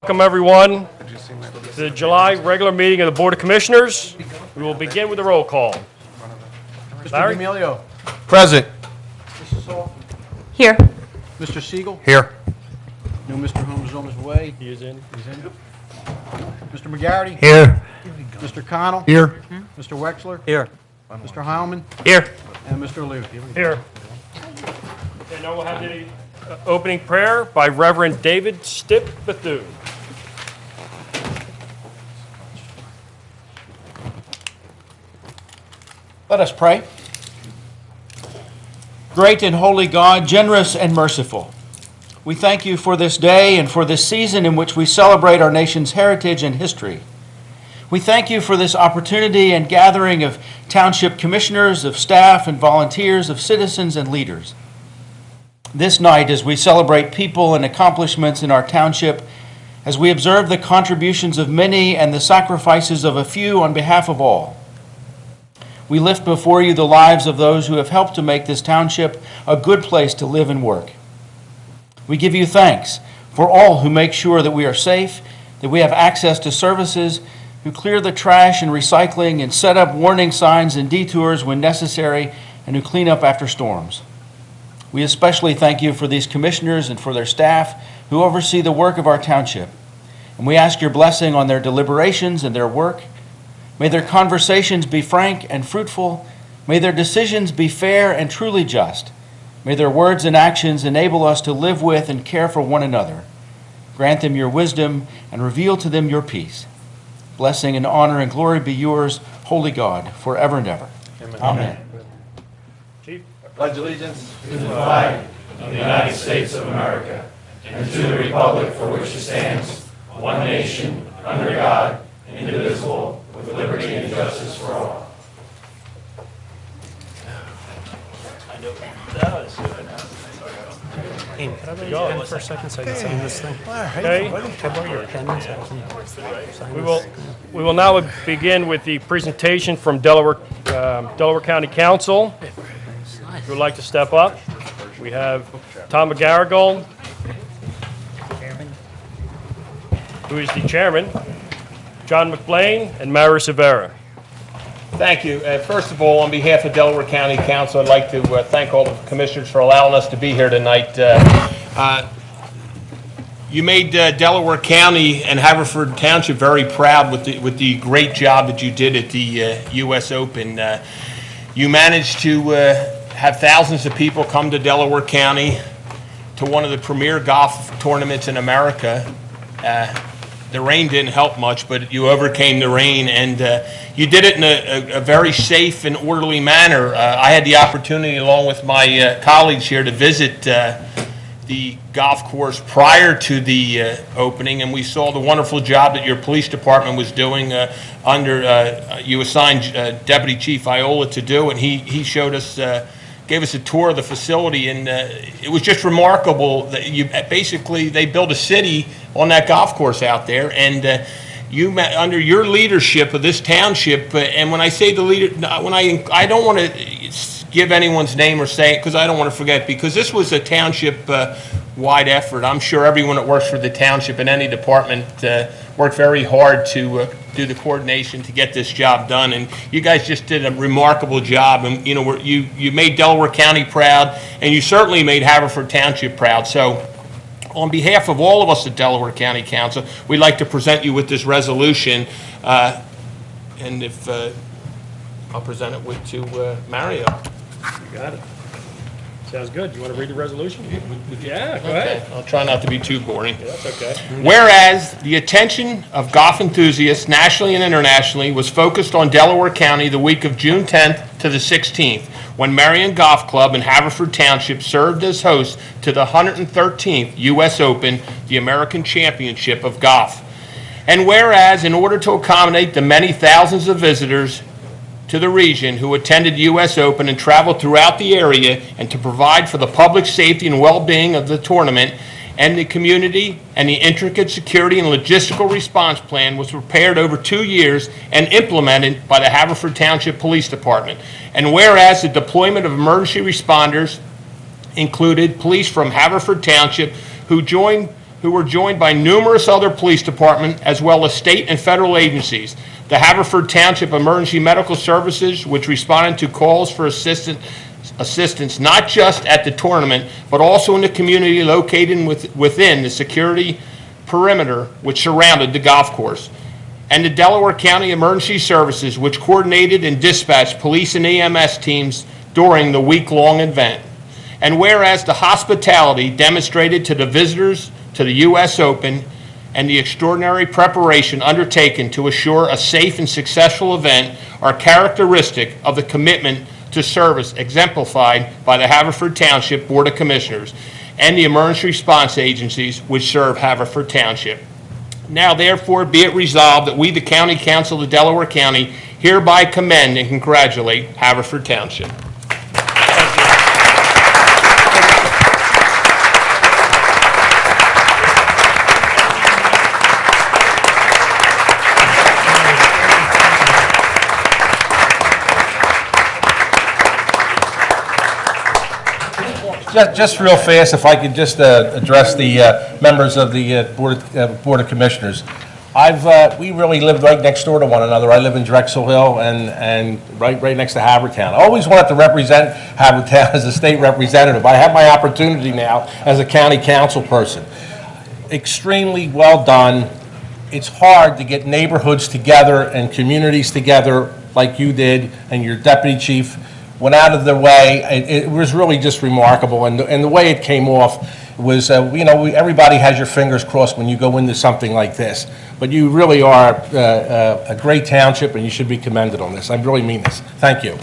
Welcome everyone to the July regular meeting of the Board of Commissioners. We will begin with a roll call. Mr. D'Amelio. Present. Mrs. Salton. Here. Mr. Siegel. Here. No, Mr. Holmes is on his way. He is in. He's in. Mr. McGarity. Here. Mr. Connell. Here. Mr. Wexler. Here. Mr. Heilman. Here. And Mr. Liu. Here. Okay, now we'll have the opening prayer by Reverend David Stipp Bethune. Let us pray. Great and holy God, generous and merciful, we thank you for this day and for this season in which we celebrate our nation's heritage and history. We thank you for this opportunity and gathering of township commissioners, of staff and volunteers, of citizens and leaders. This night, as we celebrate people and accomplishments in our township, as we observe the contributions of many and the sacrifices of a few on behalf of all, we lift before you the lives of those who have helped to make this township a good place to live and work. We give you thanks for all who make sure that we are safe, that we have access to services, who clear the trash and recycling and set up warning signs and detours when necessary, and who clean up after storms. We especially thank you for these commissioners and for their staff who oversee the work of our township. And we ask your blessing on their deliberations and their work. May their conversations be frank and fruitful. May their decisions be fair and truly just. May their words and actions enable us to live with and care for one another. Grant them your wisdom and reveal to them your peace. Blessing and honor and glory be yours, holy God, forever and ever. Amen. Chief. Pledge allegiance to the flag of the United States of America and to the republic for which it stands, one nation, under God, indivisible, with liberty and justice for all. Hey, can I borrow your pen for a second so I can sign this thing? Okay. Can I borrow your pen so I can sign this? We will now begin with the presentation from Delaware County Council. If you would like to step up, we have Tom McGarrigle, who is the chairman, John McBlain, and Mara Severa. Thank you. First of all, on behalf of Delaware County Council, I'd like to thank all the commissioners for allowing us to be here tonight. You made Delaware County and Haverford Township very proud with the great job that you did at the U.S. Open. You managed to have thousands of people come to Delaware County to one of the premier golf tournaments in America. The rain didn't help much, but you overcame the rain, and you did it in a very safe and orderly manner. I had the opportunity, along with my colleagues here, to visit the golf course prior to the opening, and we saw the wonderful job that your police department was doing you assigned Deputy Chief Iola to do, and he showed us, gave us a tour of the facility, and it was just remarkable that they built a city on that golf course out there, and under your leadership of this township, and when I say the leader, I don't want to give anyone's name or say it because I don't want to forget, because this was a township-wide effort. I'm sure everyone that works for the township in any department worked very hard to do the coordination to get this job done, and you guys just did a remarkable job, and you made Delaware County proud, and you certainly made Haverford Township proud. So on behalf of all of us at Delaware County Council, we'd like to present you with this resolution, and if I'll present it to Mario. You got it. Sounds good. You want to read the resolution? Yeah, go ahead. I'll try not to be too boring. Yeah, that's okay. Whereas the attention of golf enthusiasts nationally and internationally was focused on Delaware County the week of June 10th to the 16th, when Marion Golf Club in Haverford Township served as host to the 113th U.S. Open, the American Championship of Golf. And whereas, in order to accommodate the many thousands of visitors to the region who attended U.S. Open and traveled throughout the area, and to provide for the public safety and well-being of the tournament and the community, and the intricate security and logistical response plan was prepared over 2 years and implemented by the Haverford Township Police Department. And whereas the deployment of emergency responders included police from Haverford Township who joined who were joined by numerous other police departments as well as state and federal agencies. The Haverford Township Emergency Medical Services, which responded to calls for assistance not just at the tournament, but also in the community located within the security perimeter which surrounded the golf course. And the Delaware County Emergency Services, which coordinated and dispatched police and EMS teams during the week-long event. And whereas the hospitality demonstrated to the visitors to the U.S. Open and the extraordinary preparation undertaken to assure a safe and successful event are characteristic of the commitment to service exemplified by the Haverford Township Board of Commissioners and the emergency response agencies which serve Haverford Township. Now, therefore, be it resolved that we, the County Council of Delaware County, hereby commend and congratulate Haverford Township. Just real fast, if I could just address the members of the Board of Commissioners. We really live right next door to one another. I live in Drexel Hill and right next to Havertown. I always wanted to represent Havertown as a state representative. I have my opportunity now as a county council person. Extremely well done. It's hard to get neighborhoods together and communities together like you did, and your deputy chief went out of their way. It was really just remarkable, and the way it came off was, everybody has your fingers crossed when you go into something like this, but you really are a great township, and you should be commended on this. I really mean this. Thank you.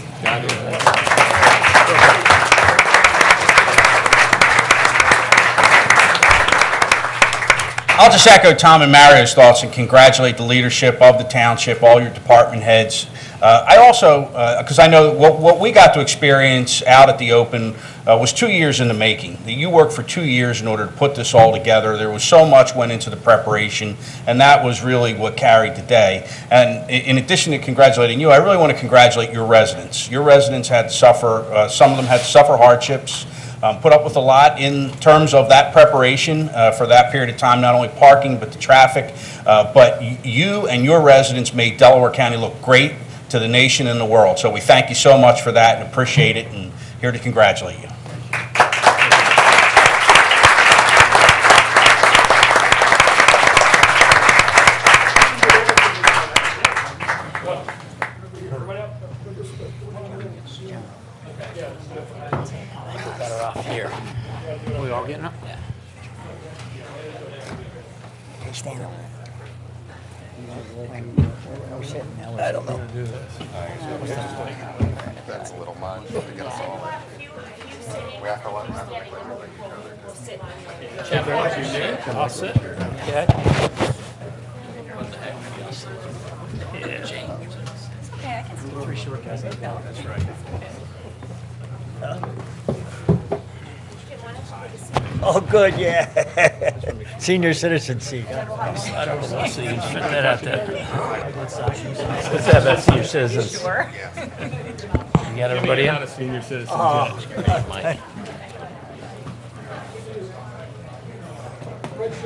I'll just echo Tom and Mario's thoughts and congratulate the leadership of the township, all your department heads. I also, because I know what we got to experience out at the Open was 2 years in the making. You worked for 2 years in order to put this all together. There was so much went into the preparation, and that was really what carried the day. And in addition to congratulating you, I really want to congratulate your residents. Your residents had to suffer, some of them had to suffer hardships, put up with a lot in terms of that preparation for that period of time, not only parking but the traffic. But you and your residents made Delaware County look great to the nation and the world. So we thank you so much for that and appreciate it, and here to congratulate you. Better off here. Are we all getting up? Yeah. Stand up. I don't know. That's a little much to get us all. We have to let them I'll sit. Okay. Three short guys. That's right. Oh, good, yeah. Senior citizen seat. I don't know, so you can fit that out there. What's that about senior citizens? Sure. You got everybody in? Not a senior citizen Great, Mike. Where's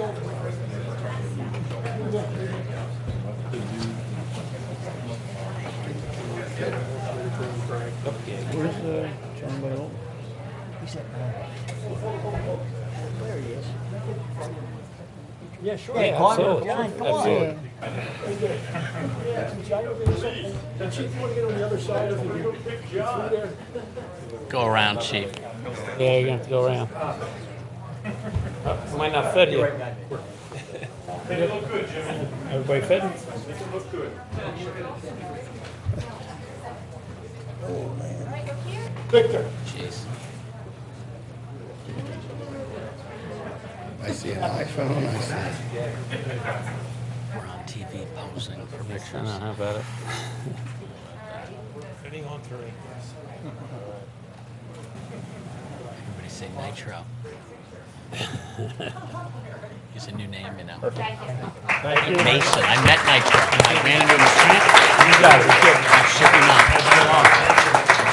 John Bale? He's at, there he is. Yeah, sure. Hey, John, come on. Go around, Chief. Yeah, you're gonna have to go around. Might not fit you. They look good, Jimmy. Everybody fitting? They look good. Victor. Jeez. I see an iPhone. I see. We're on TV posing for pictures. I know, how about it? Fitting on three. Everybody say Nitro. He's a new name, you know. Thank you. Mason. I met Nitro. I ran into him in the street. You got it. I'm shipping up.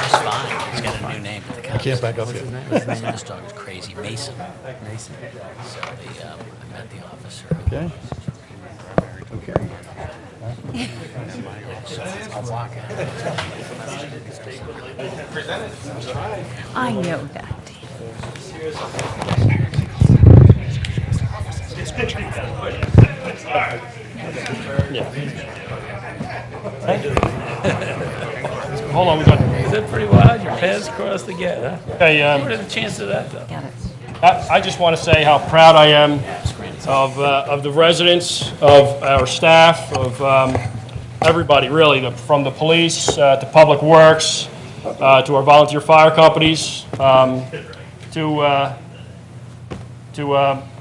Just fine. He's got a new name at the county. can't back up yet. This dog is crazy. Mason. Mason. So I met the officer. Okay. Okay. I'll walk out. I know that. Hold on, we got, Is that pretty wild? Your paths crossed again, huh? okay, What are the chances of that, though? Got it. I just want to say how proud I am of the residents, of our staff, of everybody, really, from the police to Public Works, to our volunteer fire companies, to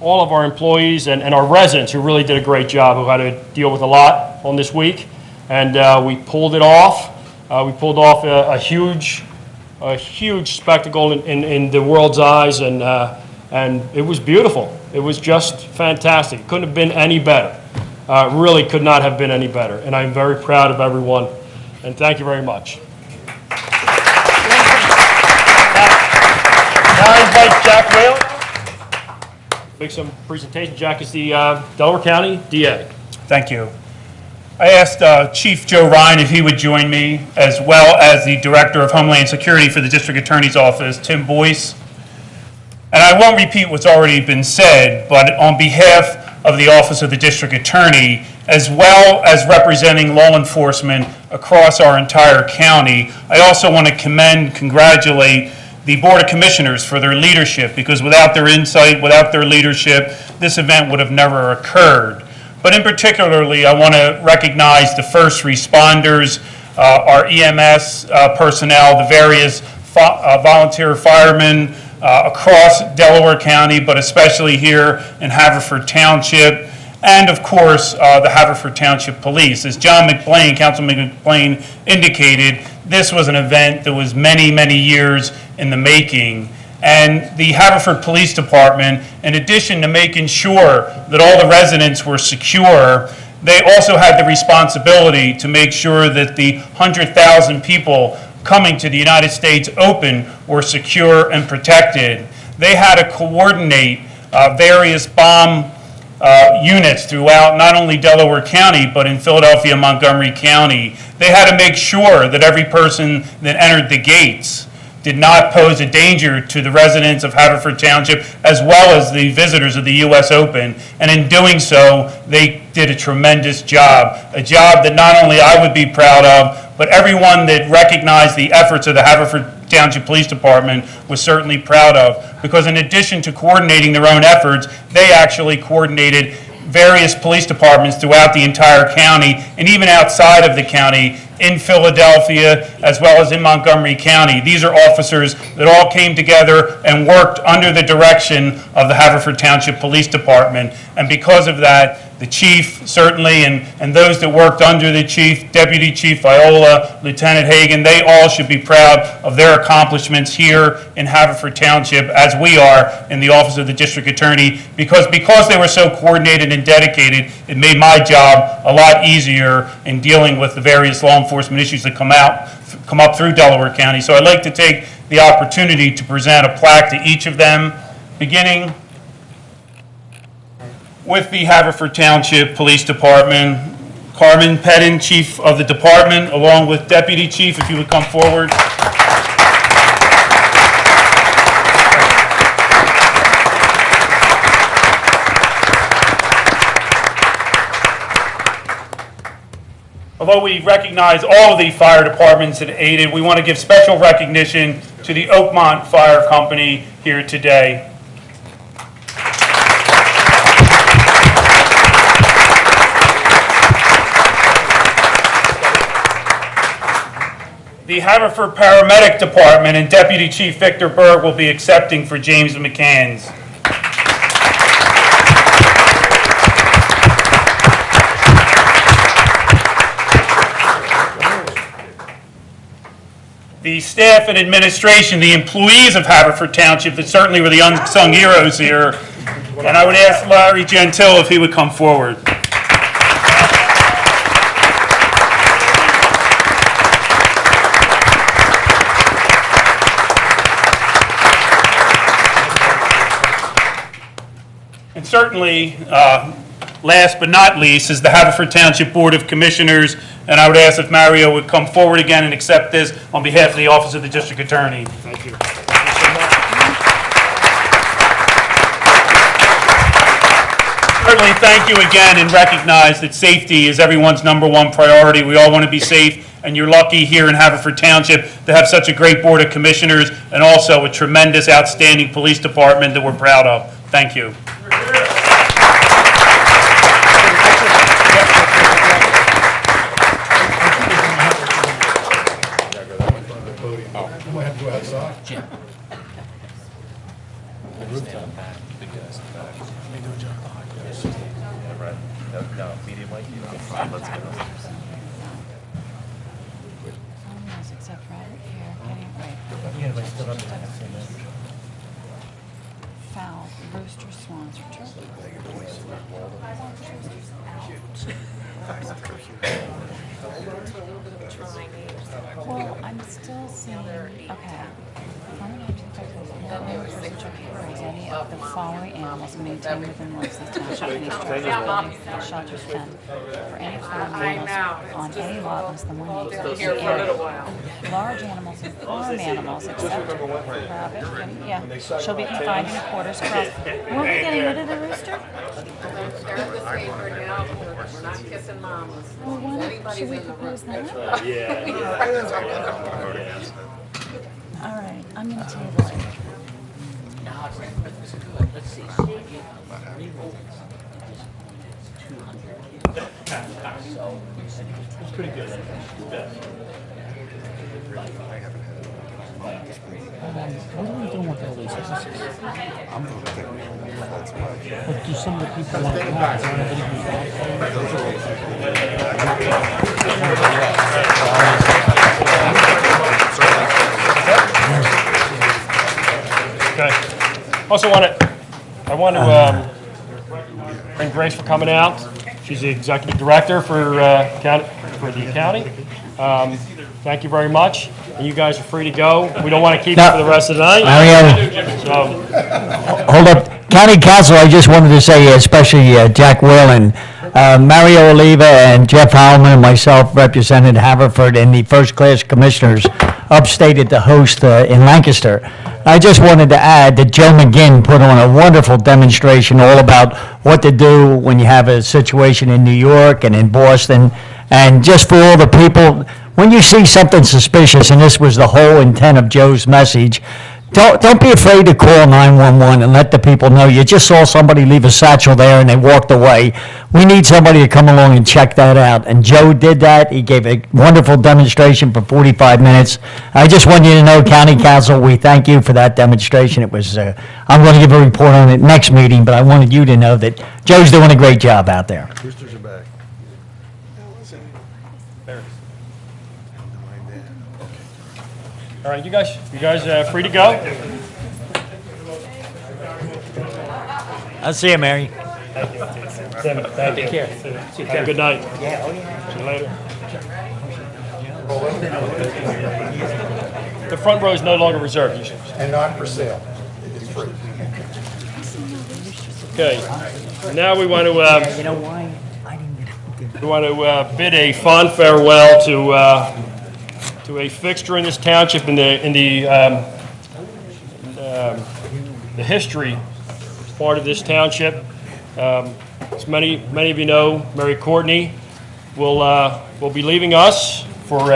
all of our employees and our residents who really did a great job, who had to deal with a lot on this week. And we pulled it off. We pulled off a huge spectacle in the world's eyes, and it was beautiful. It was just fantastic. It couldn't have been any better. Really could not have been any better. And I'm very proud of everyone. And thank you very much. Now I invite Jack Whale. Make some presentation. Jack is the Delaware County DA. Thank you. I asked Chief Joe Ryan if he would join me, as well as the Director of Homeland Security for the District Attorney's Office, Tim Boyce. And I won't repeat what's already been said, but on behalf of the Office of the District Attorney, as well as representing law enforcement across our entire county, I also want to congratulate the Board of Commissioners for their leadership, because without their insight, without their leadership, this event would have never occurred. But in particularly, I want to recognize the first responders, our EMS personnel, the various volunteer firemen across Delaware County, but especially here in Haverford Township, and of course, the Haverford Township Police. As Councilman McBlain indicated, this was an event that was many, many years in the making. And the Haverford Police Department, in addition to making sure that all the residents were secure, they also had the responsibility to make sure that the 100,000 people coming to the United States Open were secure and protected. They had to coordinate various bomb units throughout not only Delaware County, but in Philadelphia and Montgomery County. They had to make sure that every person that entered the gates did not pose a danger to the residents of Haverford Township, as well as the visitors of the U.S. Open. And in doing so, they did a tremendous job, a job that not only I would be proud of, but everyone that recognized the efforts of the Haverford Township Police Department was certainly proud of, because in addition to coordinating their own efforts, they actually coordinated various police departments throughout the entire county and even outside of the county in Philadelphia as well as in Montgomery County. These are officers that all came together and worked under the direction of the Haverford Township Police Department. And because of that, the chief certainly, and those that worked under the chief, Deputy Chief Viola, Lieutenant Hagan, they all should be proud of their accomplishments here in Haverford Township, as we are in the Office of the District Attorney, because they were so coordinated and dedicated, it made my job a lot easier in dealing with the various law enforcement issues that come up through Delaware County. So I'd like to take the opportunity to present a plaque to each of them, beginning with the Haverford Township Police Department. Carmen Pettin, Chief of the Department, along with Deputy Chief, if you would come forward. Although we recognize all of the fire departments that aided, we want to give special recognition to the Oakmont Fire Company here today. The Haverford Paramedic Department and Deputy Chief Victor Berg will be accepting for James McCann's. The staff and administration, the employees of Haverford Township that certainly were the unsung heroes here. And I would ask Larry Gentile if he would come forward. certainly, last but not least, is the Haverford Township Board of Commissioners, and I would ask if Mario would come forward again and accept this on behalf of the Office of the District Attorney. Thank you. Certainly, thank you again, and recognize that safety is everyone's #1 priority. We all want to be safe, and you're lucky here in Haverford Township to have such a great Board of Commissioners and also a tremendous, outstanding police department that we're proud of. Thank you. Except right here, getting right. Fowl, rooster, swans, or turkey. Well, I'm still seeing, okay. That no person shall carry any of the following animals maintained within limits of this township, any structures, buildings, shelters, fence, for any farm animals on any lot less than 1 acre in the area. Large animals and farm animals, except rabbit, yeah, shall be confined in quarters across. Were we getting rid of the rooster? Start this paper now, we're not kissing mamas. Well, why should we propose that? All right, I'm gonna table it. It's pretty good. What are we doing with all these businesses? But do some of the people want to go? Is there anybody who's Okay. Also I want to thank Grace for coming out. She's the executive director for the county. Thank you very much. And you guys are free to go. We don't want to keep you for the rest of the night. Mario, So, hold up. County Council, I just wanted to say, especially Jack Whalen, Mario Oliva and Jeff Howman and myself represented Haverford in the first-class commissioners upstate at the host in Lancaster. I just wanted to add that Joe McGinn put on a wonderful demonstration all about what to do when you have a situation in New York and in Boston. And just for all the people, when you see something suspicious, and this was the whole intent of Joe's message, don't be afraid to call 911 and let the people know you just saw somebody leave a satchel there and they walked away. We need somebody to come along and check that out. And Joe did that. He gave a wonderful demonstration for 45 minutes. I just want you to know, County Council, we thank you for that demonstration. It was, I'm going to give a report on it next meeting, but I wanted you to know that Joe's doing a great job out there. Roosters are back. all right, you guys free to go? I'll see you, Mary. Tim, thank you. Take care. Have a good night. Yeah, oh yeah. See you later. The front row is no longer reserved. You should. And not for sale. It is free. Okay. Now we want to You know why? I didn't get we want to bid a fond farewell to a fixture in this township in the history part of this township. As many of you know, Mary Courtney will be leaving us for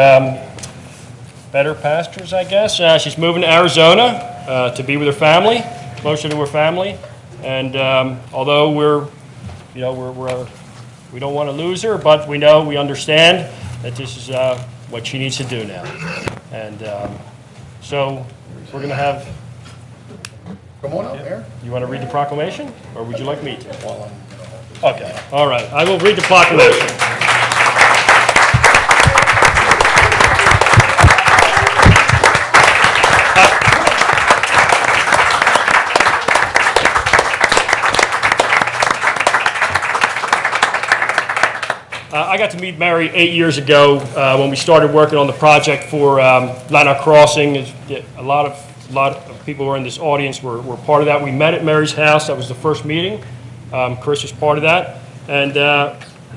better pastures, I guess. She's moving to Arizona to be with her family, closer to her family. And although we don't want to lose her, but we understand that this is what she needs to do now. And so we're going to have. Come on up, Mayor. You want to read the proclamation, or would you like me to? Okay, all right. I will read the proclamation. I got to meet Mary 8 years ago when we started working on the project for Lanark Crossing. A lot of people who are in this audience were part of that. We met at Mary's house. That was the first meeting. Chris was part of that. And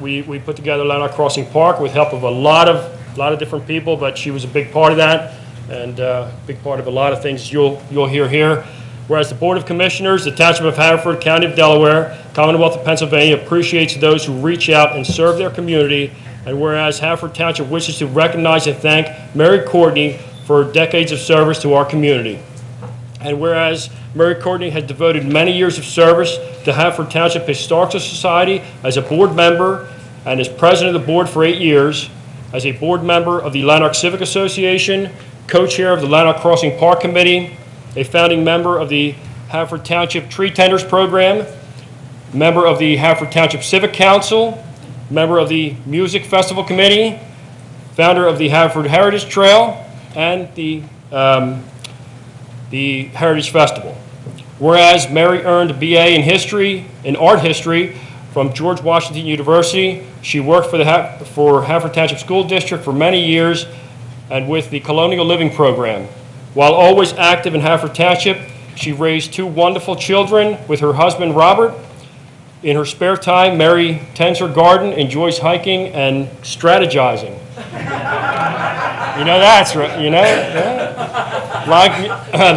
we put together Lanark Crossing Park with help of a lot of different people, but she was a big part of that and a big part of a lot of things you'll hear here. Whereas the Board of Commissioners, the Township of Haverford, County of Delaware, Commonwealth of Pennsylvania appreciates those who reach out and serve their community. And whereas Haverford Township wishes to recognize and thank Mary Courtney for decades of service to our community. And whereas Mary Courtney has devoted many years of service to Haverford Township Historical Society as a board member and as president of the board for 8 years, as a board member of the Lanark Civic Association, co-chair of the Lanark Crossing Park Committee, a founding member of the Haverford Township Tree Tenders Program, member of the Haverford Township Civic Council, member of the Music Festival Committee, founder of the Haverford Heritage Trail, and the Heritage Festival. Whereas Mary earned a BA in Art History from George Washington University, she worked for Haverford Township School District for many years and with the Colonial Living Program. While always active in Haverford Township, she raised 2 wonderful children with her husband, Robert. In her spare time, Mary tends her garden, enjoys hiking, and strategizing. You know that's right, you know? Yeah.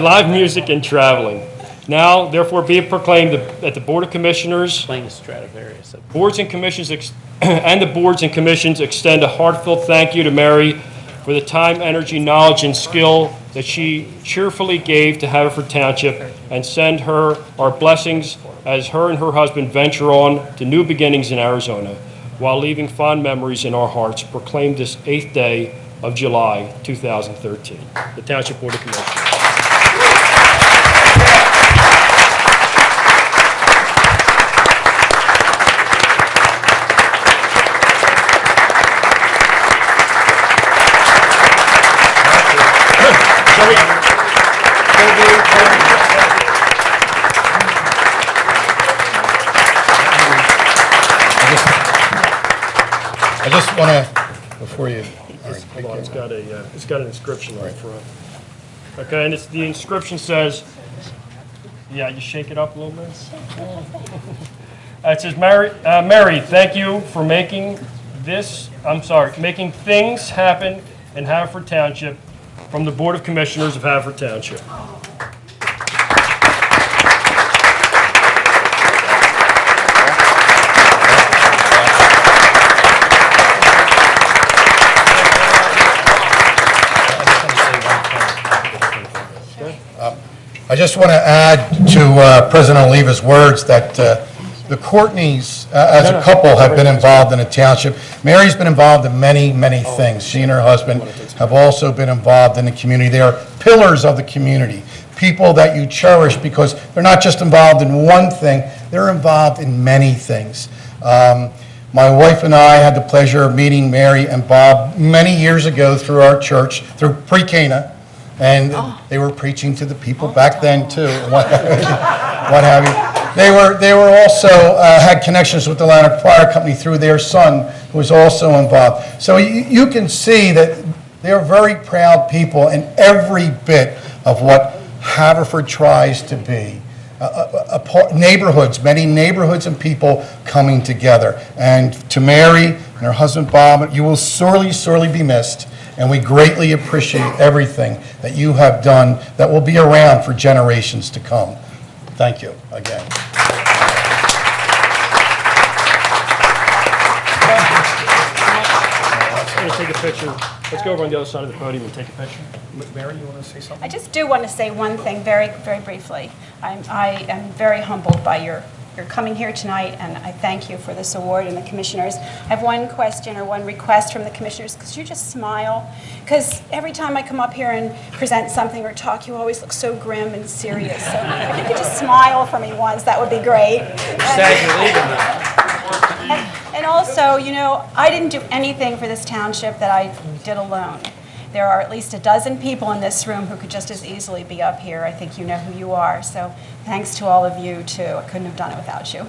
Live music and traveling. Now, therefore, be it proclaimed that the Board of Commissioners, Playing Stradivarius. boards and commissions, and the boards and commissions extend a heartfelt thank you to Mary for the time, energy, knowledge, and skill that she cheerfully gave to Haverford Township, and send her our blessings as her and her husband venture on to new beginnings in Arizona, while leaving fond memories in our hearts. Proclaimed this 8th day of July 2013. The Township Board of Commissioners. I just want to, before you, all right, Hold on, it's got an inscription on the front. Okay, and the inscription says, yeah, you shake it up a little bit. It says, Mary, thank you for making things happen in Haverford Township from the Board of Commissioners of Haverford Township. I just want to add to President Oliva's words that the Courtneys, as a couple, have been involved in the township. Mary's been involved in many, many things. She and her husband have also been involved in the community. They are pillars of the community, people that you cherish because they're not just involved in one thing, they're involved in many things. My wife and I had the pleasure of meeting Mary and Bob many years ago through our church, through Pre-Cana. And they were preaching to the people back then too, what have you. They were also had connections with the Lanark Fire Company through their son, who was also involved. So you can see that they are very proud people in every bit of what Haverford tries to be. Neighborhoods, many neighborhoods and people coming together. And to Mary and her husband Bob, you will sorely, sorely be missed. And we greatly appreciate everything that you have done that will be around for generations to come. Thank you again. Let's going to take a picture. Let's go over on the other side of the podium and take a picture. Mary, you want to say something? I just do want to say one thing very, very briefly. I am very humbled by your coming here tonight, and I thank you for this award and the commissioners. I have one question or one request from the commissioners. Could you just smile? Because every time I come up here and present something or talk, you always look so grim and serious. So if you could just smile for me once, that would be great. And also, you know, I didn't do anything for this township that I did alone. There are at least a dozen people in this room who could just as easily be up here. I think you know who you are. So thanks to all of you, too. I couldn't have done it without you.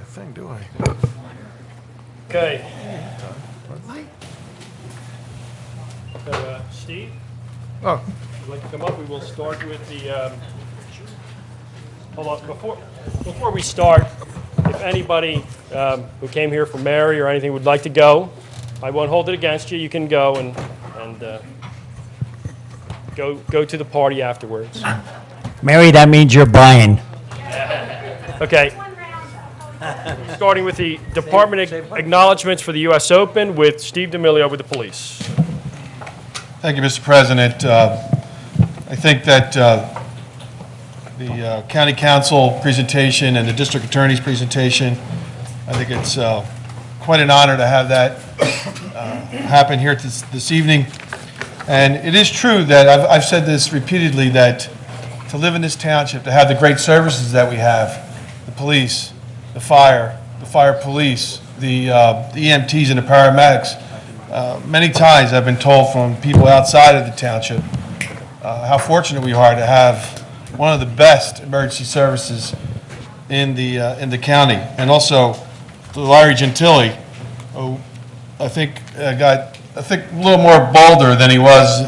Thing, do I? Okay. So, Steve, Oh, would you like to come up? We will start with the, hold on, before we start, if anybody who came here for Mary or anything would like to go, I won't hold it against you. You can go and go to the party afterwards. Mary, that means you're buying. Okay. Starting with the department acknowledgements for the U.S. Open with Steve D'Amelio with the police. Thank you, Mr. President. I think that the county council presentation and the district attorney's presentation, I think it's quite an honor to have that happen here this evening. And it is true that I've said this repeatedly, that to live in this township, to have the great services that we have, the police, the fire police, the EMTs and the paramedics, many times I've been told from people outside of the township how fortunate we are to have one of the best emergency services in the county. And also to Larry Gentili, who I think got a little more bolder than he was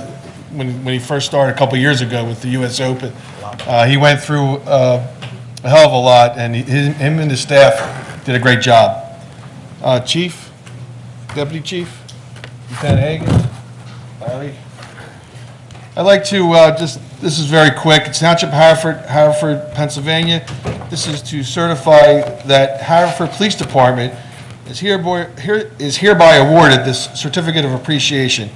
when he first started a couple years ago with the U.S. Open. He went through a hell of a lot, and him and his staff did a great job. Chief, Deputy Chief, Lieutenant Hagan, Larry. I'd like to this is very quick. It's Township Haverford, Pennsylvania. This is to certify that Haverford Police Department is hereby awarded this certificate of appreciation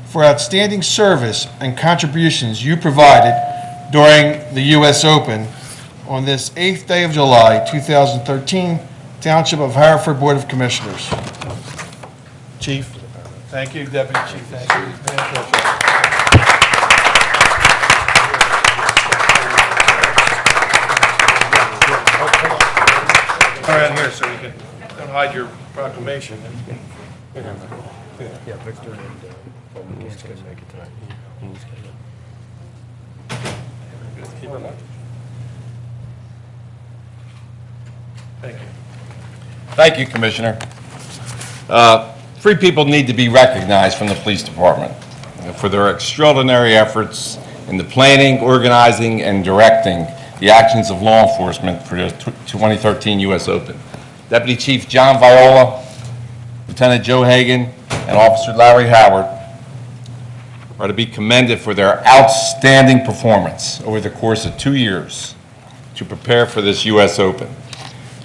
for outstanding service and contributions you provided during the U.S. Open on this 8th day of July, 2013, Township of Haverford Board of Commissioners. Chief. Thank you, Deputy Chief. Thank you. Around here so you can don't hide your proclamation. Yeah, Victor and he's going to make it tonight. Thank you. Thank you, Commissioner. Three people need to be recognized from the police department for their extraordinary efforts in the planning, organizing, and directing the actions of law enforcement for the 2013 U.S. Open. Deputy Chief John Viola, Lieutenant Joe Hagan, and Officer Larry Howard are to be commended for their outstanding performance over the course of 2 years to prepare for this U.S. Open.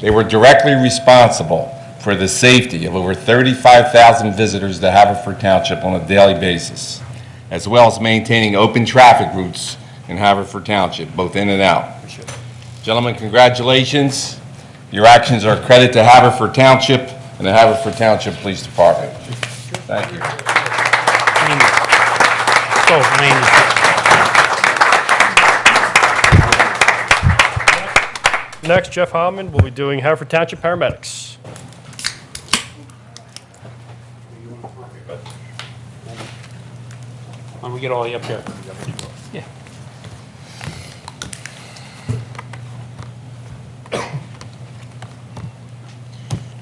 They were directly responsible for the safety of over 35,000 visitors to Haverford Township on a daily basis, as well as maintaining open traffic routes in Haverford Township, both in and out. Gentlemen, congratulations. Your actions are a credit to Haverford Township and the Haverford Township Police Department. Thank you. Next, Jeff Hallman will be doing Haverford Township Paramedics. When we get all the way up here. Yeah.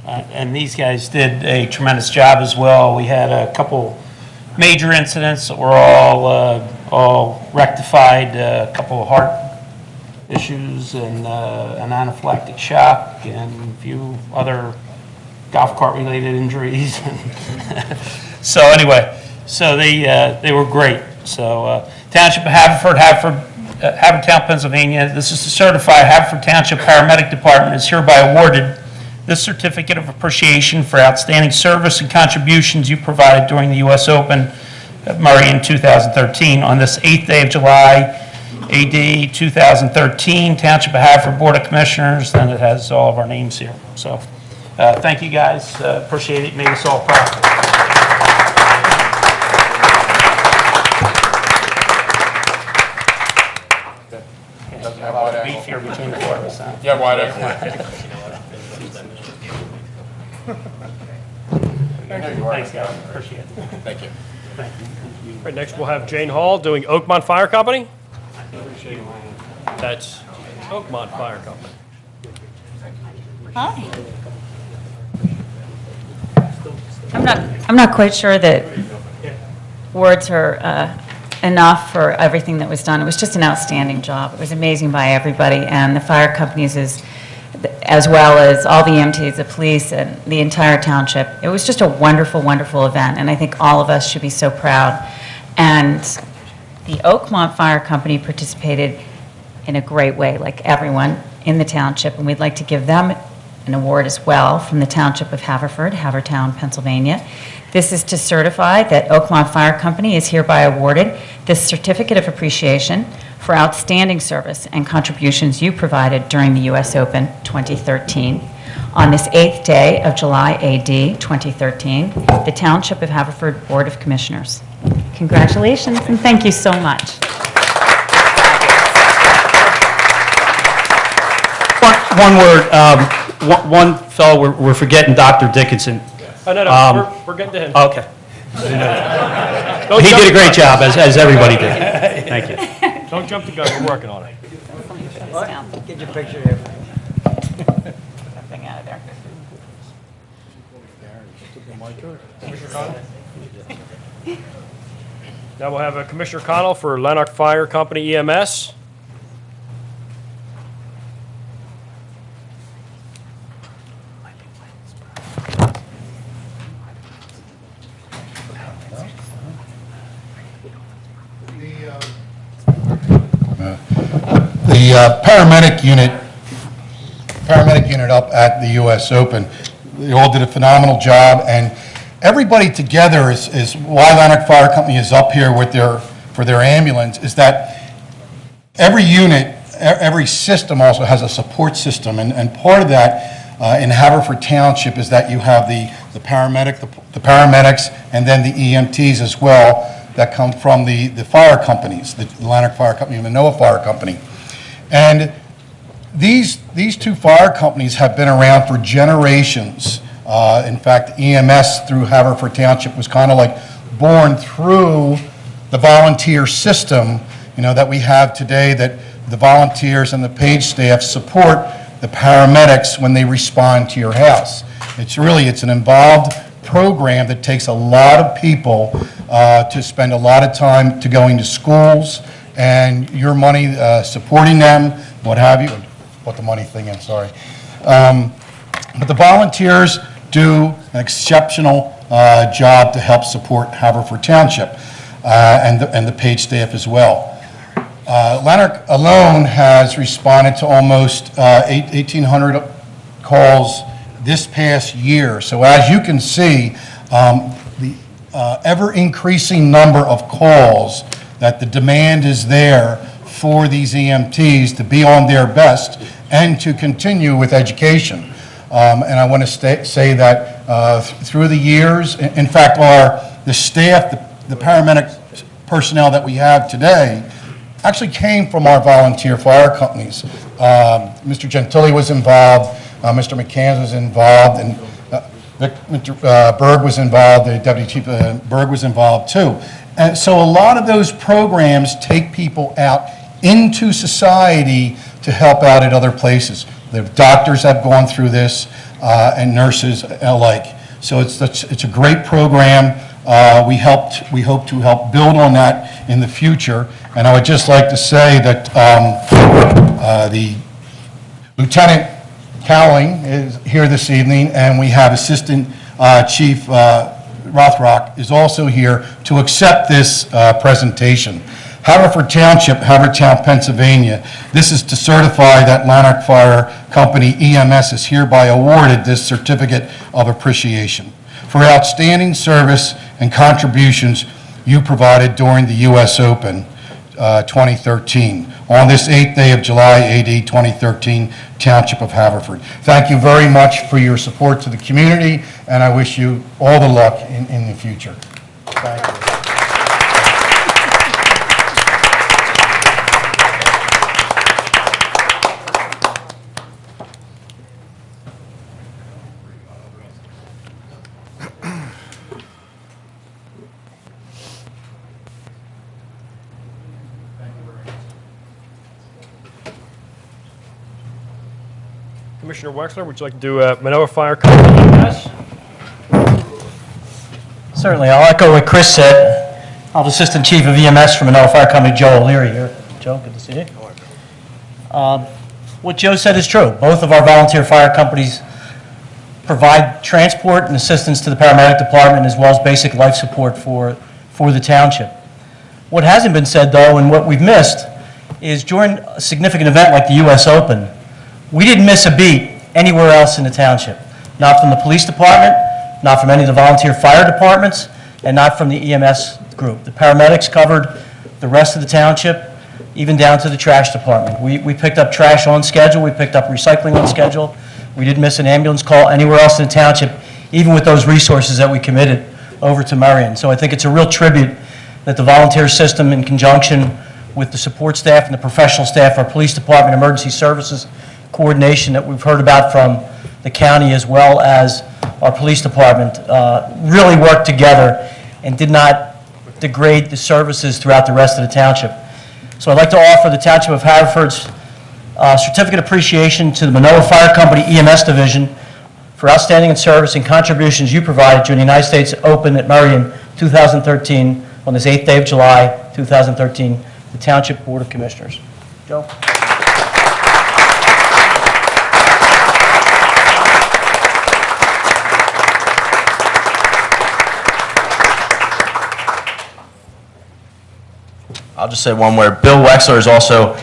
And these guys did a tremendous job as well. We had a couple major incidents that were all rectified, a couple of heart issues and an anaphylactic shock and a few other golf cart related injuries. So anyway, so they were great. So Township of Havertown, Pennsylvania. This is to certify Haverford Township Paramedic Department is hereby awarded this certificate of appreciation for outstanding service and contributions you provided during the U.S. Open at Murray in 2013. On this 8th day of July, AD 2013, Township of Haverford Board of Commissioners, and it has all of our names here. So thank you guys. Appreciate it. Made us all proud. Beef here between the four of us, huh? Yeah, wide open. Thanks, guys. Appreciate it. Thank you. Thank you. All right, next we'll have Jane Hall doing Oakmont Fire Company. That's Oakmont Fire Company. Hi. I'm not quite sure that words are enough for everything that was done. It was just an outstanding job. It was amazing by everybody, and the fire companies as well as all the EMTs, the police, and the entire township. It was just a wonderful, wonderful event, and I think all of us should be so proud. And the Oakmont Fire Company participated in a great way, like everyone in the township, and we'd like to give them an award as well from the Township of Haverford, Havertown, Pennsylvania. This is to certify that Oakmont Fire Company is hereby awarded this certificate of appreciation for outstanding service and contributions you provided during the U.S. Open 2013. On this 8th day of July AD 2013, the Township of Haverford Board of Commissioners. Congratulations and thank you so much. One word, one fellow, we're forgetting Dr. Dickinson. Oh, no, we're getting to him. Okay. He did a great job, as everybody did. Thank you. Don't jump the gun, we're working on it. Get your picture here. Nothing out of there. Now we'll have Commissioner Connell for Lanark Fire Company EMS. The paramedic unit up at the U.S. Open, they all did a phenomenal job, and everybody together is why Lanark Fire Company is up here with for their ambulance, is that every unit, every system also has a support system, and part of that in Haverford Township is that you have the paramedics, and then the EMTs as well that come from the fire companies, the Lanark Fire Company and the NOAA Fire Company. And these two fire companies have been around for generations. In fact, EMS through Haverford Township was kind of like born through the volunteer system, that we have today, that the volunteers and the paid staff support the paramedics when they respond to your house. It's an involved program that takes a lot of people to spend a lot of time to going to schools and your money supporting them, what have you. What the money thing is, sorry. But the volunteers do an exceptional job to help support Haverford Township and the paid staff as well. Lanark alone has responded to almost 1,800 calls this past year. So as you can see, the ever-increasing number of calls, that the demand is there for these EMTs to be on their best and to continue with education. And I want to say that through the years, in fact, the staff, the paramedic personnel that we have today actually came from our volunteer fire companies. Mr. Gentili was involved, Mr. McCann was involved, and Mr. Berg was involved, the Deputy Chief Berg was involved too. And so a lot of those programs take people out into society to help out at other places. The doctors have gone through this, and nurses alike. So it's a great program. We hope to help build on that in the future. And I would just like to say that the Lieutenant Cowling is here this evening, and we have Assistant Chief Rothrock is also here to accept this presentation. Haverford Township, Havertown, Pennsylvania. This is to certify that Lanark Fire Company EMS is hereby awarded this certificate of appreciation for outstanding service and contributions you provided during the U.S. Open 2013 on this 8th day of July, AD 2013, Township of Haverford. Thank you very much for your support to the community, and I wish you all the luck in the future. Thank you. Commissioner Wexler, would you like to do Manoa Fire Company EMS? Certainly. I'll echo what Chris said. I'm Assistant Chief of EMS from Manoa Fire Company, Joe O'Leary here. Joe, good to see you. What Joe said is true. Both of our volunteer fire companies provide transport and assistance to the paramedic department as well as basic life support for the township. What hasn't been said, though, and what we've missed, is during a significant event like the U.S. Open, we didn't miss a beat anywhere else in the township. Not from the police department, not from any of the volunteer fire departments, and not from the EMS group. The paramedics covered the rest of the township, even down to the trash department. We picked up trash on schedule, we picked up recycling on schedule. We didn't miss an ambulance call anywhere else in the township, even with those resources that we committed over to Marion. So I think it's a real tribute that the volunteer system, in conjunction with the support staff and the professional staff, our police department, emergency services coordination that we've heard about from the county as well as our police department, really worked together and did not degrade the services throughout the rest of the township. So I'd like to offer the Township of Haverford's certificate of appreciation to the Manoa Fire Company EMS Division for outstanding service and contributions you provided during the United States Open at Marion 2013 on this 8th day of July 2013, the Township Board of Commissioners. Joe? I'll just say one word. Bill Wexler is also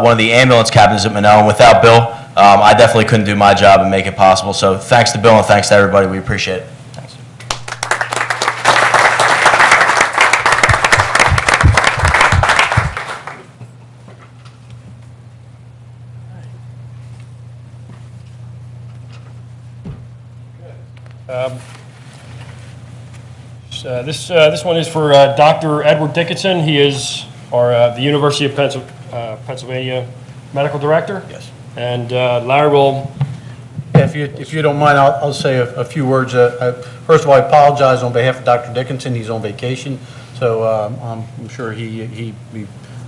one of the ambulance captains at Manoa, and without Bill, I definitely couldn't do my job and make it possible. So thanks to Bill and thanks to everybody. We appreciate it. Thanks. This one is for Dr. Edward Dickinson. He is the University of Pennsylvania Medical Director. Yes. And Larry will... Yeah, if you don't mind, I'll say a few words. First of all, I apologize on behalf of Dr. Dickinson. He's on vacation, so I'm sure he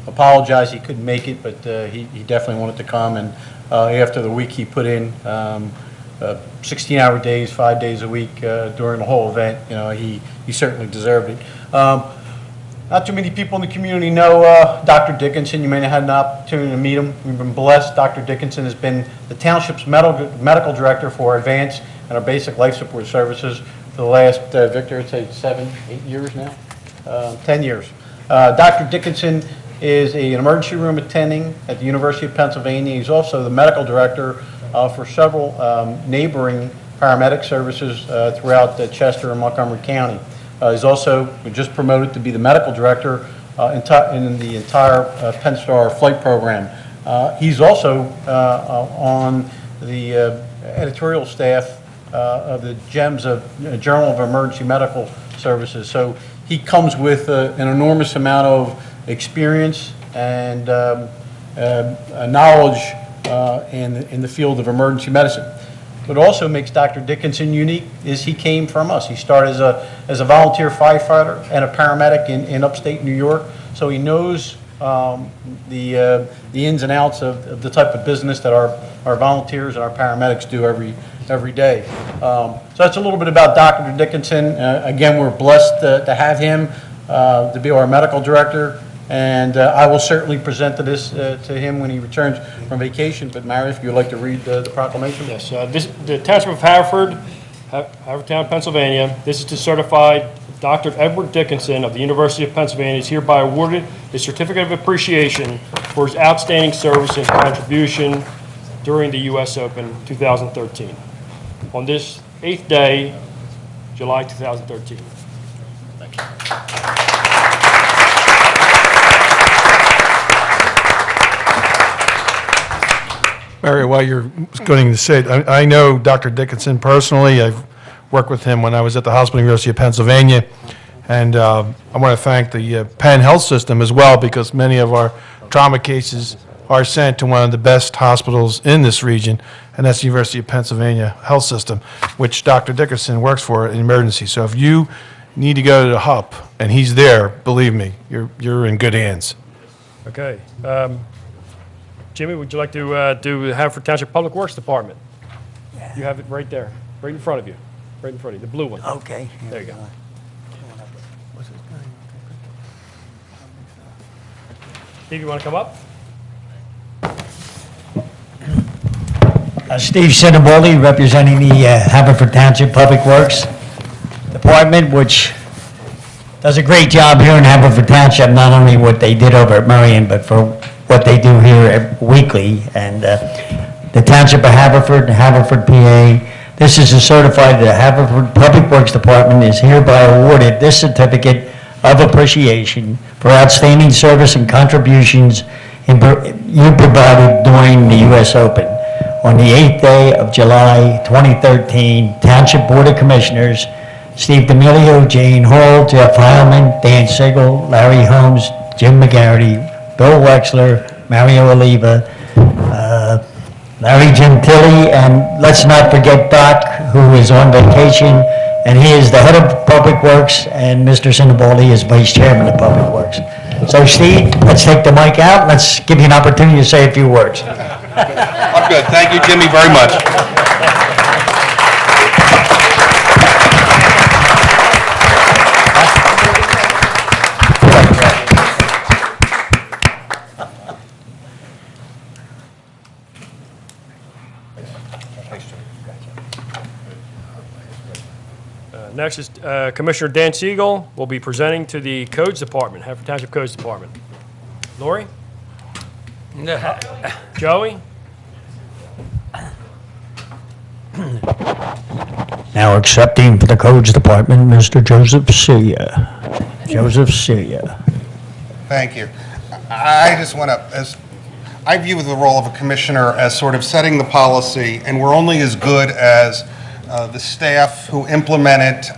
apologized. He couldn't make it, but he definitely wanted to come. And after the week he put in, 16-hour days, 5 days a week during the whole event, you know, he certainly deserved it. Not too many people in the community know Dr. Dickinson. You may have had an opportunity to meet him. We've been blessed. Dr. Dickinson has been the township's medical director for advanced and our basic life support services for the last, Victor, I'd say 7, 8 years now, 10 years. Dr. Dickinson is an emergency room attending at the University of Pennsylvania. He's also the medical director for several neighboring paramedic services throughout Chester and Montgomery County. He's also just promoted to be the medical director in the entire Penn Star flight program. He's also on the editorial staff of the GEMS Journal of Emergency Medical Services. So he comes with an enormous amount of experience and knowledge in the field of emergency medicine. What also makes Dr. Dickinson unique is he came from us. He started as a volunteer firefighter and a paramedic in upstate New York, so he knows the ins and outs of the type of business that our volunteers and our paramedics do every day. So that's a little bit about Dr. Dickinson. Again, we're blessed to have him to be our medical director. And I will certainly present this to him when he returns from vacation. But Mary, if you'd like to read the proclamation. Yes, the Township of Haverford, Havertown, Pennsylvania. This is to certify Dr. Edward Dickinson of the University of Pennsylvania is hereby awarded the certificate of appreciation for his outstanding service and contribution during the U.S. Open 2013. On this 8th day, July 2013. Thank you. Mary, while you're going to say it, I know Dr. Dickinson personally. I've worked with him when I was at the hospital, University of Pennsylvania. And I want to thank the Penn Health System as well, because many of our trauma cases are sent to one of the best hospitals in this region, and that's the University of Pennsylvania Health System, which Dr. Dickinson works for in emergency. So if you need to go to the HUP and he's there, believe me, you're in good hands. Okay. Jimmy, would you like to do the Haverford Township Public Works Department? You have it right there, right in front of you, right in front of you, the blue one. Okay. There you go. Steve, you want to come up? Steve Cinnaboli, representing the Haverford Township Public Works Department, which does a great job here in Haverford Township, not only what they did over at Marion, but for what they do here weekly. And the Township of Haverford, Haverford, PA, this is a certified, the Haverford Public Works Department is hereby awarded this certificate of appreciation for outstanding service and contributions you provided during the U.S. Open. On the 8th day of July 2013, Township Board of Commissioners, Steve D'Amelio, Jane Hall, Jeff Heilman, Dan Sigel, Larry Holmes, Jim McGarity, Bill Wexler, Mario Oliva, Larry Gentili, and let's not forget Doc, who is on vacation, and he is the head of Public Works, and Mr. Cinnaboli is vice chairman of Public Works. So Steve, let's take the mic out. Let's give you an opportunity to say a few words. I'm good. Thank you, Jimmy, very much. Next is Commissioner Dan Siegel will be presenting to the Codes Department, Haverford Township Codes Department. Lori? Joey? Now accepting for the Codes Department, Mr. Joseph Celia. Joseph Celia. Thank you. I just want to, I view the role of a commissioner as sort of setting the policy, and we're only as good as the staff who implement it,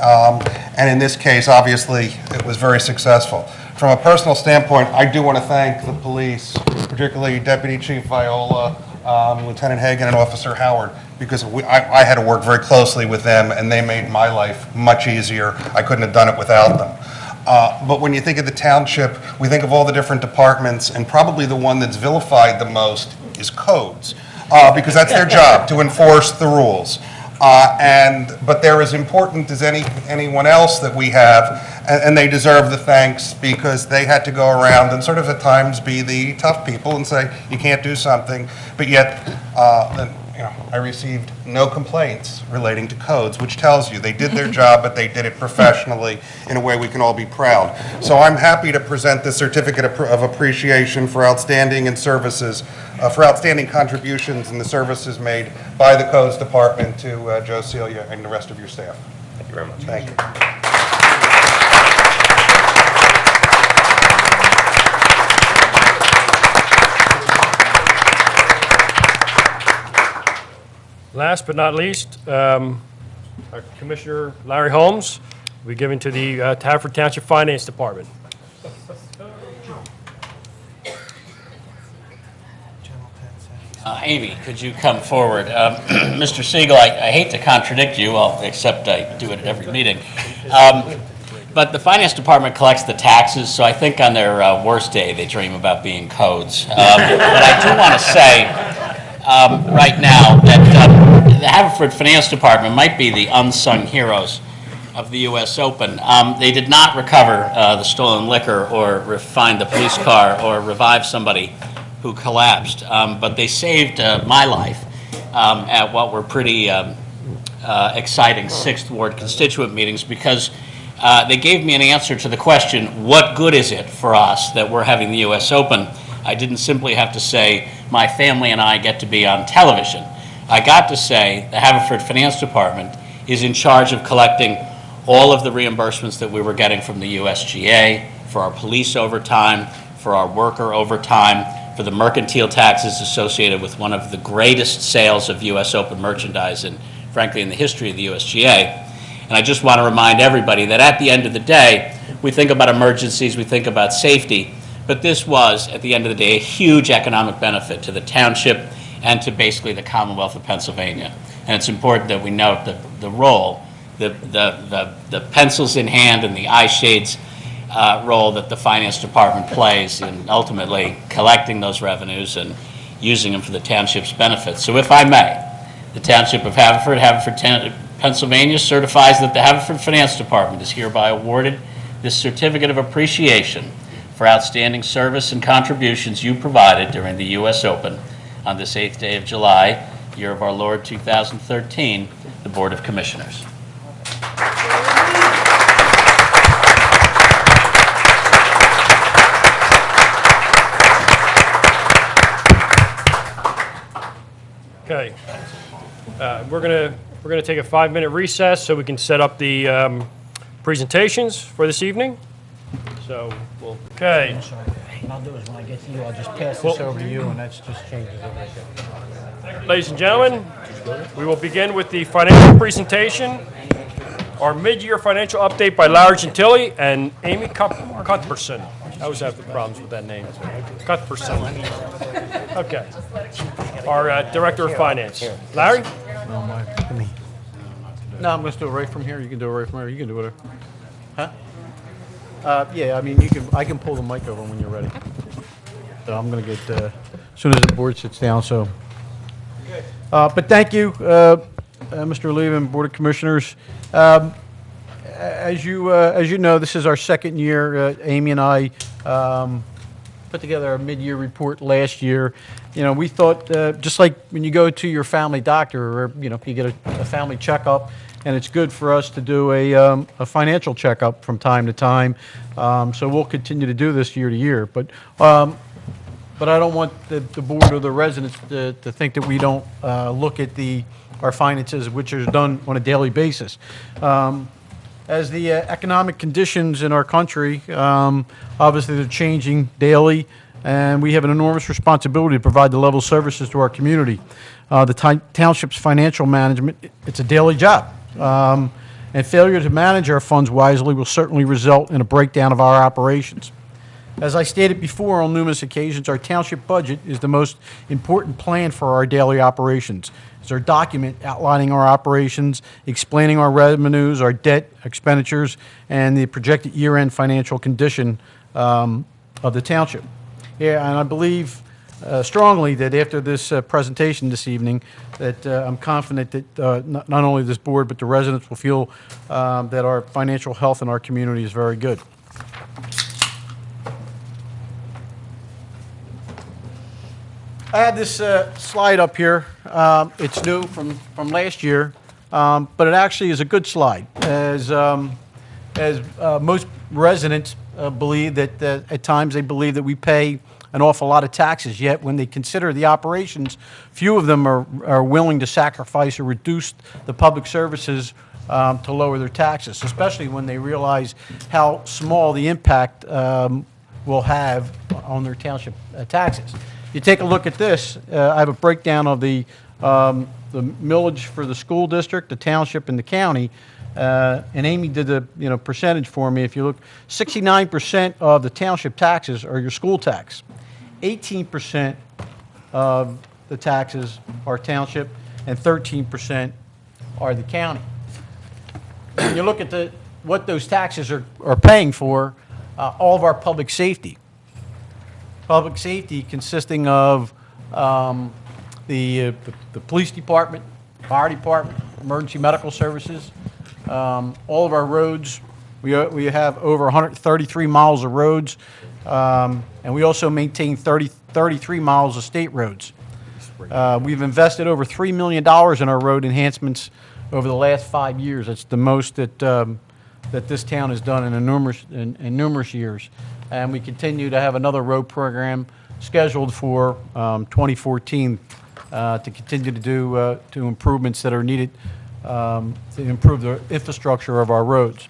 and in this case, obviously, it was very successful. From a personal standpoint, I do want to thank the police, particularly Deputy Chief Viola, Lieutenant Hagan, and Officer Howard, because I had to work very closely with them, and they made my life much easier. I couldn't have done it without them. But when you think of the township, we think of all the different departments, and probably the one that's vilified the most is codes, because that's their job, to enforce the rules. But they're as important as anyone else that we have, and they deserve the thanks because they had to go around and sort of at times be the tough people and say, you can't do something, but yet I received no complaints relating to codes, which tells you they did their job, but they did it professionally in a way we can all be proud. So I'm happy to present this certificate of appreciation for outstanding for outstanding contributions and the services made by the Codes Department to Joe Celia and the rest of your staff. Thank you very much. Thank you. Last but not least, our Commissioner Larry Holmes will be given to the Haverford Township Finance Department. Amy, could you come forward? Mr. Siegel, I hate to contradict you, well, except I do it at every meeting. But the Finance Department collects the taxes, so I think on their worst day they dream about being codes. But I do want to say right now that the Haverford Finance Department might be the unsung heroes of the U.S. Open. They did not recover the stolen liquor or find the police car or revive somebody who collapsed, but they saved my life at what were pretty exciting 6th Ward constituent meetings because they gave me an answer to the question, what good is it for us that we're having the U.S. Open? I didn't simply have to say, my family and I get to be on television. I got to say the Haverford Finance Department is in charge of collecting all of the reimbursements that we were getting from the USGA, for our police overtime, for our worker overtime, for the mercantile taxes associated with one of the greatest sales of U.S. Open merchandise and, frankly, in the history of the USGA. And I just want to remind everybody that at the end of the day, we think about emergencies, we think about safety, but this was, at the end of the day, a huge economic benefit to the township and to basically the Commonwealth of Pennsylvania. And it's important that we note the role, the pencils in hand and the eye shades role that the Finance Department plays in ultimately collecting those revenues and using them for the township's benefits. So if I may, The Township of Haverford, Pennsylvania certifies that the Haverford Finance Department is hereby awarded this certificate of appreciation for outstanding service and contributions you provided during the U.S. Open on this 8th day of July, year of our Lord 2013, the Board of Commissioners. Okay. We're gonna take a 5-minute recess so we can set up the presentations for this evening. So okay. What I'll do is when I get to you, I'll just pass this over to you, and that's just changes everything. Ladies and gentlemen, we will begin with the financial presentation. Our mid-year financial update by Larry Gentili and Amy Cuthbertson. I always have problems with that name. Cuthbertson. Okay. Our Director of Finance. Larry? No, I'm going to do it right from here. You can do it right from here. You can do whatever. Huh? Yeah, I mean, I can pull the mic over when you're ready. So I'm going to get, as soon as the board sits down, so. But thank you, Mr. Oliva and Board of Commissioners. As you know, this is our second year. Amy and I put together a mid-year report last year. You know, we thought, just like when you go to your family doctor, or you know, you get a family checkup, and it's good for us to do a financial checkup from time to time. So we'll continue to do this year to year. But I don't want the board or the residents to think that we don't look at our finances, which are done on a daily basis. As the economic conditions in our country, obviously they're changing daily, and we have an enormous responsibility to provide the level of services to our community. The township's financial management, it's a daily job. And failure to manage our funds wisely will certainly result in a breakdown of our operations. As I stated before on numerous occasions, our township budget is the most important plan for our daily operations. It's our document outlining our operations, explaining our revenues, our debt, expenditures, and the projected year-end financial condition of the township. Yeah, and I believe strongly that after this presentation this evening, that I'm confident that not only this board, but the residents will feel that our financial health in our community is very good. I had this slide up here. It's new from last year, but it actually is a good slide. As most residents believe that at times they believe that we pay an awful lot of taxes, yet when they consider the operations, few of them are willing to sacrifice or reduce the public services to lower their taxes, especially when they realize how small the impact will have on their township taxes. You take a look at this. I have a breakdown of the millage for the school district, the township, and the county. And Amy did the percentage for me. If you look, 69% of the township taxes are your school tax. 18% of the taxes are township, and 13% are the county. When you look at what those taxes are paying for, all of our public safety. Public safety consisting of the police department, fire department, emergency medical services, all of our roads. We have over 133 miles of roads, and we also maintain 33 miles of state roads. We've invested over $3 million in our road enhancements over the last 5 years. That's the most that this town has done in numerous years. And we continue to have another road program scheduled for 2014 to continue to do improvements that are needed to improve the infrastructure of our roads.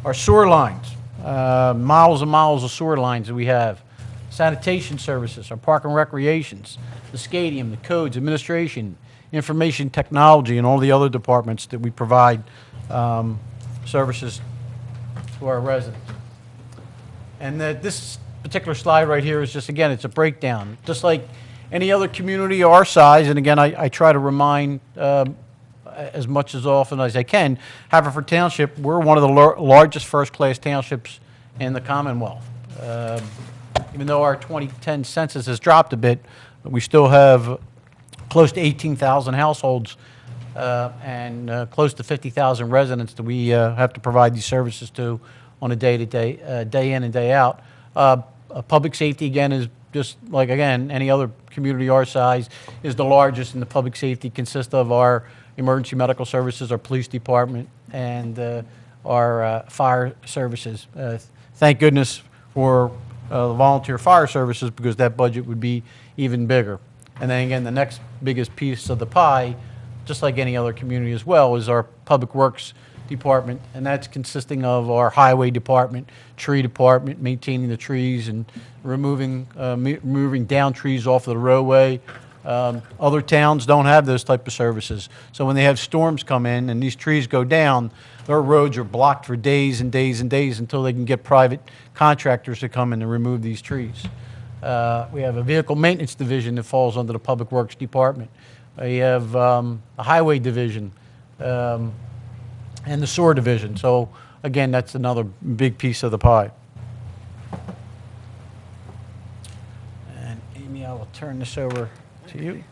Our sewer lines, miles and miles of sewer lines that we have. Sanitation services, our park and recreations, the stadium, the codes, administration, information technology, and all the other departments that we provide services to our residents. And this particular slide right here is just, again, it's a breakdown. Just like any other community our size, and again, I try to remind as much as often as I can, Haverford Township, we're one of the largest first-class townships in the Commonwealth. Even though our 2010 census has dropped a bit, we still have close to 18,000 households and close to 50,000 residents that we have to provide these services to on a day-to-day, day in and day out. Public safety, again, is just like, again, any other community our size, is the largest, and the public safety consists of our emergency medical services, our police department, and our fire services. Thank goodness for the volunteer fire services, because that budget would be even bigger. And then again, the next biggest piece of the pie, just like any other community as well, is our public works department, and that's consisting of our highway department, tree department, maintaining the trees and removing down trees off of the roadway. Other towns don't have those type of services. So when they have storms come in and these trees go down, their roads are blocked for days and days and days until they can get private contractors to come in and remove these trees. We have a vehicle maintenance division that falls under the Public Works Department. We have a highway division and the sewer division. So again, that's another big piece of the pie. And Amy, I will turn this over to you.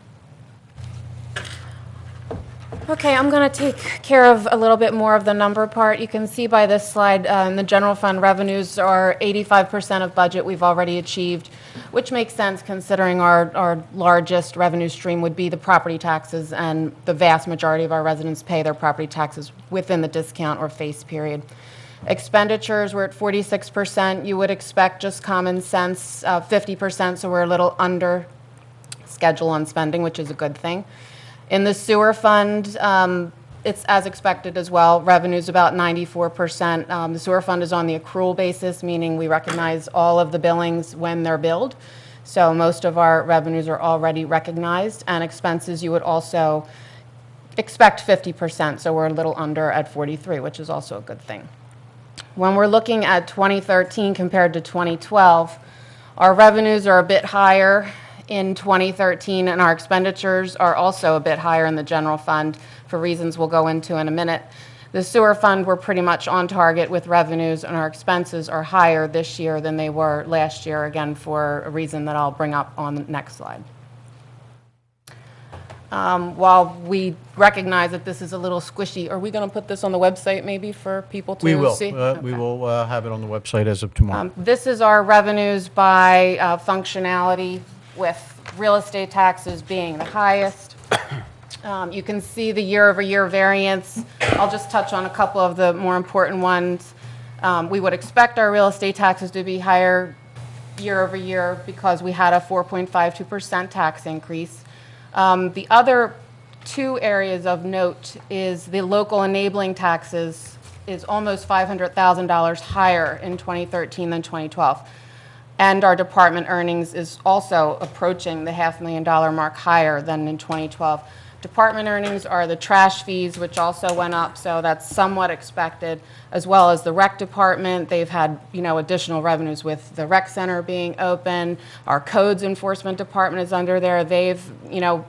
Okay, I'm going to take care of a little bit more of the number part. You can see by this slide, in the general fund revenues are 85% of budget we've already achieved, which makes sense considering our largest revenue stream would be the property taxes, and the vast majority of our residents pay their property taxes within the discount or face period. Expenditures, we're at 46%. You would expect just common sense, 50%, so we're a little under schedule on spending, which is a good thing. In the sewer fund, it's as expected as well. Revenue's about 94%. The sewer fund is on the accrual basis, meaning we recognize all of the billings when they're billed. So most of our revenues are already recognized, and expenses you would also expect 50%, so we're a little under at 43, which is also a good thing. When we're looking at 2013 compared to 2012, our revenues are a bit higher in 2013, and our expenditures are also a bit higher in the general fund for reasons we'll go into in a minute. The sewer fund, we're pretty much on target with revenues, and our expenses are higher this year than they were last year, again, for a reason that I'll bring up on the next slide. While we recognize that this is a little squishy, are we going to put this on the website maybe for people to see? We will. Okay. We will have it on the website as of tomorrow. This is our revenues by functionality, with real estate taxes being the highest. You can see the year-over-year variance. I'll just touch on a couple of the more important ones. We would expect our real estate taxes to be higher year-over-year because we had a 4.52% tax increase. The other two areas of note is the local enabling taxes is almost $500,000 higher in 2013 than 2012. And our department earnings is also approaching the $500,000 mark higher than in 2012. Department earnings are the trash fees, which also went up, so that's somewhat expected, as well as the rec department. They've had, additional revenues with the rec center being open. Our codes enforcement department is under there. They've,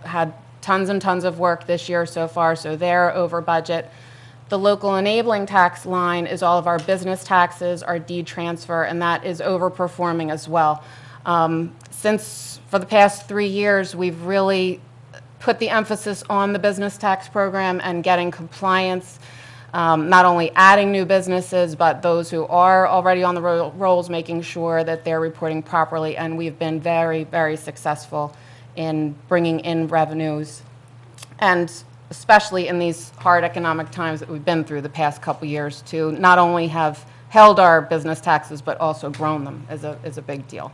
had tons and tons of work this year so far, so they're over budget. The local enabling tax line is all of our business taxes, our deed transfer, and that is overperforming as well. Since for the past 3 years, we've really put the emphasis on the business tax program and getting compliance, not only adding new businesses, but those who are already on the rolls, making sure that they're reporting properly, and we've been very, very successful in bringing in revenues, and especially in these hard economic times that we've been through the past couple years, to not only have held our business taxes, but also grown them is a big deal.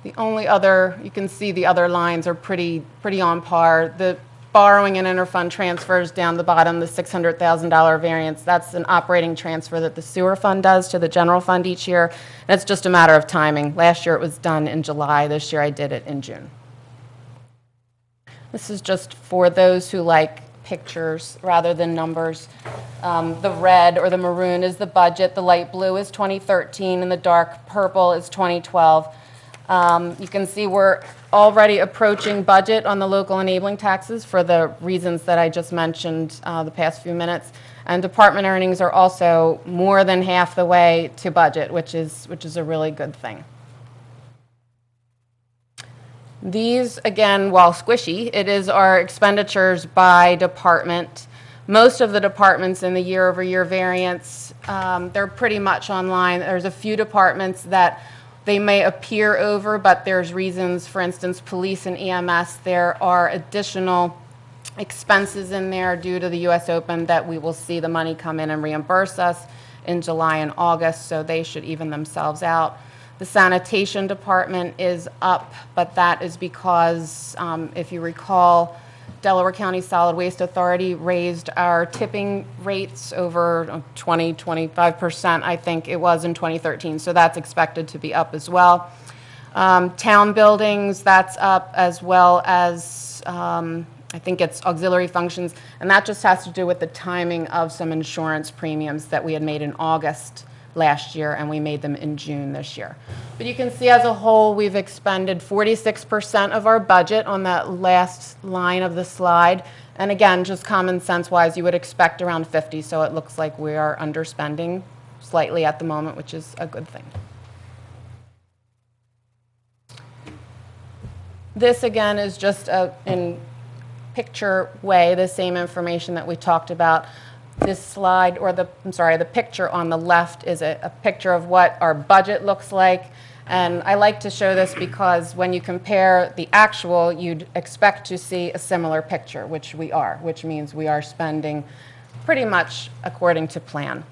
The only other, you can see the other lines are pretty on par. The borrowing and interfund transfers down the bottom, the $600,000 variance, that's an operating transfer that the sewer fund does to the general fund each year, and it's just a matter of timing. Last year it was done in July. This year I did it in June. This is just for those who like pictures rather than numbers. The red or the maroon is the budget, the light blue is 2013, and the dark purple is 2012. You can see we're already approaching budget on the local enabling taxes for the reasons that I just mentioned the past few minutes. And department earnings are also more than half the way to budget, which is a really good thing. These, again, while squishy, it is our expenditures by department. Most of the departments in the year-over-year variance, they're pretty much online. There's a few departments that they may appear over, but there's reasons. For instance, police and EMS, there are additional expenses in there due to the U.S. Open that we will see the money come in and reimburse us in July and August, so they should even themselves out. The sanitation department is up, but that is because, if you recall, Delaware County Solid Waste Authority raised our tipping rates over 25%, I think it was in 2013, so that's expected to be up as well. Town buildings, that's up, as well as I think it's auxiliary functions, and that just has to do with the timing of some insurance premiums that we had made in August last year, and we made them in June this year. But you can see as a whole, we've expended 46% of our budget on that last line of the slide. And again, just common sense wise, you would expect around 50, so it looks like we are underspending slightly at the moment, which is a good thing. This again is just in picture way, the same information that we talked about. This slide, or the picture on the left is a picture of what our budget looks like. And I like to show this because when you compare the actual, you'd expect to see a similar picture, which we are, which means we are spending pretty much according to plan.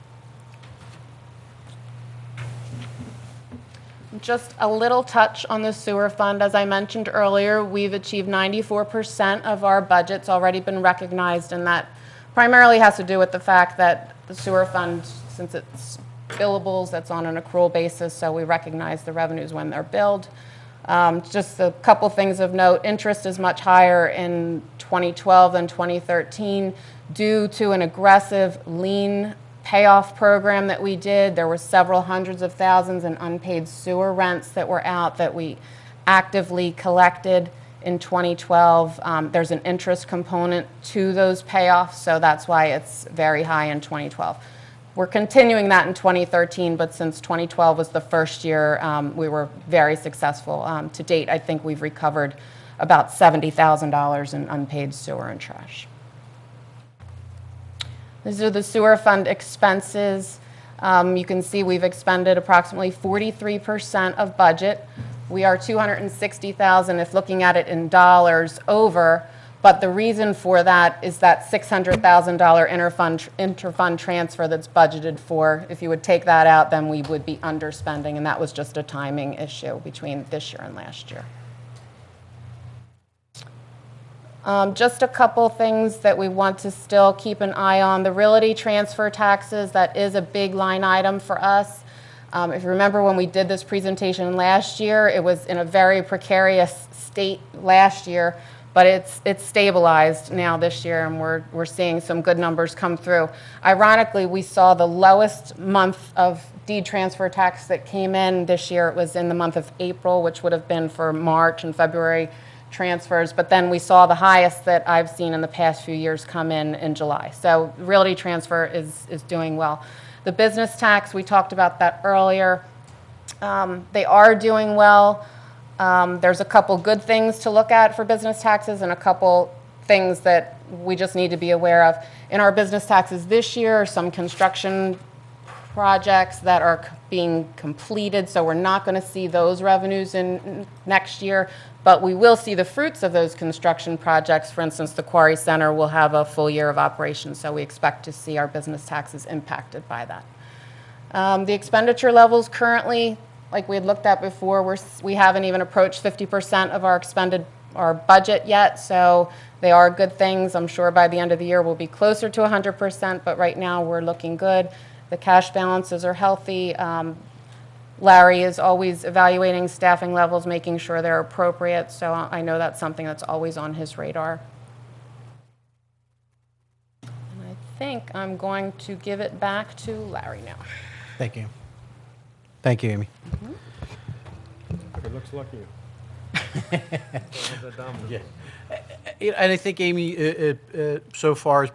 Just a little touch on the sewer fund. As I mentioned earlier, we've achieved 94% of our budget's already been recognized, and that primarily has to do with the fact that the sewer fund, since it's billables, that's on an accrual basis, so we recognize the revenues when they're billed. Just a couple things of note. Interest is much higher in 2012 than 2013 due to an aggressive lien payoff program that we did. There were several hundreds of thousands in unpaid sewer rents that were out that we actively collected in 2012. There's an interest component to those payoffs, so that's why it's very high in 2012. We're continuing that in 2013, but since 2012 was the first year, we were very successful. To date, I think we've recovered about $70,000 in unpaid sewer and trash. These are the sewer fund expenses. You can see we've expended approximately 43% of budget. We are $260,000, if looking at it in dollars, over, but the reason for that is that $600,000 interfund transfer that's budgeted for. If you would take that out, then we would be underspending, and that was just a timing issue between this year and last year. Just a couple things that we want to still keep an eye on. The realty transfer taxes, that is a big line item for us. If you remember when we did this presentation last year, it was in a very precarious state last year, but it's stabilized now this year, and we're seeing some good numbers come through. Ironically, we saw the lowest month of deed transfer tax that came in this year. It was in the month of April, which would have been for March and February transfers, but then we saw the highest that I've seen in the past few years come in July. So realty transfer is doing well. The business tax, we talked about that earlier. They are doing well. There's a couple good things to look at for business taxes and a couple things that we just need to be aware of. In our business taxes this year, some construction projects that are being completed, so we're not going to see those revenues in next year, but we will see the fruits of those construction projects. For instance, the Quarry Center will have a full year of operation, so we expect to see our business taxes impacted by that. The expenditure levels currently, like we had looked at before, we haven't even approached 50% of our budget yet, so they are good things. I'm sure by the end of the year we'll be closer to 100%, but right now we're looking good. The cash balances are healthy. Larry is always evaluating staffing levels, making sure they're appropriate, so I know that's something that's always on his radar. And I think I'm going to give it back to Larry now. Thank you. Thank you, Amy. It looks lucky. Yeah. And I think Amy, so far,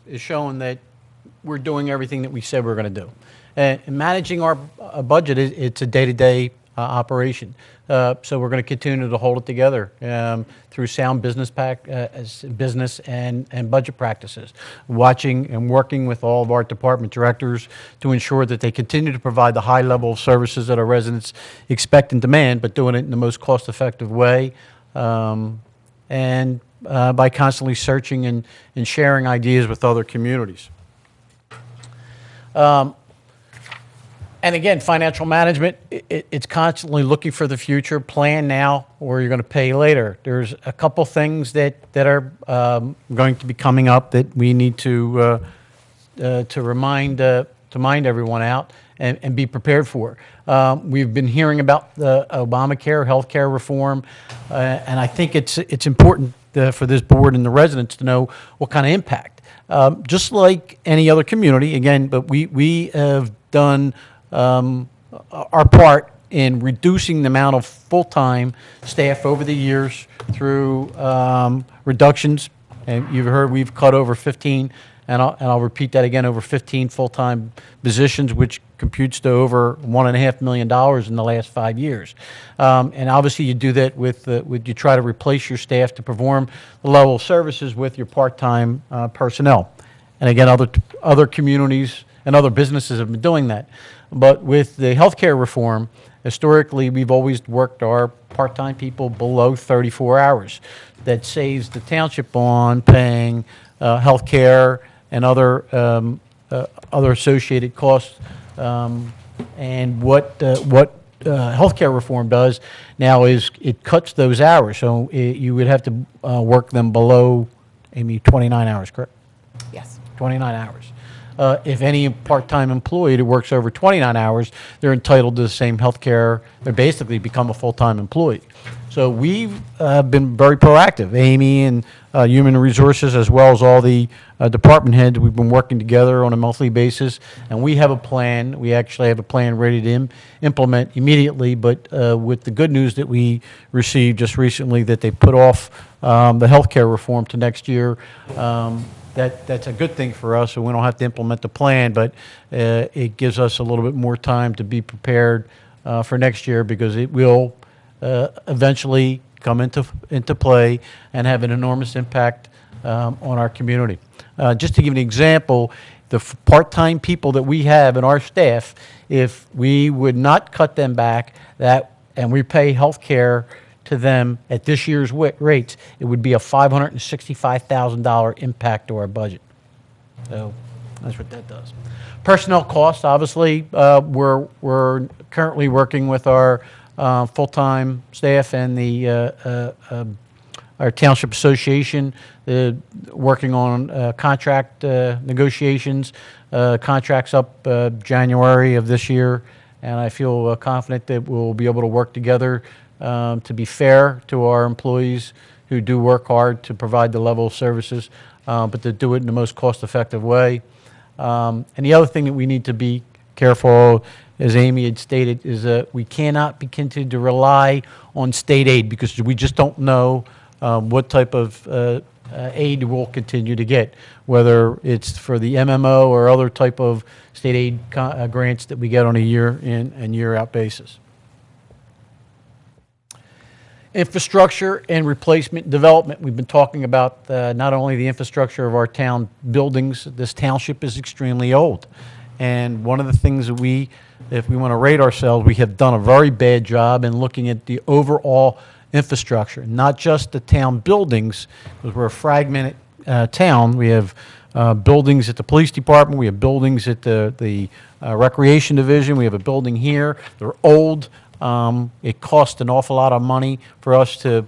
is showing that we're doing everything that we said we're going to do. And managing our budget, it's a day-to-day operation. So we're going to continue to hold it together through sound business business and budget practices, watching and working with all of our department directors to ensure that they continue to provide the high level of services that our residents expect and demand, but doing it in the most cost-effective way, and by constantly searching and sharing ideas with other communities. And again, financial management, it's constantly looking for the future, plan now, or you're going to pay later. There's a couple things that are going to be coming up that we need to remind everyone out and be prepared for. We've been hearing about the Obamacare healthcare reform, and I think it's important for this board and the residents to know what kind of impact. Just like any other community, again, but we have done our part in reducing the amount of full-time staff over the years through reductions. And you've heard we've cut over 15, and I'll repeat that again, over 15 full-time positions, which computes to over $1.5 million in the last 5 years. And obviously you do that with you try to replace your staff to perform the level of services with your part-time personnel. And again, other communities and other businesses have been doing that. But with the healthcare reform, historically, we've always worked our part-time people below 34 hours. That saves the township on paying healthcare and other associated costs. And what healthcare reform does now is it cuts those hours. So you would have to work them below, Amy, 29 hours, correct? Yes. 29 hours. If any part-time employee that works over 29 hours, they're entitled to the same health care. They basically become a full-time employee. So we've been very proactive. Amy and Human Resources, as well as all the department heads, we've been working together on a monthly basis, and we have a plan. We actually have a plan ready to implement immediately, but with the good news that we received just recently that they put off the health care reform to next year, that's a good thing for us, so we don't have to implement the plan, but it gives us a little bit more time to be prepared for next year, because it will eventually come into play and have an enormous impact on our community. Just to give an example, the part-time people that we have in our staff, if we would not cut them back and we pay health care to them at this year's rates, it would be a $565,000 impact to our budget. So that's what that does. Personnel costs, obviously, we're currently working with our full-time staff and our township association, working on contract negotiations. Contracts up January of this year, and I feel confident that we'll be able to work together to be fair to our employees who do work hard to provide the level of services, but to do it in the most cost-effective way. And the other thing that we need to be careful, as Amy had stated, is that we cannot be continued to rely on state aid, because we just don't know what type of aid we'll continue to get, whether it's for the MMO or other type of state aid grants that we get on a year in and year out basis. Infrastructure and replacement development. We've been talking about not only the infrastructure of our town buildings. This township is extremely old. And one of the things that if we want to rate ourselves, we have done a very bad job in looking at the overall infrastructure, not just the town buildings, because we're a fragmented town. We have buildings at the police department. We have buildings at the recreation division. We have a building here. They're old. It costs an awful lot of money for us to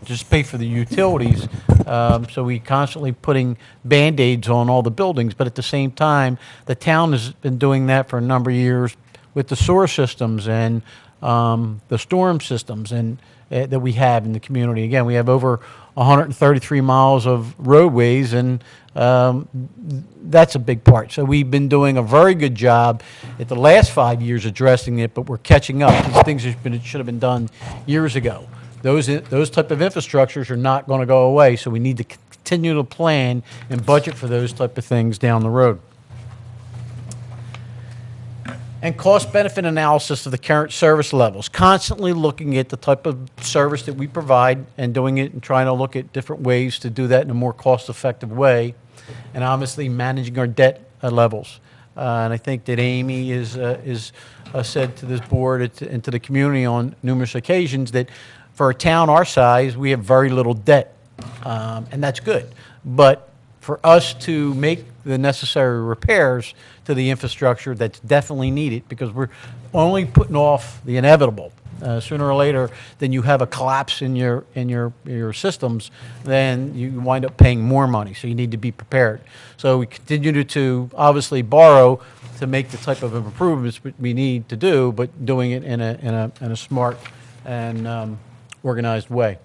just pay for the utilities. So we constantly putting Band-Aids on all the buildings, but at the same time, the town has been doing that for a number of years with the sewer systems and the storm systems and that we have in the community. Again, we have over 133 miles of roadways, and that's a big part. So we've been doing a very good job at the last 5 years addressing it, but we're catching up. These things should have been done years ago. Those type of infrastructures are not going to go away, so we need to continue to plan and budget for those type of things down the road. And cost-benefit analysis of the current service levels, constantly looking at the type of service that we provide and doing it and trying to look at different ways to do that in a more cost-effective way, and obviously managing our debt levels. And I think that Amy is said to this board and to the community on numerous occasions that for a town our size, we have very little debt, and that's good. But for us to make the necessary repairs to the infrastructure that's definitely needed, because we're only putting off the inevitable. Sooner or later, then you have a collapse in your systems, then you wind up paying more money. So you need to be prepared. So we continue to obviously borrow to make the type of improvements we need to do, but doing it in a smart and organized way.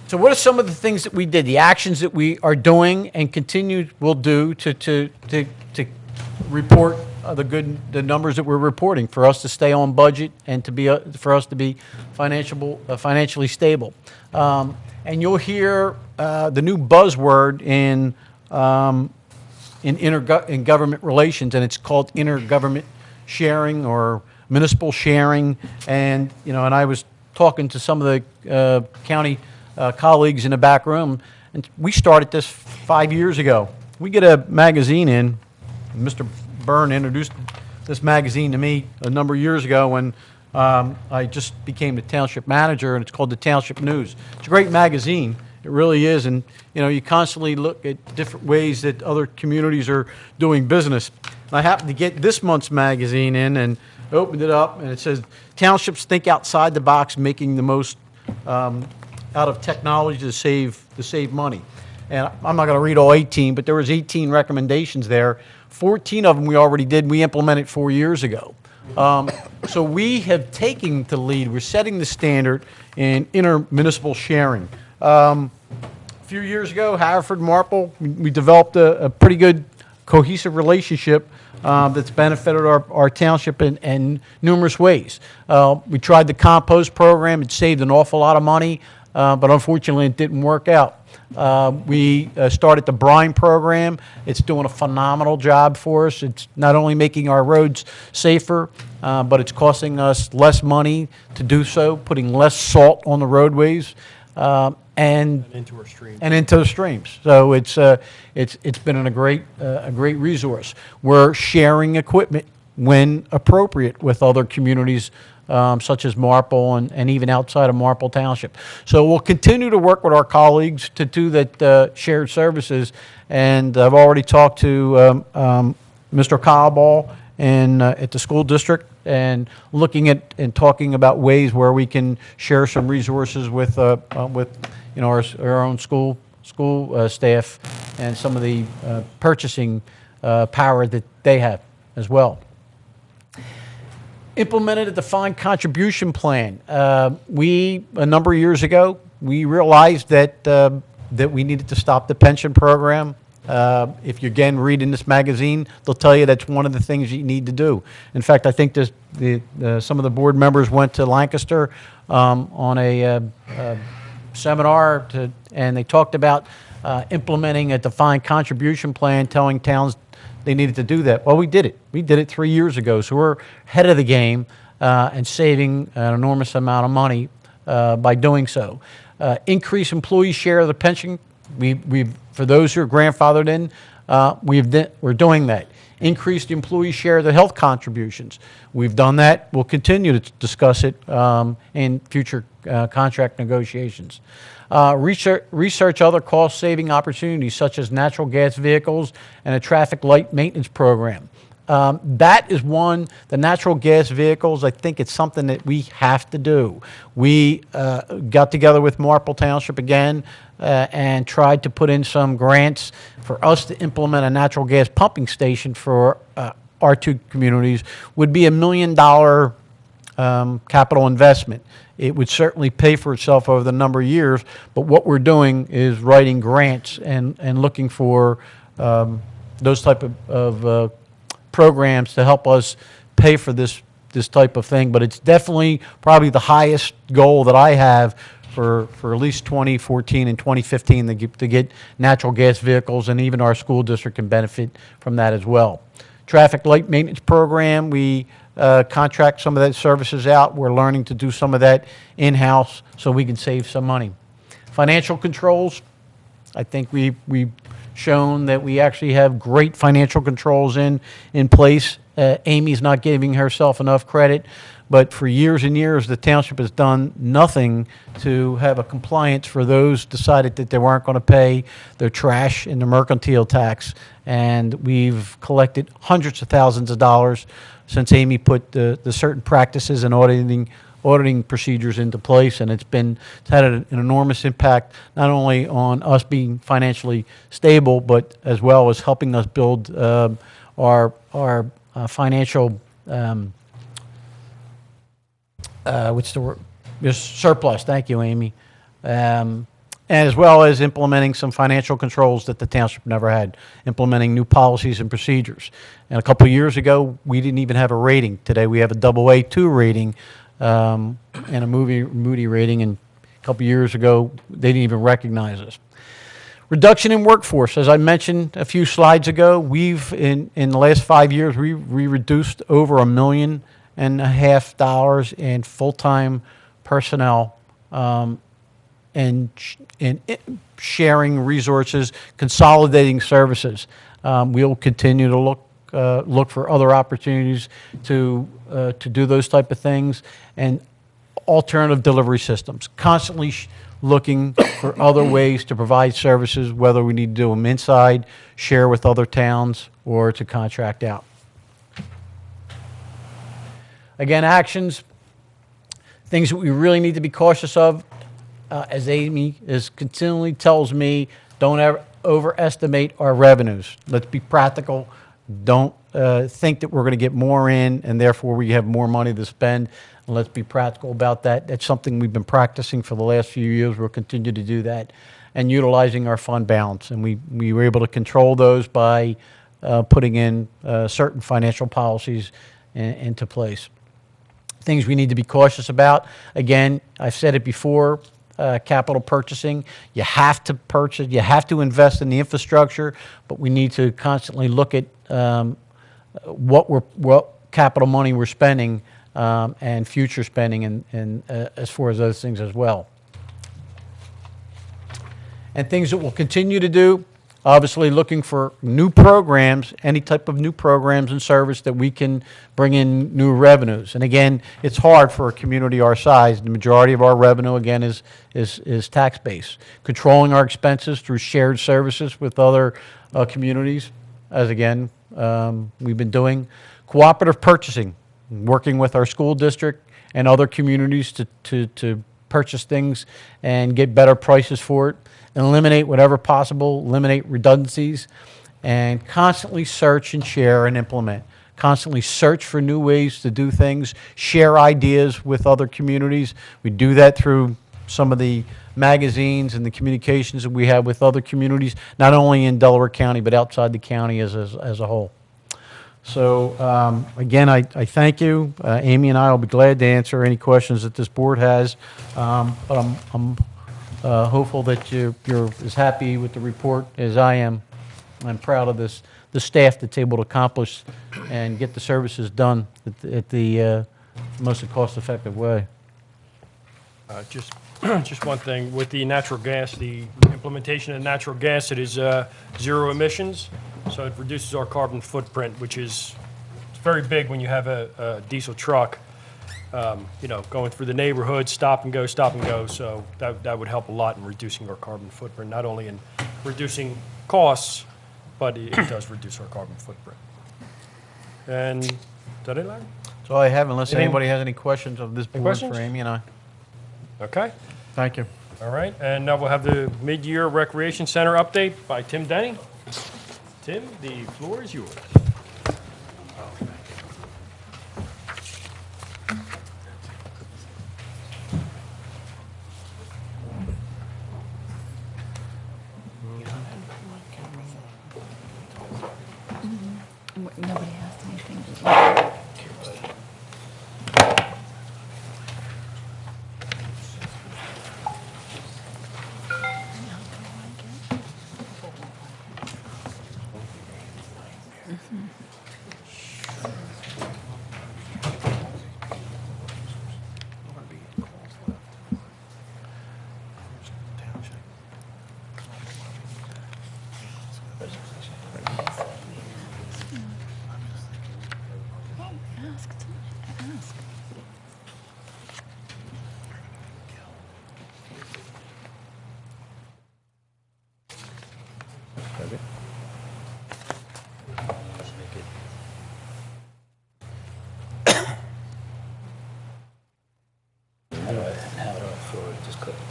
So what are some of the things that we did, the actions that we are doing and will do to report the numbers that we're reporting for us to stay on budget and for us to be financially stable? And you'll hear the new buzzword in government relations, and it's called intergovernment sharing or municipal sharing. And and I was talking to some of the county colleagues in the back room, and we started this 5 years ago. We get a magazine in. Mr. Byrne introduced this magazine to me a number of years ago when I just became the township manager, and it's called the Township News. It's a great magazine. It really is, and you constantly look at different ways that other communities are doing business. And I happened to get this month's magazine in and opened it up, and it says, "Townships think outside the box, making the most out of technology to save money." And I'm not going to read all 18, but there was 18 recommendations there. 14 of them we already did. We implemented 4 years ago. So we have taken the lead. We're setting the standard in intermunicipal sharing. A few years ago, Haverford and Marple, we developed a pretty good cohesive relationship that's benefited our township in numerous ways. We tried the compost program. It saved an awful lot of money. But unfortunately, it didn't work out. We started the brine program. It's doing a phenomenal job for us. It's not only making our roads safer, but it's costing us less money to do so, putting less salt on the roadways, and into our streams. And into the streams. So it's been a great resource. We're sharing equipment when appropriate with other communities, such as Marple and even outside of Marple Township. So we'll continue to work with our colleagues to do that shared services. And I've already talked to Mr. Coball at the school district and looking at and talking about ways where we can share some resources with our own school staff and some of the purchasing power that they have as well. Implemented a defined contribution plan. A number of years ago, we realized that we needed to stop the pension program. If you again read in this magazine, they'll tell you that's one of the things you need to do. In fact, I think some of the board members went to Lancaster on a seminar and they talked about implementing a defined contribution plan, telling towns they needed to do that. Well, we did it. We did it 3 years ago, so we're ahead of the game and saving an enormous amount of money by doing so. Increase employee share of the pension. For those who are grandfathered in, we're doing that. Increase the employee share of the health contributions. We've done that. We'll continue to discuss it in future contract negotiations. Research other cost-saving opportunities such as natural gas vehicles and a traffic light maintenance program. That is one, the natural gas vehicles, I think it's something that we have to do. We got together with Marple Township again and tried to put in some grants for us to implement a natural gas pumping station for our two communities. Would be $1 million capital investment. It would certainly pay for itself over the number of years, but what we're doing is writing grants and looking for those type of programs to help us pay for this type of thing. But it's definitely probably the highest goal that I have for at least 2014 and 2015 to get natural gas vehicles, and even our school district can benefit from that as well. traffic light maintenance program. We contract some of that services out. We're learning to do some of that in-house so we can save some money. Financial controls, I think we've shown that we actually have great financial controls in place. Amy's not giving herself enough credit, but for years and years, the township has done nothing to have a compliance for those decided that they weren't going to pay their trash and the mercantile tax. And we've collected hundreds of thousands of dollars since Amy put the certain practices and auditing procedures into place, and it's had an enormous impact not only on us being financially stable, but as well as helping us build our financial what's the word? Just surplus. Thank you, Amy. And as well as implementing some financial controls that the township never had, implementing new policies and procedures. And a couple of years ago, we didn't even have a rating. Today, we have a AA2 rating and a Moody rating. And a couple of years ago, they didn't even recognize us. Reduction in workforce. As I mentioned a few slides ago, we've, in the last 5 years, we reduced over $1.5 million in full-time personnel and sharing resources, consolidating services. We'll continue to look for other opportunities to do those type of things, and alternative delivery systems. Constantly looking for other ways to provide services, whether we need to do them inside, share with other towns, or to contract out. Again, actions, things that we really need to be cautious of, as Amy continually tells me, don't ever overestimate our revenues. Let's be practical. Don't think that we're going to get more in and therefore we have more money to spend. And let's be practical about that. That's something we've been practicing for the last few years. We'll continue to do that. And utilizing our fund balance. And we were able to control those by putting in certain financial policies into place. Things we need to be cautious about. Again, I've said it before, capital purchasing. You have to purchase, you have to invest in the infrastructure, but we need to constantly look at what capital money we're spending and future spending and as far as those things as well. And things that we'll continue to do, obviously looking for new programs, any type of new programs and service that we can bring in new revenues. And again, it's hard for a community our size. The majority of our revenue, again, is tax-based. Controlling our expenses through shared services with other communities, as again, we've been doing. Cooperative purchasing, working with our school district and other communities to purchase things and get better prices for it. Eliminate whatever possible, eliminate redundancies, and constantly search and share and implement. Constantly search for new ways to do things, share ideas with other communities. We do that through some of the magazines and the communications that we have with other communities, not only in Delaware County, but outside the county as a whole. So again, I thank you. Amy and I will be glad to answer any questions that this board has, but I'm hopeful that you're as happy with the report as I am. I'm proud of the staff that's able to accomplish and get the services done at the most cost-effective way. Just one thing, with the natural gas, the implementation of natural gas, it is zero emissions, so it reduces our carbon footprint, which is very big when you have a diesel truck. You know, going through the neighborhood, stop and go, so that would help a lot in reducing our carbon footprint, not only in reducing costs, but it does reduce our carbon footprint. And is that it, Larry? That's all I have, unless anybody has any questions of this board for Amy and I. Okay. Thank you. All right, and now we'll have the mid-year recreation center update by Tim Denny. Tim, the floor is yours. Nobody has anything.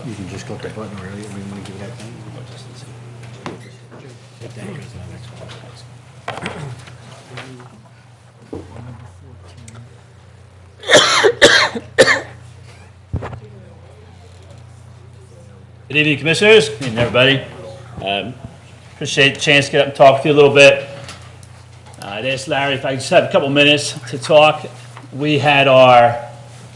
You can just click the button, or you want to give that thing. If that goes to the next one. Good evening, Commissioners. Good evening, everybody. Appreciate the chance to get up and talk with you a little bit. I'd ask Larry if I could just have a couple minutes to talk. We had our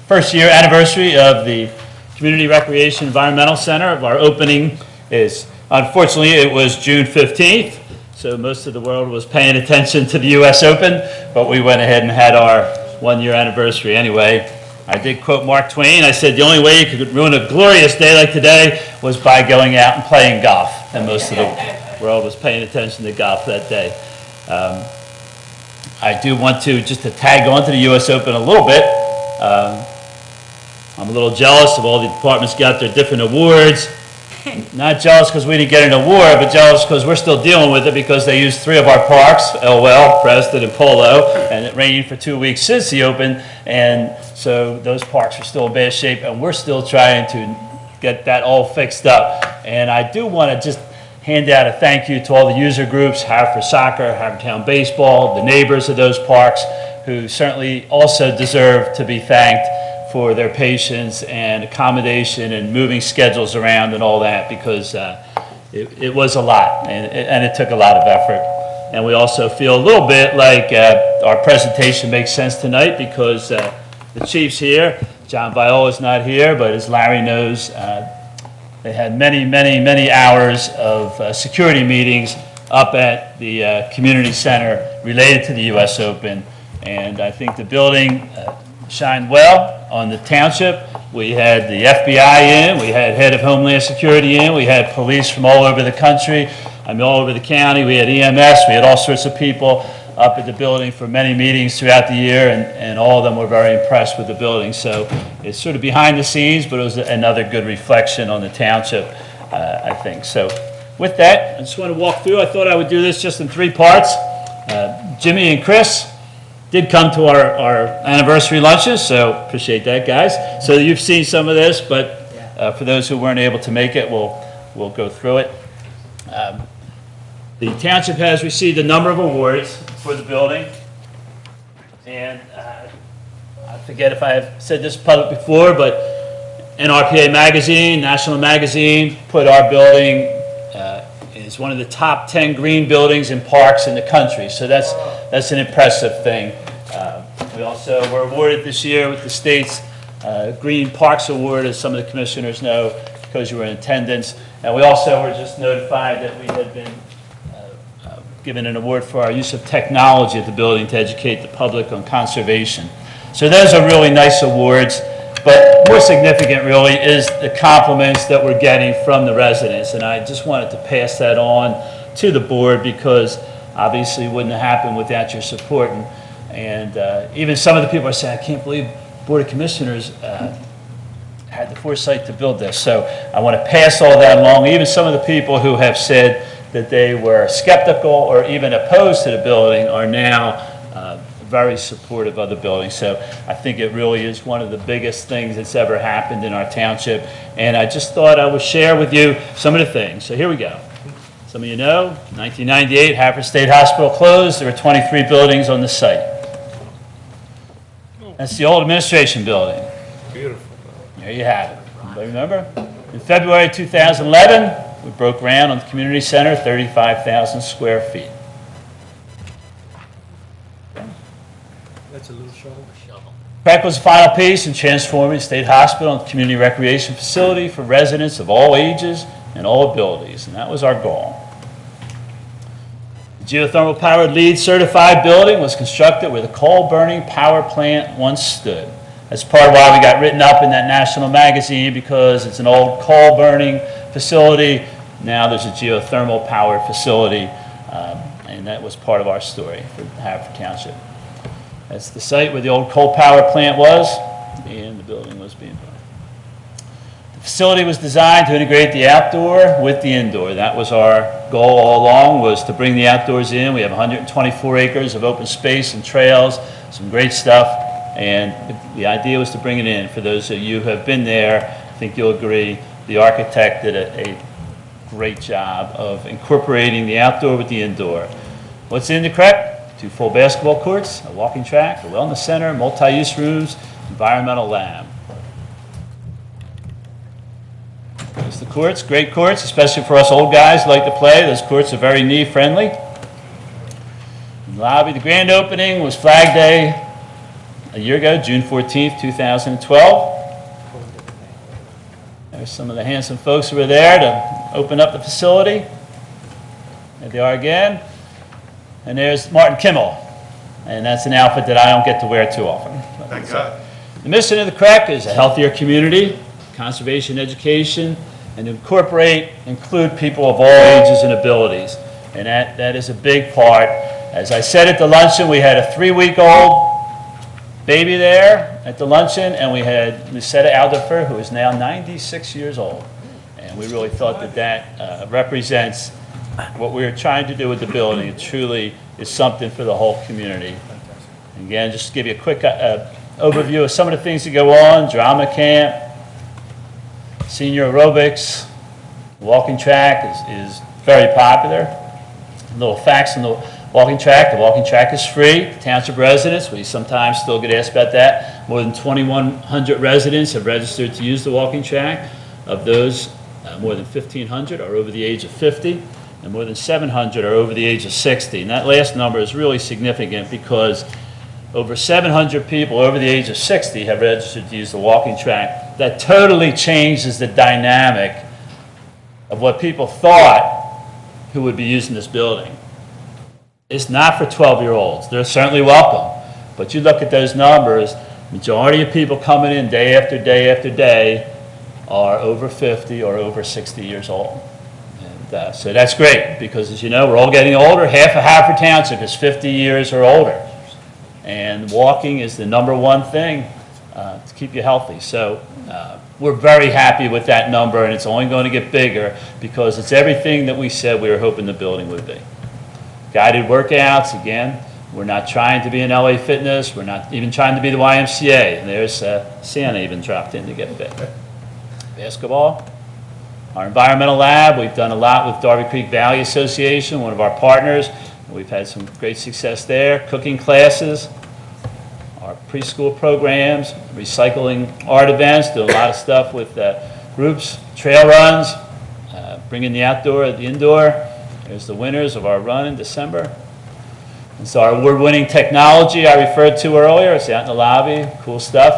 first year anniversary of the Community Recreation Environmental Center. Our opening is, unfortunately, it was June 15th, so most of the world was paying attention to the U.S. Open, but we went ahead and had our one-year anniversary anyway. I did quote Mark Twain. I said the only way you could ruin a glorious day like today was by going out and playing golf, and most of the world was paying attention to golf that day. I do want to just to tag on to the U.S. Open a little bit. I'm a little jealous of all the departments got their different awards. Not jealous because we didn't get an award, but jealous because we're still dealing with it because they used 3 of our parks, Elwell, Preston, and Polo, and it rained for 2 weeks since the Open, and so those parks are still in bad shape, and we're still trying to get that all fixed up. And I do want to just hand out a thank you to all the user groups, Haverford Soccer, Haverford Town Baseball, the neighbors of those parks, who certainly also deserve to be thanked for their patience and accommodation and moving schedules around and all that, because it was a lot, and it took a lot of effort. And we also feel a little bit like our presentation makes sense tonight because the chief's here. John Viola's not here, but as Larry knows, they had many hours of security meetings up at the community center related to the U.S. Open, and I think the building shined well on the township. We had the FBI in, we had head of Homeland Security in, we had police from all over the country, all over the county, we had EMS, we had all sorts of people up at the building for many meetings throughout the year, and all of them were very impressed with the building. So it's sort of behind the scenes, but it was another good reflection on the township, I think. So with that, I just want to walk through. I thought I would do this just in 3 parts. Jimmy and Chris did come to our anniversary lunches, so appreciate that, guys. So you've seen some of this, but for those who weren't able to make it, we'll go through it. The township has received a number of awards for the building, and I forget if I have said this public before, but NRPA Magazine, National Magazine, put our building as one of the top 10 green buildings and parks in the country, so that's an impressive thing. We also were awarded this year with the state's Green Parks Award, as some of the commissioners know, because you were in attendance. And we also were just notified that we had been given an award for our use of technology at the building to educate the public on conservation. So those are really nice awards, but more significant really is the compliments that we're getting from the residents. And I just wanted to pass that on to the board because obviously it wouldn't have happened without your support. And even some of the people are saying, I can't believe Board of Commissioners had the foresight to build this. So I want to pass all that along. Even some of the people who have said that they were skeptical or even opposed to the building are now very supportive of the building. So I think it really is one of the biggest things that's ever happened in our township. And I just thought I would share with you some of the things. So here we go. Some of you know, 1998, Haverford State Hospital closed. There were 23 buildings on the site. That's the old administration building. Beautiful. There you have it. Anybody remember? In February 2011, we broke ground on the community center, 35,000 square feet. That's a little shovel. Crack was the final piece in transforming State Hospital into a community recreation facility for residents of all ages and all abilities, and that was our goal. The geothermal powered LEED certified building was constructed where the coal burning power plant once stood. That's part of why we got written up in that national magazine, because it's an old coal burning facility. Now there's a geothermal powered facility, and that was part of our story for Haverford Township. That's the site where the old coal power plant was, and the building was being built. The facility was designed to integrate the outdoor with the indoor. That was our goal all along, was to bring the outdoors in. We have 124 acres of open space and trails, some great stuff, and the idea was to bring it in. For those of you who have been there, I think you'll agree, the architect did a great job of incorporating the outdoor with the indoor. What's in the CREC? 2 full basketball courts, a walking track, a wellness center, multi-use rooms, environmental lab. There's the courts, great courts, especially for us old guys who like to play. Those courts are very knee-friendly. In the lobby, the grand opening was Flag Day a year ago, June 14th, 2012. There's some of the handsome folks who were there to open up the facility. There they are again. And there's Martin Kimmel. And that's an outfit that I don't get to wear too often. Thank God. The mission of the CREC is a healthier community, conservation education, and include people of all ages and abilities. And that is a big part. As I said at the luncheon, we had a 3-week-old baby there at the luncheon, and we had Lucetta Alderfer, who is now 96 years old. And we really thought that represents what we were trying to do with the building. It truly is something for the whole community. And again, just to give you a quick overview of some of the things that go on: drama camp, senior aerobics, walking track is very popular. A little facts on the walking track. The walking track is free to township residents. We sometimes still get asked about that. More than 2,100 residents have registered to use the walking track. Of those, more than 1,500 are over the age of 50, and more than 700 are over the age of 60. And that last number is really significant because over 700 people over the age of 60 have registered to use the walking track. That totally changes the dynamic of what people thought who would be using this building. It's not for 12-year-olds. They're certainly welcome. But you look at those numbers, majority of people coming in day after day after day are over 50 or over 60 years old. And so that's great because, as you know, we're all getting older. Half of Haverford Township is 50 years or older. And walking is the #1 thing to keep you healthy. So we're very happy with that number, and it's only going to get bigger because it's everything that we said we were hoping the building would be. Guided workouts, again, we're not trying to be an LA Fitness. We're not even trying to be the YMCA. And there's Santa even dropped in to get fit. Basketball. Our environmental lab, we've done a lot with Darby Creek Valley Association, one of our partners. We've had some great success there. Cooking classes, our preschool programs, recycling art events, do a lot of stuff with groups, trail runs, bringing the outdoor at the indoor. There's the winners of our run in December. And so our award-winning technology I referred to earlier, it's out in the lobby, cool stuff.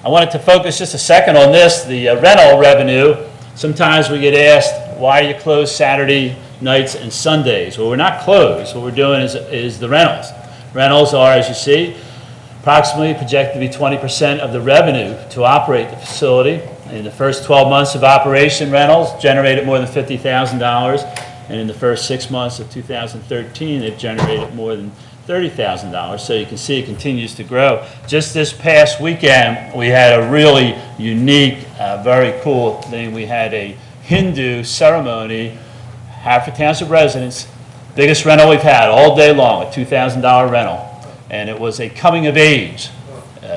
I wanted to focus just a second on this, the rental revenue. Sometimes we get asked, why are you closed Saturday nights and Sundays? Well, we're not closed. What we're doing is the rentals. Rentals are, as you see, approximately projected to be 20% of the revenue to operate the facility. In the first 12 months of operation, rentals generated more than $50,000. And in the first 6 months of 2013, they've generated more than $30,000. So you can see it continues to grow. Just this past weekend, we had a really unique, very cool thing. We had a Hindu ceremony, Haverford Township residents, biggest rental we've had all day long, a $2,000 rental. And it was a coming of age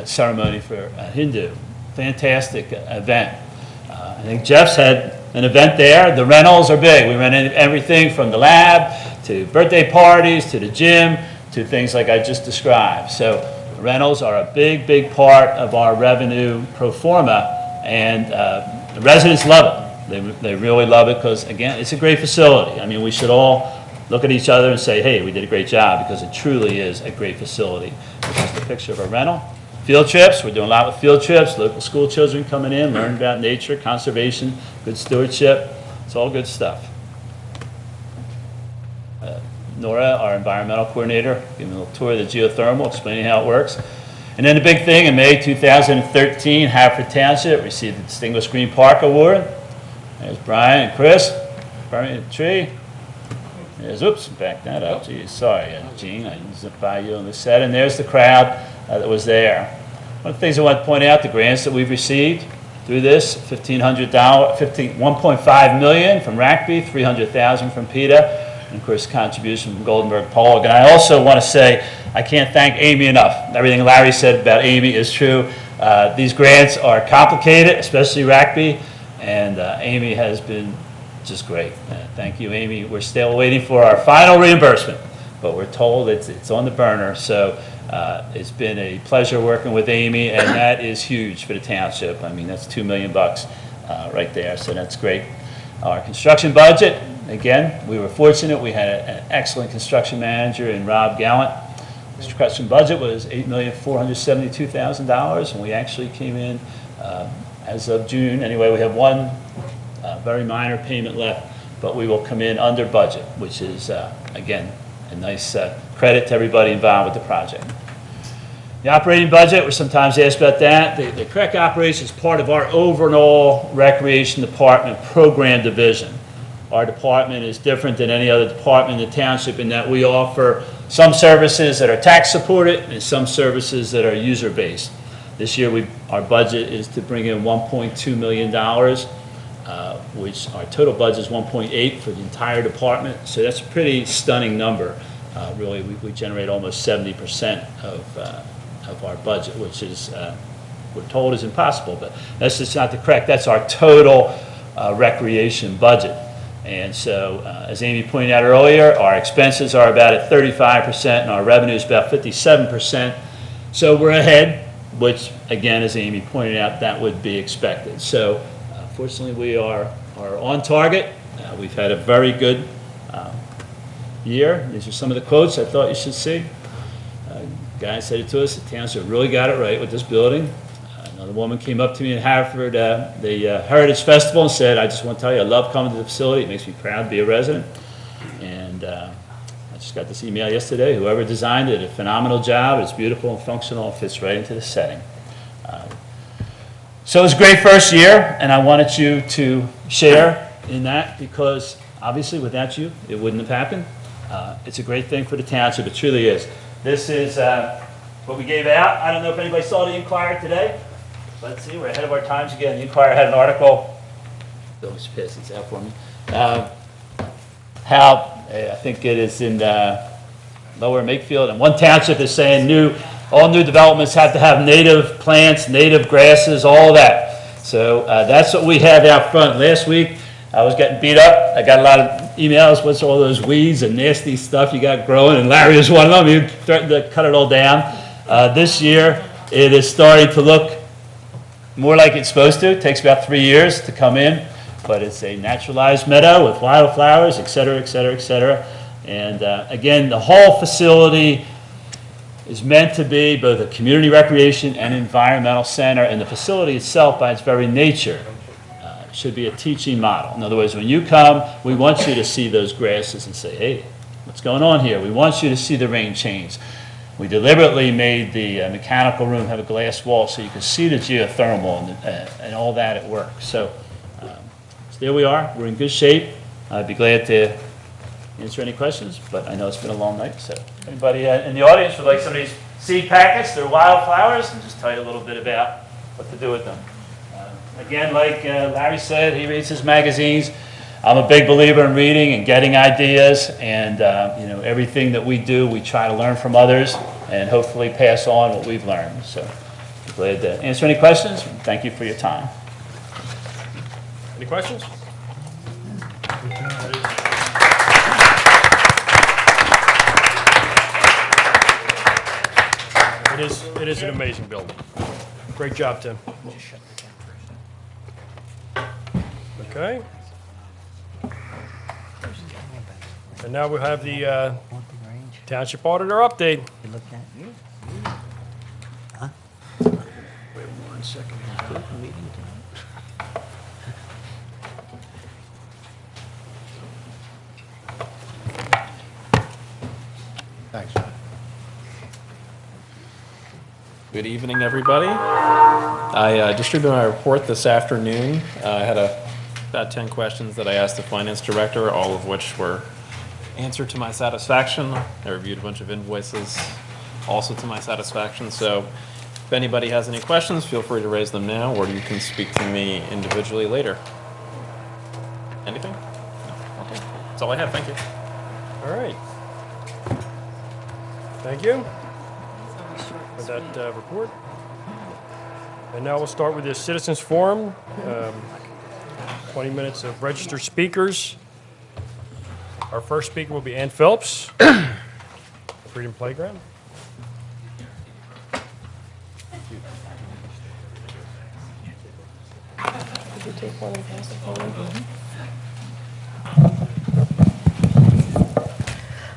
ceremony for a Hindu. Fantastic event. I think Jeff's had an event there. The rentals are big. We rent everything from the lab to birthday parties to the gym to things like I just described. So rentals are a big, big part of our revenue pro forma, and the residents love it. They really love it because, again, it's a great facility. I mean, we should all look at each other and say, hey, we did a great job, because it truly is a great facility. This is the picture of a rental. Field trips, we're doing a lot with field trips, local school children coming in, learning about nature, conservation, good stewardship. It's all good stuff. Nora, our environmental coordinator, giving a little tour of the geothermal, explaining how it works. And then the big thing, in May 2013, Haverford Township received the Distinguished Green Park Award. There's Brian and Chris, burning the tree. There's, oops, back that up. Geez, sorry, Gene, I zipped by you on the set. And there's the crowd that was there. One of the things I want to point out, the grants that we've received through this, $1.5 million from RACB, $300,000 from PETA, and of course contribution from Goldenberg Pollock. And I also want to say, I can't thank Amy enough. Everything Larry said about Amy is true. These grants are complicated, especially RACB, and Amy has been just great. Thank you, Amy. We're still waiting for our final reimbursement, but we're told it's on the burner. So it's been a pleasure working with Amy, and that is huge for the township. I mean, that's $2 million right there, so that's great. Our construction budget, again, we were fortunate. We had an excellent construction manager in Rob Gallant. Construction budget was $8,472,000, and we actually came in as of June. Anyway, we have one very minor payment left, but we will come in under budget, which is, again, a nice credit to everybody involved with the project. The operating budget, we're sometimes asked about that. The correct operation is part of our overall recreation department program division. Our department is different than any other department in the township in that we offer some services that are tax supported and some services that are user based. This year our budget is to bring in $1.2 million, which our total budget is 1.8 for the entire department. So that's a pretty stunning number. Really, we generate almost 70% of our budget, which is, we're told is impossible, but that's just not the correct. That's our total recreation budget. And so, as Amy pointed out earlier, our expenses are about at 35% and our revenue is about 57%. So we're ahead, which again, as Amy pointed out, that would be expected. So fortunately, we are on target. We've had a very good year. These are some of the quotes I thought you should see. Guy said it to us, the township really got it right with this building. Another woman came up to me in Haverford, the Heritage Festival, and said, I just want to tell you, I love coming to the facility. It makes me proud to be a resident. And I just got this email yesterday. Whoever designed it did a phenomenal job. It's beautiful and functional. It fits right into the setting. So it was a great first year, and I wanted you to share in that because obviously without you, it wouldn't have happened. It's a great thing for the township. It truly is. This is what we gave out. I don't know if anybody saw the Inquirer today. Let's see, we're ahead of our times again. The Inquirer had an article. Don't pass this out for me. How I think it is in Lower Makefield, and one township is saying all new developments have to have native plants, native grasses, all of that. So that's what we have out front. Last week I was getting beat up. I got a lot of emails. What's all those weeds and nasty stuff you got growing? And Larry was one of them. He threatened to cut it all down. This year it is starting to look more like it's supposed to. It takes about 3 years to come in, but it's a naturalized meadow with wildflowers, et cetera, et cetera, et cetera. And again, the whole facility is meant to be both a community recreation and environmental center, and the facility itself, by its very nature, should be a teaching model. In other words, when you come, we want you to see those grasses and say, hey, what's going on here? We want you to see the rain change. We deliberately made the mechanical room have a glass wall so you can see the geothermal and all that at work. So there we are. We're in good shape. I'd be glad to answer any questions, but I know it's been a long night. So anybody in the audience would like some of these seed packets? They're wildflowers, and just tell you a little bit about what to do with them. Again, like Larry said, he reads his magazines. I'm a big believer in reading and getting ideas, and everything that we do, we try to learn from others and hopefully pass on what we've learned. So I'm glad to answer any questions. Thank you for your time. Any questions? It is an amazing building. Great job, Tim. Okay. And now we'll have the Township Auditor update. Huh? Wait 1 second. Thanks. Good evening, everybody. I distributed my report this afternoon. I had about 10 questions that I asked the Finance Director, all of which were answered to my satisfaction. I reviewed a bunch of invoices also to my satisfaction. So if anybody has any questions, feel free to raise them now, or you can speak to me individually later. Anything? No? Okay. That's all I have. Thank you. All right. Thank you for that report. And now we'll start with the Citizens Forum. 20 minutes of registered speakers. Our first speaker will be Ann Phillips, Freedom Playground.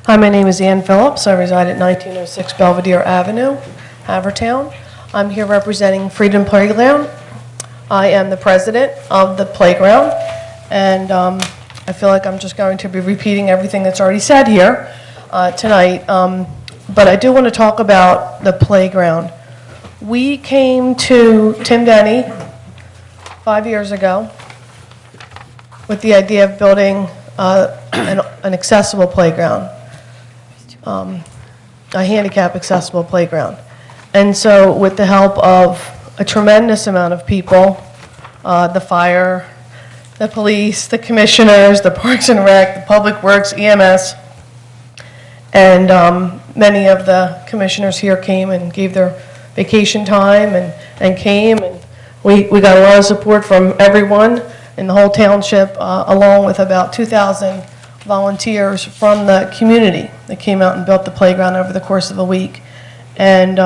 Hi, my name is Ann Phillips. I reside at 1906 Belvedere Avenue, Havertown. I'm here representing Freedom Playground. I am the president of the playground, and I feel like I'm just going to be repeating everything that's already said here tonight. But I do want to talk about the playground. We came to Tim Denny 5 years ago with the idea of building an accessible playground. A handicap accessible playground. And so with the help of a tremendous amount of people, the fire, the police, the commissioners, the Parks and Rec, the Public Works, EMS, and many of the commissioners here came and gave their vacation time and came, and we got a lot of support from everyone in the whole township, along with about 2,000 volunteers from the community that came out and built the playground over the course of a week. And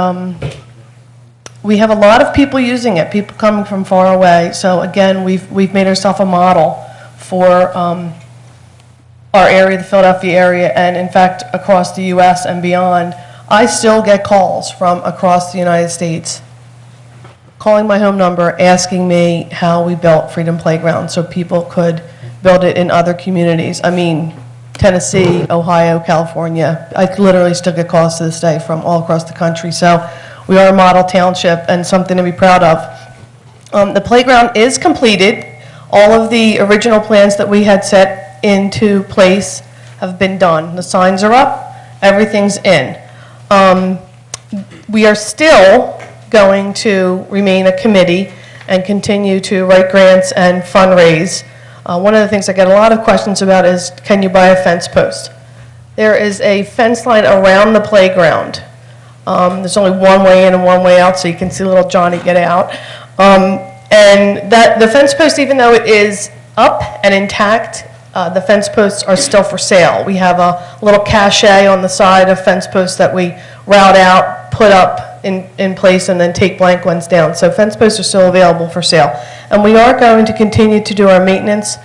we have a lot of people using it, people coming from far away. So again, we've made ourselves a model for our area, the Philadelphia area, and in fact across the U.S. and beyond. I still get calls from across the United States calling my home number, asking me how we built Freedom Playground so people could build it in other communities. I mean, Tennessee, Ohio, California. I literally still get calls to this day from all across the country. So we are a model township and something to be proud of. The playground is completed. All of the original plans that we had set into place have been done. The signs are up, everything's in. We are still going to remain a committee and continue to write grants and fundraise. One of the things I get a lot of questions about is, can you buy a fence post? There is a fence line around the playground. There's only one way in and one way out, so you can see little Johnny get out. And that the fence post, even though it is up and intact, the fence posts are still for sale. We have a little cachet on the side of fence posts that we route out, put up in place, and then take blank ones down. So fence posts are still available for sale. And we are going to continue to do our maintenance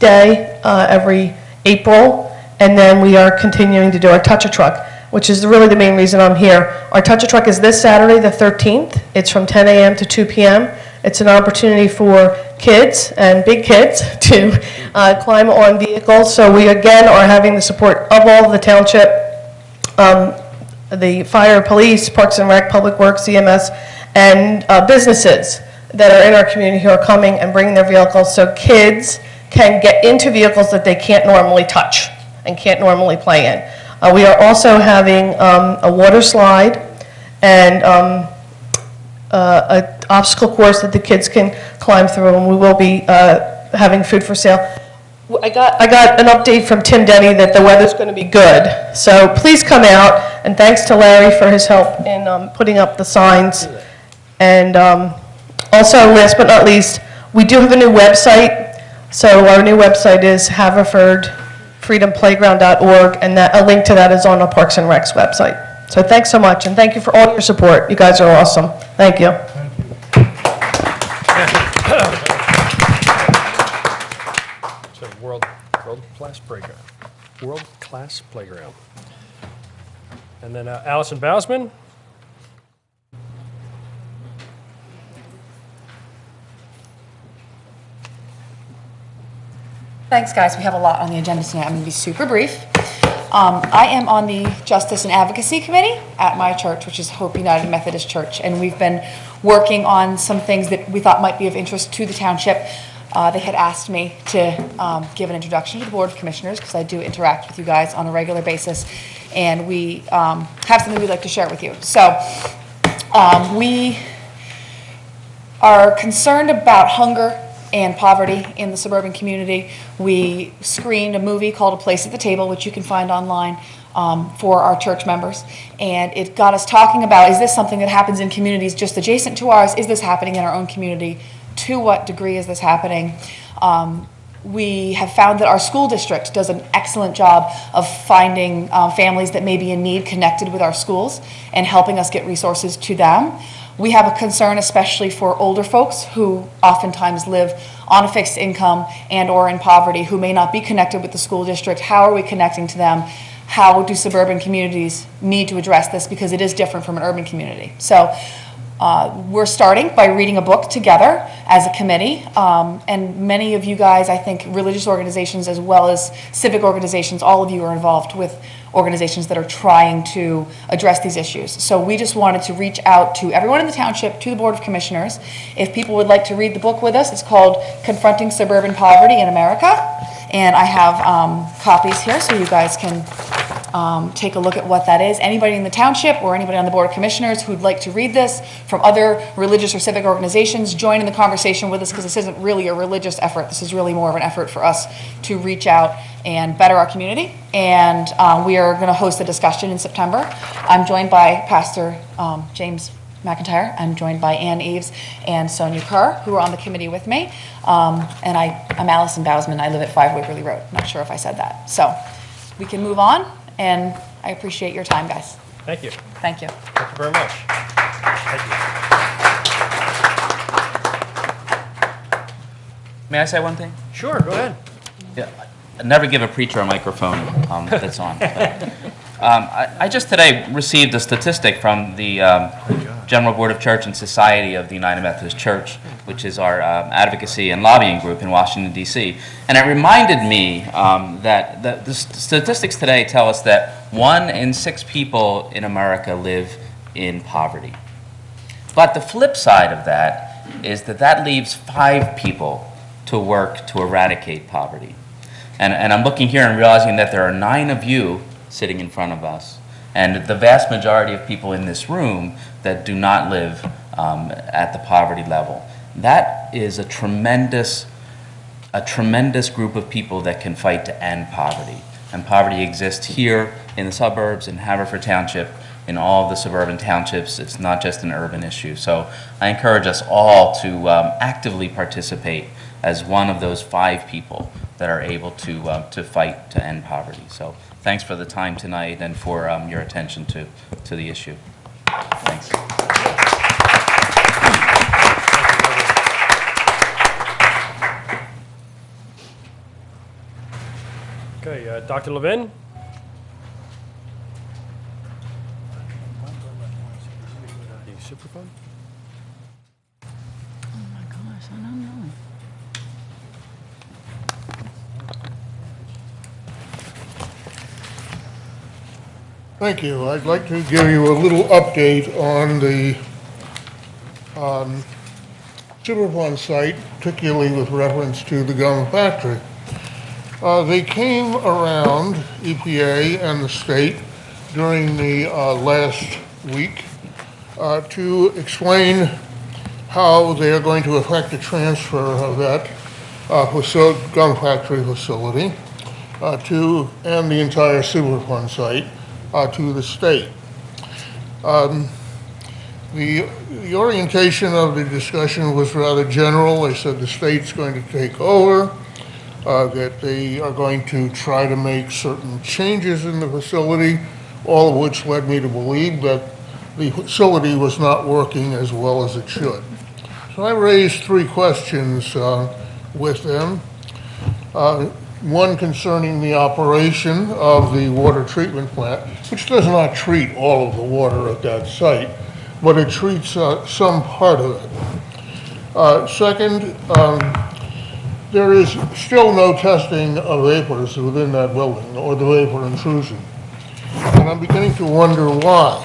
day every April, and then we are continuing to do our touch-a-truck, which is really the main reason I'm here. Our touch-a-truck is this Saturday, the 13th. It's from 10 a.m. to 2 p.m. It's an opportunity for kids and big kids to climb on vehicles. So we again are having the support of all of the township, the fire, police, Parks and Rec, Public Works, EMS, and businesses that are in our community who are coming and bringing their vehicles so kids can get into vehicles that they can't normally touch and can't normally play in. We are also having a water slide and an obstacle course that the kids can climb through, and we will be having food for sale. I got an update from Tim Denny that the weather's going to be good, so please come out, and thanks to Larry for his help in putting up the signs. And also, last but not least, we do have a new website. So our new website is haverfordfreedomplayground.org, and a link to that is on the Parks and Rec's website. So thanks so much, and thank you for all your support. You guys are awesome. Thank you. It's a world-class playground. World-class playground. And then Allison Bausman. Thanks, guys. We have a lot on the agenda tonight. I'm going to be super brief. I am on the Justice and Advocacy Committee at my church, which is Hope United Methodist Church, and we've been working on some things that we thought might be of interest to the township. They had asked me to give an introduction to the Board of Commissioners, because I do interact with you guys on a regular basis, and we have something we'd like to share with you. So we are concerned about hunger and poverty in the suburban community. We screened a movie called A Place at the Table, which you can find online, for our church members. And it got us talking about, is this something that happens in communities just adjacent to ours? Is this happening in our own community to what degree is this happening? We have found that our school district does an excellent job of finding families that may be in need connected with our schools and helping us get resources to them. We have a concern especially for older folks who oftentimes live on a fixed income and or in poverty who may not be connected with the school district. How are we connecting to them? How do suburban communities need to address this, because it is different from an urban community. So we're starting by reading a book together as a committee, and many of you guys, I think religious organizations as well as civic organizations, all of you are involved with organizations that are trying to address these issues. So we just wanted to reach out to everyone in the township, to the Board of Commissioners. If people would like to read the book with us, it's called Confronting Suburban Poverty in America, and I have copies here so you guys can take a look at what that is. Anybody in the township or anybody on the Board of Commissioners who'd like to read this from other religious or civic organizations, join in the conversation with us, because this isn't really a religious effort. This is really more of an effort for us to reach out and better our community. And we are going to host a discussion in September. I'm joined by Pastor James McIntyre. I'm joined by Ann Eves and Sonia Kerr, who are on the committee with me. And I'm Allison Bousman. I live at 5 Waverly Road. Not sure if I said that. So we can move on, and I appreciate your time, guys. Thank you. Thank you. Thank you very much. Thank you. May I say one thing? Sure, go ahead. Yeah, I never give a preacher a microphone that's on. But, I just today received a statistic from the General Board of Church and Society of the United Methodist Church, which is our advocacy and lobbying group in Washington, D.C. And it reminded me that the statistics today tell us that 1 in 6 people in America live in poverty. But the flip side of that is that leaves 5 people to work to eradicate poverty. And I'm looking here and realizing that there are 9 of you sitting in front of us, and the vast majority of people in this room that do not live at the poverty level. That is a tremendous group of people that can fight to end poverty. And poverty exists here in the suburbs, in Haverford Township, in all of the suburban townships. It's not just an urban issue. So I encourage us all to actively participate as one of those 5 people that are able to fight to end poverty. So thanks for the time tonight and for your attention to the issue. Thanks. Okay, Dr. Levin? The Superfund? Oh my gosh, I don't know. Thank you. I'd like to give you a little update on the Superfund site, particularly with reference to the gum factory. They came around, EPA and the state, during the last week to explain how they are going to affect the transfer of that gum factory facility and the entire Superfund site to the state. The orientation of the discussion was rather general. They said the state's going to take over, that they are going to try to make certain changes in the facility, all of which led me to believe that the facility was not working as well as it should. So I raised 3 questions with them. One concerning the operation of the water treatment plant, which does not treat all of the water at that site, but it treats some part of it. Second, there is still no testing of vapors within that building, or the vapor intrusion. And I'm beginning to wonder why.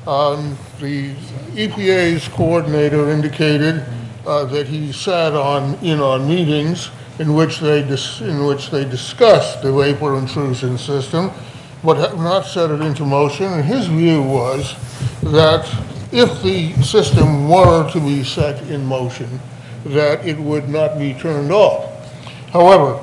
The EPA's coordinator indicated that he sat in on meetings in which they discussed the vapor intrusion system, but have not set it into motion. And his view was that if the system were to be set in motion, that it would not be turned off. However,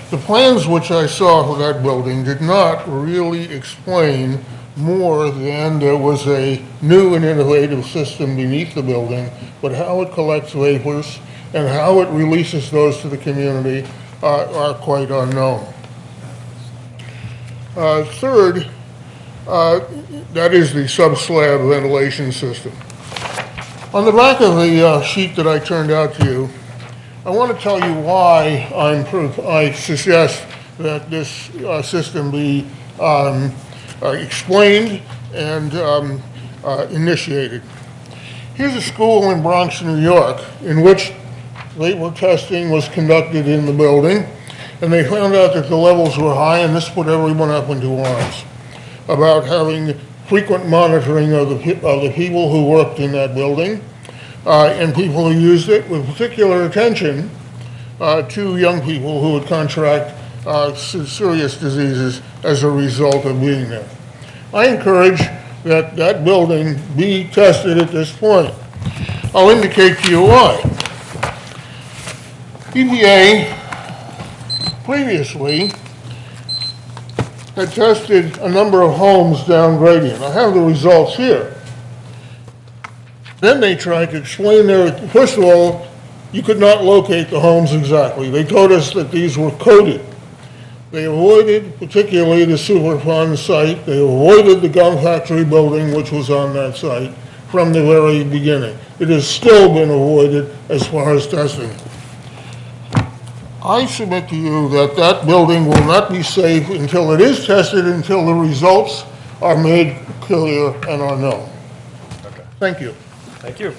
the plans which I saw for that building did not really explain more than there was a new and innovative system beneath the building, but how it collects vapors and how it releases those to the community are quite unknown. Third, that is the sub-slab ventilation system. On the back of the sheet that I turned out to you, I want to tell you why I suggest that this system be explained and initiated. Here's a school in Bronx, New York, in which labor testing was conducted in the building, and they found out that the levels were high, and this put everyone up into arms about having frequent monitoring of the people who worked in that building, and people who used it with particular attention to young people who would contract serious diseases as a result of being there. I encourage that that building be tested at this point. I'll indicate to you why. EPA previously had tested a number of homes down gradient. I have the results here. Then they tried to explain first of all, you could not locate the homes exactly. They told us that these were coded. They avoided particularly the Superfund site. They avoided the gum factory building, which was on that site, from the very beginning. It has still been avoided as far as testing. I submit to you that that building will not be safe until it is tested, until the results are made clear and are known. Okay. Thank you. Thank you.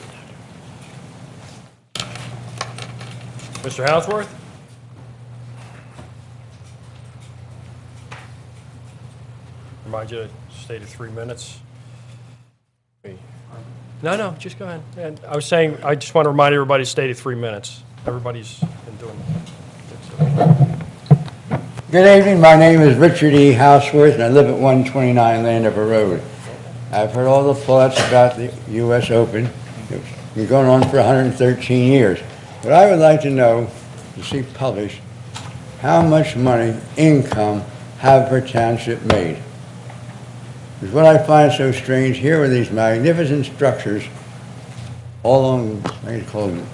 Mr. Houseworth? Remind you to stay to 3 minutes. No, just go ahead. And I was saying, I just want to remind everybody to stay to 3 minutes. Everybody's been doing it. Good evening. My name is Richard E. Houseworth, and I live at 129 Landover Road. I've heard all the thoughts about the U.S. Open. It's been going on for 113 years. But I would like to know, to see published, how much money, income, Haverford Township made. Because what I find so strange, here are these magnificent structures all along, I call them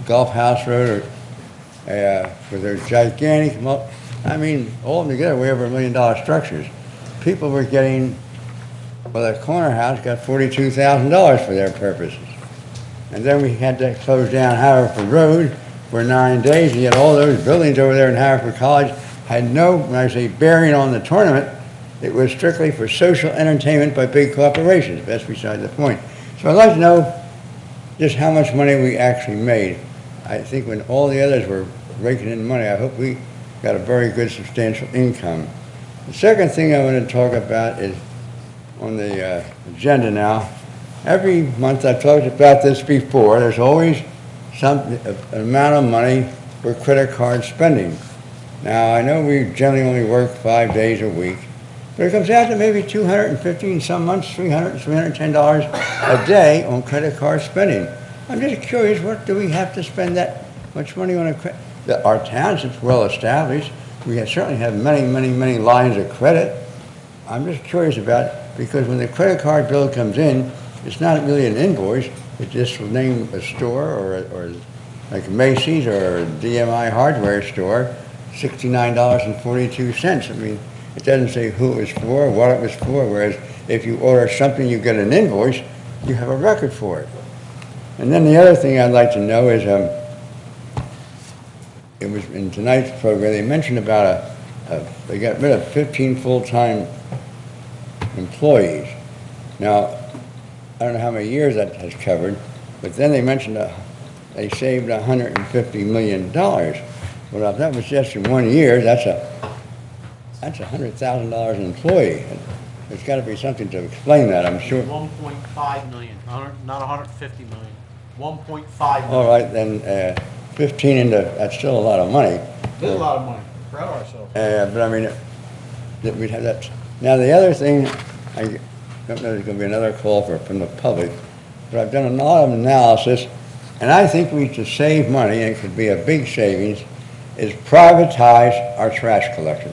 Gulf House Road, or with their gigantic, I mean, all together, way over $1 million structures. People were getting, well, that corner house got $42,000 for their purposes. And then we had to close down Haverford Road for 9 days, and yet all those buildings over there in Haverford College had no, when I say bearing on the tournament, it was strictly for social entertainment by big corporations. That's beside the point. So I'd like to know just how much money we actually made. I think when all the others were raking in money, I hope we got a very good substantial income. The second thing I want to talk about is on the agenda now. Every month, I've talked about this before, there's always an amount of money for credit card spending. Now, I know we generally only work 5 days a week, but it comes out to maybe $250, some months $300, $310 a day on credit card spending. I'm just curious, what do we have to spend that much money on a credit? Our township's well established. We certainly have many, many, many lines of credit. I'm just curious about, because when the credit card bill comes in, it's not really an invoice. It just will name a store or like Macy's or a DMI hardware store, $69.42. I mean, it doesn't say who it was for, what it was for, whereas if you order something, you get an invoice, you have a record for it. And then the other thing I'd like to know is, it was in tonight's program, they mentioned about they got rid of 15 full-time employees. Now, I don't know how many years that has covered, but then they mentioned they saved $150 million. Well, if that was just in 1 year, that's $100,000 an employee. There's got to be something to explain that, I'm sure. 1.5 million, not 150 million. 1.5 million. All right, then 15 into, that's still a lot of money. It is a lot of money. Proud of ourselves. But I mean, we'd have that. Now, the other thing, I don't know if there's going to be another call from the public, but I've done a lot of analysis, and I think we should save money, and it could be a big savings, is privatize our trash collection.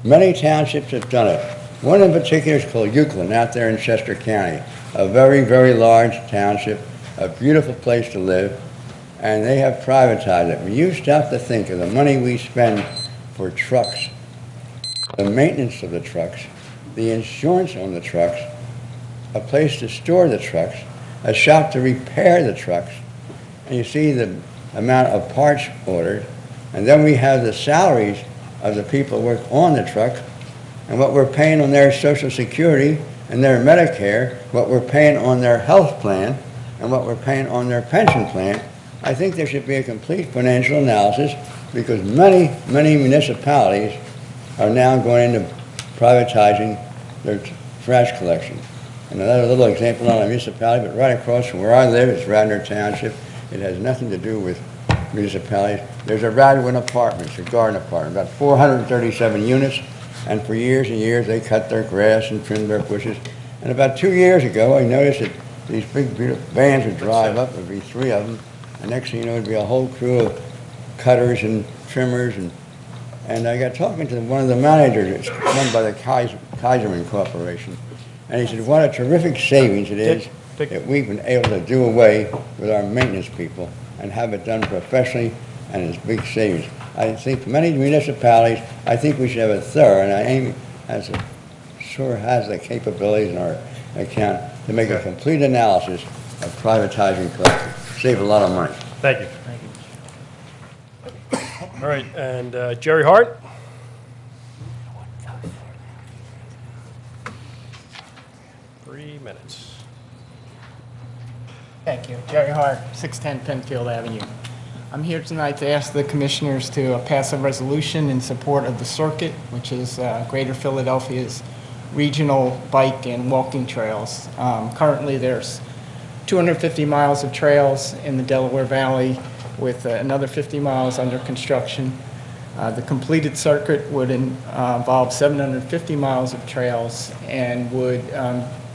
Many townships have done it. One in particular is called Euclid, out there in Chester County, a very, very large township, a beautiful place to live. and they have privatized it. When you stop to think of the money we spend for trucks, the maintenance of the trucks, the insurance on the trucks, a place to store the trucks, a shop to repair the trucks, and you see the amount of parts ordered, and then we have the salaries of the people who work on the truck, and what we're paying on their Social Security and their Medicare, what we're paying on their health plan, and what we're paying on their pension plan. I think there should be a complete financial analysis, because many, many municipalities are now going into privatizing their trash collection. And another little example, not a municipality, but right across from where I live, it's Radnor Township. It has nothing to do with municipalities. There's a Radwin Apartments, a garden apartment, about 437 units, and for years and years they cut their grass and trimmed their bushes. And about 2 years ago, I noticed that these big beautiful vans would drive up, there'd be 3 of them, and next thing you know, it'd be a whole crew of cutters and trimmers, and I got talking to one of the managers. It's run by the Kaiserman Corporation, and he said, what a terrific savings it is that we've been able to do away with our maintenance people and have it done professionally, and it's big savings. I think many municipalities, I think we should have a thorough, and Amy has the capabilities in our account to make a complete analysis of privatizing collection. Save a lot of money. Thank you. All right, and Jerry Hart? Minutes. Thank you. Jerry Hart, 610 Penfield Avenue. I'm here tonight to ask the commissioners to pass a resolution in support of the circuit, which is Greater Philadelphia's regional bike and walking trails. Currently, there's 250 miles of trails in the Delaware Valley, with another 50 miles under construction. The completed circuit would involve 750 miles of trails, and would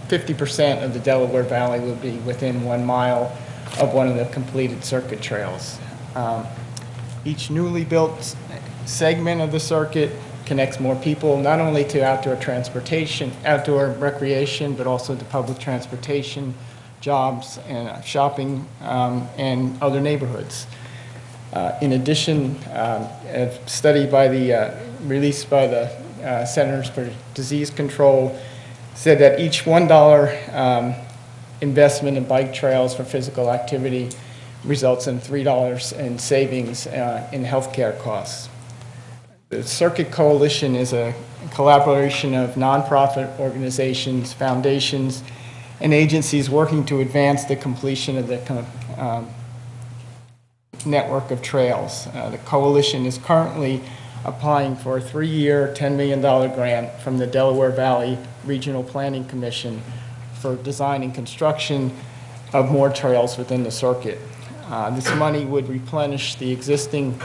50% of the Delaware Valley would be within 1 mile of one of the completed circuit trails. Each newly built segment of the circuit connects more people, not only to outdoor transportation, outdoor recreation, but also to public transportation, jobs, and shopping, and other neighborhoods. In addition, a study released by the Centers for Disease Control said that each $1 investment in bike trails for physical activity results in $3 in savings in healthcare costs. The Circuit Coalition is a collaboration of nonprofit organizations, foundations, and agencies working to advance the completion of the network of trails. The coalition is currently applying for a 3-year, $10 million grant from the Delaware Valley Regional Planning Commission for design and construction of more trails within the circuit. This money would replenish the existing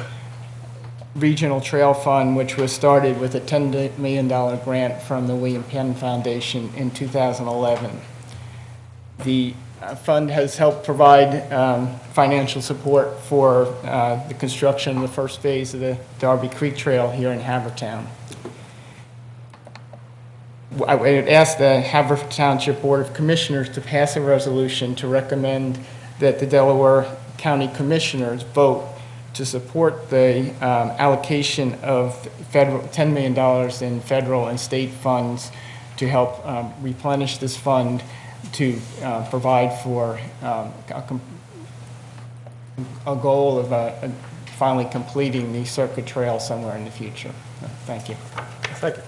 regional trail fund, which was started with a $10 million grant from the William Penn Foundation in 2011. The fund has helped provide financial support for the construction of the first phase of the Darby Creek Trail here in Havertown. I would ask the Haverford Township Board of Commissioners to pass a resolution to recommend that the Delaware County Commissioners vote to support the allocation of $10 million in federal and state funds to help replenish this fund to provide for a goal of finally completing the circuit trail somewhere in the future. Thank you. Thank you.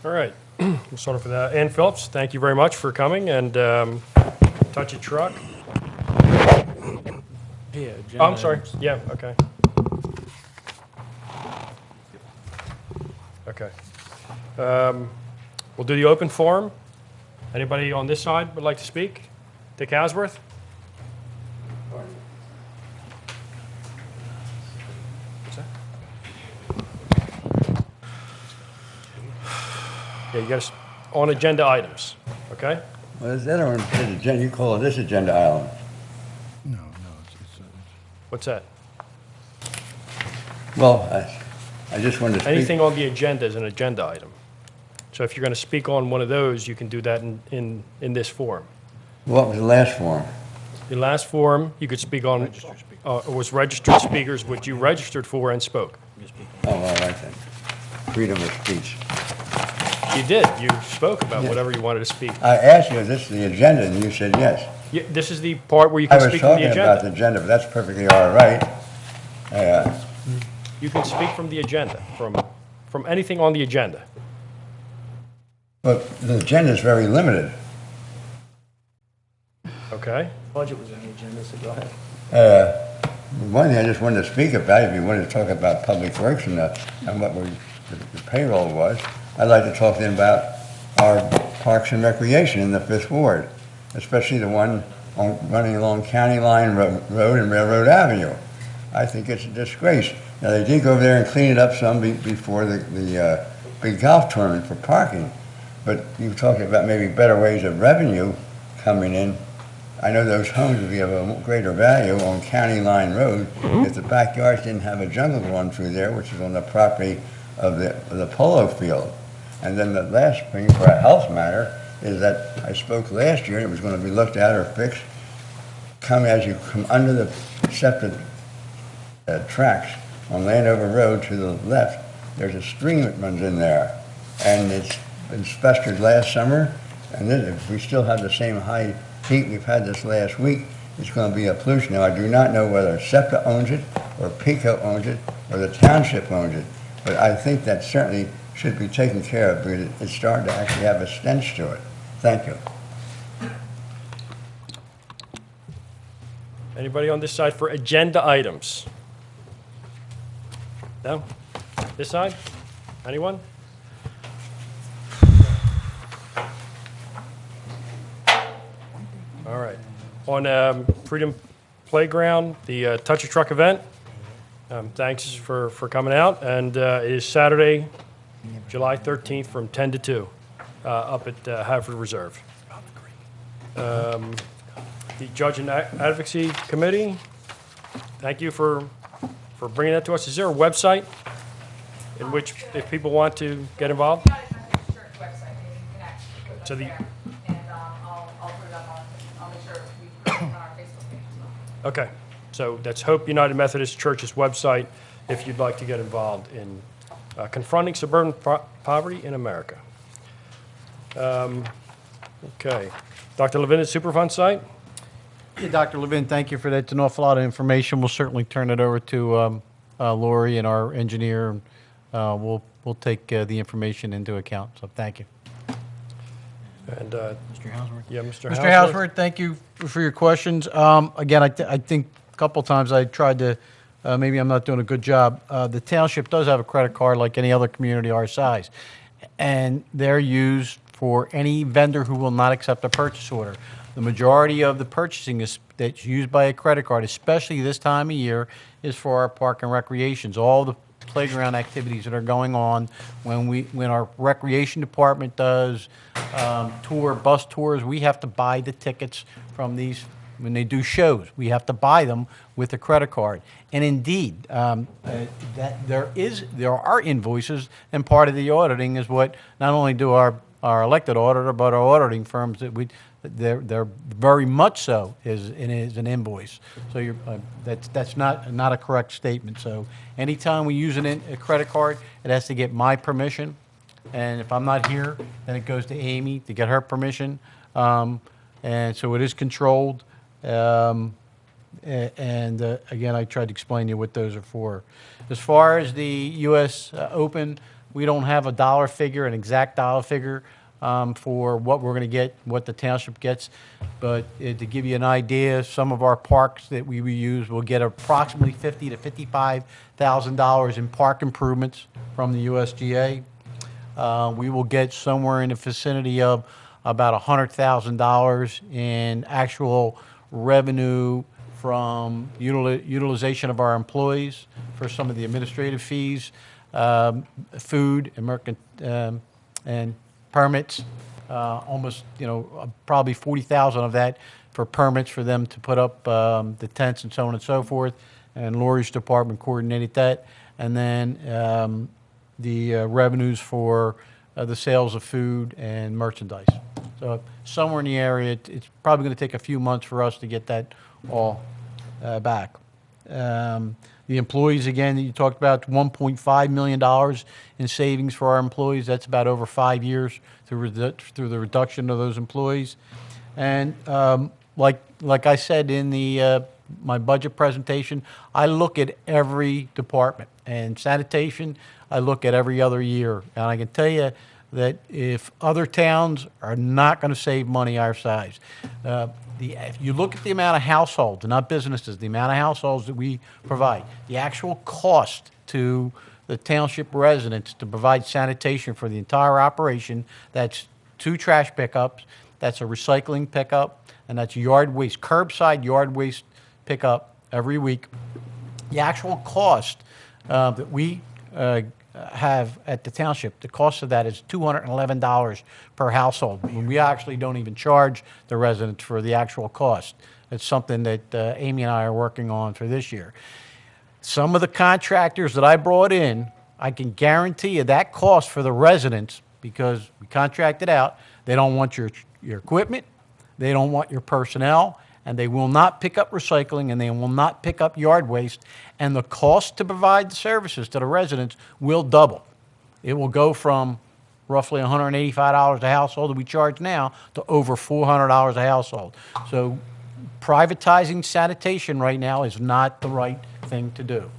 All right, we'll start off with Ann Phillips. Thank you very much for coming and touch a truck. Yeah, oh, I'm sorry. Yeah, okay. Okay. We'll do the open forum. Anybody on this side would like to speak? Dick Hasworth? What's that? Yeah, you guys on agenda items, okay? Well, this other one is agenda, you call this agenda item. What's that? Well, I just wanted to speak. Anything on the agenda is an agenda item. So if you're going to speak on one of those, you can do that in this forum. What was the last form? The last forum, you could speak on, was registered speakers, which you registered for and spoke. Oh, all right then. Freedom of speech. You did. You spoke about whatever you wanted to speak. I asked you, is this the agenda, and you said yes. Yeah, this is the part where you I can was speak from the talking about the agenda. agenda, but that's perfectly all right. You can speak from the agenda, from anything on the agenda. But the agenda is very limited. Okay? Budget was on the agenda, so go ahead. One thing I just wanted to speak about, if you wanted to talk about public works and what the payroll was, I'd like to talk then about our parks and recreation in the Fifth Ward, especially the one running along County Line Road and Railroad Avenue. I think it's a disgrace. Now, they did go over there and clean it up some before the big golf tournament for parking, but you talk about maybe better ways of revenue coming in. I know those homes would be of a greater value on County Line Road if the backyards didn't have a jungle run through there, which is on the property of the polo field. And then the last thing for a health matter is that I spoke last year, and it was going to be looked at or fixed. As you come under the septic tracks on Landover Road to the left, there's a stream that runs in there. And it's been festered last summer, and then if we still have the same high heat we've had this last week, it's going to be a pollution. Now, I do not know whether SEPTA owns it, or PICO owns it, or the township owns it, but I think that certainly should be taken care of because it's starting to actually have a stench to it. Thank you. Anybody on this side for agenda items? No? This side? Anyone? All right. On Freedom Playground, the Touch a Truck event, thanks for coming out. And it is Saturday, July 13th from 10 to 2 up at Haverford Reserve. The Judge and Advocacy Committee, thank you for bringing that to us. Is there a website in which, if people want to get involved? So the Okay, so that's Hope United Methodist Church's website if you'd like to get involved in confronting suburban poverty in America. Okay, Dr. Levin at Superfund site. Yeah, Dr. Levin, thank you for that. It's an awful lot of information. We'll certainly turn it over to Lori and our engineer. We'll take the information into account. So thank you. And Mr. Hausworth. Yeah, Mr. Mr. Hausworth, thank you for your questions. Again, I think a couple times I tried to, maybe I'm not doing a good job. The township does have a credit card like any other community our size, and they're used for any vendor who will not accept a purchase order. The majority of the purchasing that's used by a credit card, especially this time of year, is for our park and recreations. All the playground activities that are going on when our recreation department does bus tours, we have to buy the tickets from these. When they do shows, we have to buy them with a credit card. And indeed, that there are invoices, and part of the auditing is what not only do our elected auditor, but our auditing firms that they're very much so is an invoice. So that's not a correct statement. So anytime we use a credit card, it has to get my permission, and if I'm not here, then it goes to Amy to get her permission, and so it is controlled. Again, I tried to explain to you what those are for. As far as the U.S. Open, we don't have a dollar figure, an exact dollar figure for what we're going to get, what the township gets. But to give you an idea, some of our parks that we use will get approximately $50,000 to $55,000 in park improvements from the USGA. We will get somewhere in the vicinity of about $100,000 in actual revenue from utilization of our employees for some of the administrative fees, food, and permits. Almost, probably 40,000 of that for permits for them to put up the tents and so on and so forth. And Lori's department coordinated that. And then the revenues for the sales of food and merchandise. So somewhere in the area, it's probably going to take a few months for us to get that all back. The employees, again, that you talked about, $1.5 million in savings for our employees. That's about over 5 years through the reduction of those employees. And like I said in my budget presentation, I look at every department. And sanitation, I look at every other year. And I can tell you that if other towns are not going to save money our size, if you look at the amount of households, not businesses, the amount of households that we provide, the actual cost to the township residents to provide sanitation for the entire operation, that's 2 trash pickups, that's a recycling pickup, and that's yard waste, curbside yard waste pickup every week. The actual cost that we have at the township, the cost of that is $211 per household. We actually don't even charge the residents for the actual cost. It's something that Amy and I are working on for this year. Some of the contractors that I brought in, I can guarantee you that cost for the residents, because we contracted out, they don't want your equipment, they don't want your personnel, and they will not pick up recycling, and they will not pick up yard waste, and the cost to provide the services to the residents will double. It will go from roughly $185 a household that we charge now to over $400 a household. So privatizing sanitation right now is not the right thing to do.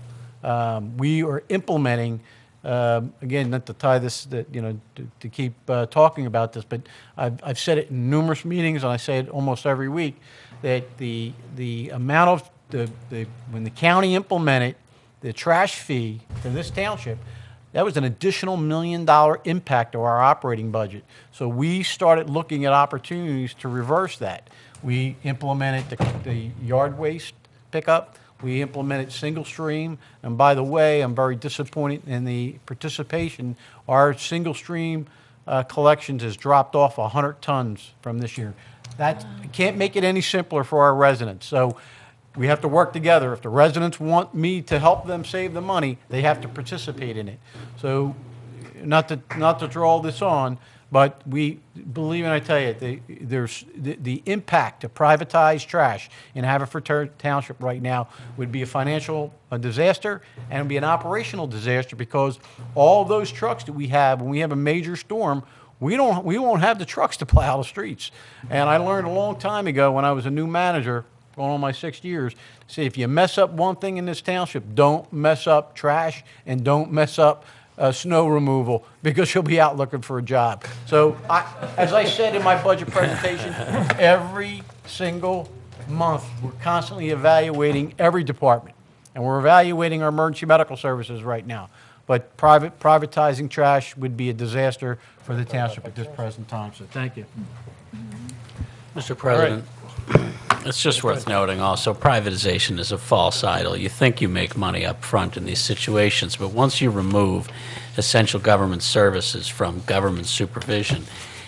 We are implementing, again, not to tie this, to keep talking about this, but I've said it in numerous meetings, and I say it almost every week, that the amount of when the county implemented the trash fee to this township, that was an additional $1 million impact to our operating budget. So we started looking at opportunities to reverse that. We implemented the yard waste pickup. We implemented single stream. And by the way, I'm very disappointed in the participation. Our single stream collections has dropped off 100 tons from this year. That can't make it any simpler for our residents. So we have to work together. If the residents want me to help them save the money, they have to participate in it. So not to draw this on, but we believe, and I tell you, there's the impact to privatize trash in Haverford Township right now would be a financial disaster, and it would be an operational disaster, because all those trucks that we have, when we have a major storm, we won't have the trucks to plow the streets. And I learned a long time ago when I was a new manager, going on my 6 years, say if you mess up one thing in this township, don't mess up trash and don't mess up snow removal, because you'll be out looking for a job. So as I said in my budget presentation, every single month we're constantly evaluating every department. And we're evaluating our emergency medical services right now. But privatizing trash would be a disaster for the township at this present time. So thank you. Mr. President, it's just worth noting also, privatization is a false idol. You think you make money up front in these situations, but once you remove essential government services from government supervision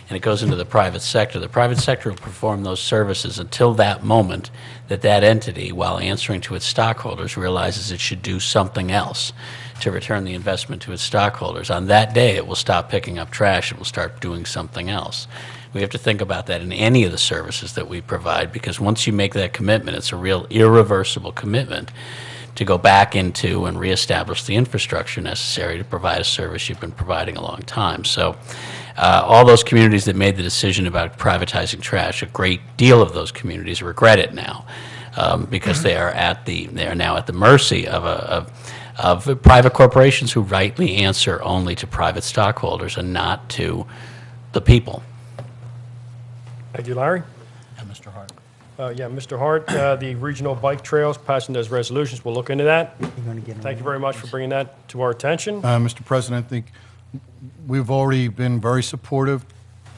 and it goes into the private sector will perform those services until that moment that that entity, while answering to its stockholders, realizes it should do something else to return the investment to its stockholders. On that day, it will stop picking up trash. It will start doing something else. We have to think about that in any of the services that we provide, because once you make that commitment, it's a real irreversible commitment to go back into and reestablish the infrastructure necessary to provide a service you've been providing a long time. So all those communities that made the decision about privatizing trash, a great deal of those communities regret it now, because they are now at the mercy of private corporations who rightly answer only to private stockholders and not to the people. Thank you, Larry. And Mr. Hart. Mr. Hart, the regional bike trails, passing those resolutions, we'll look into that. Thank you very much for bringing that to our attention. Mr. President, I think we've already been very supportive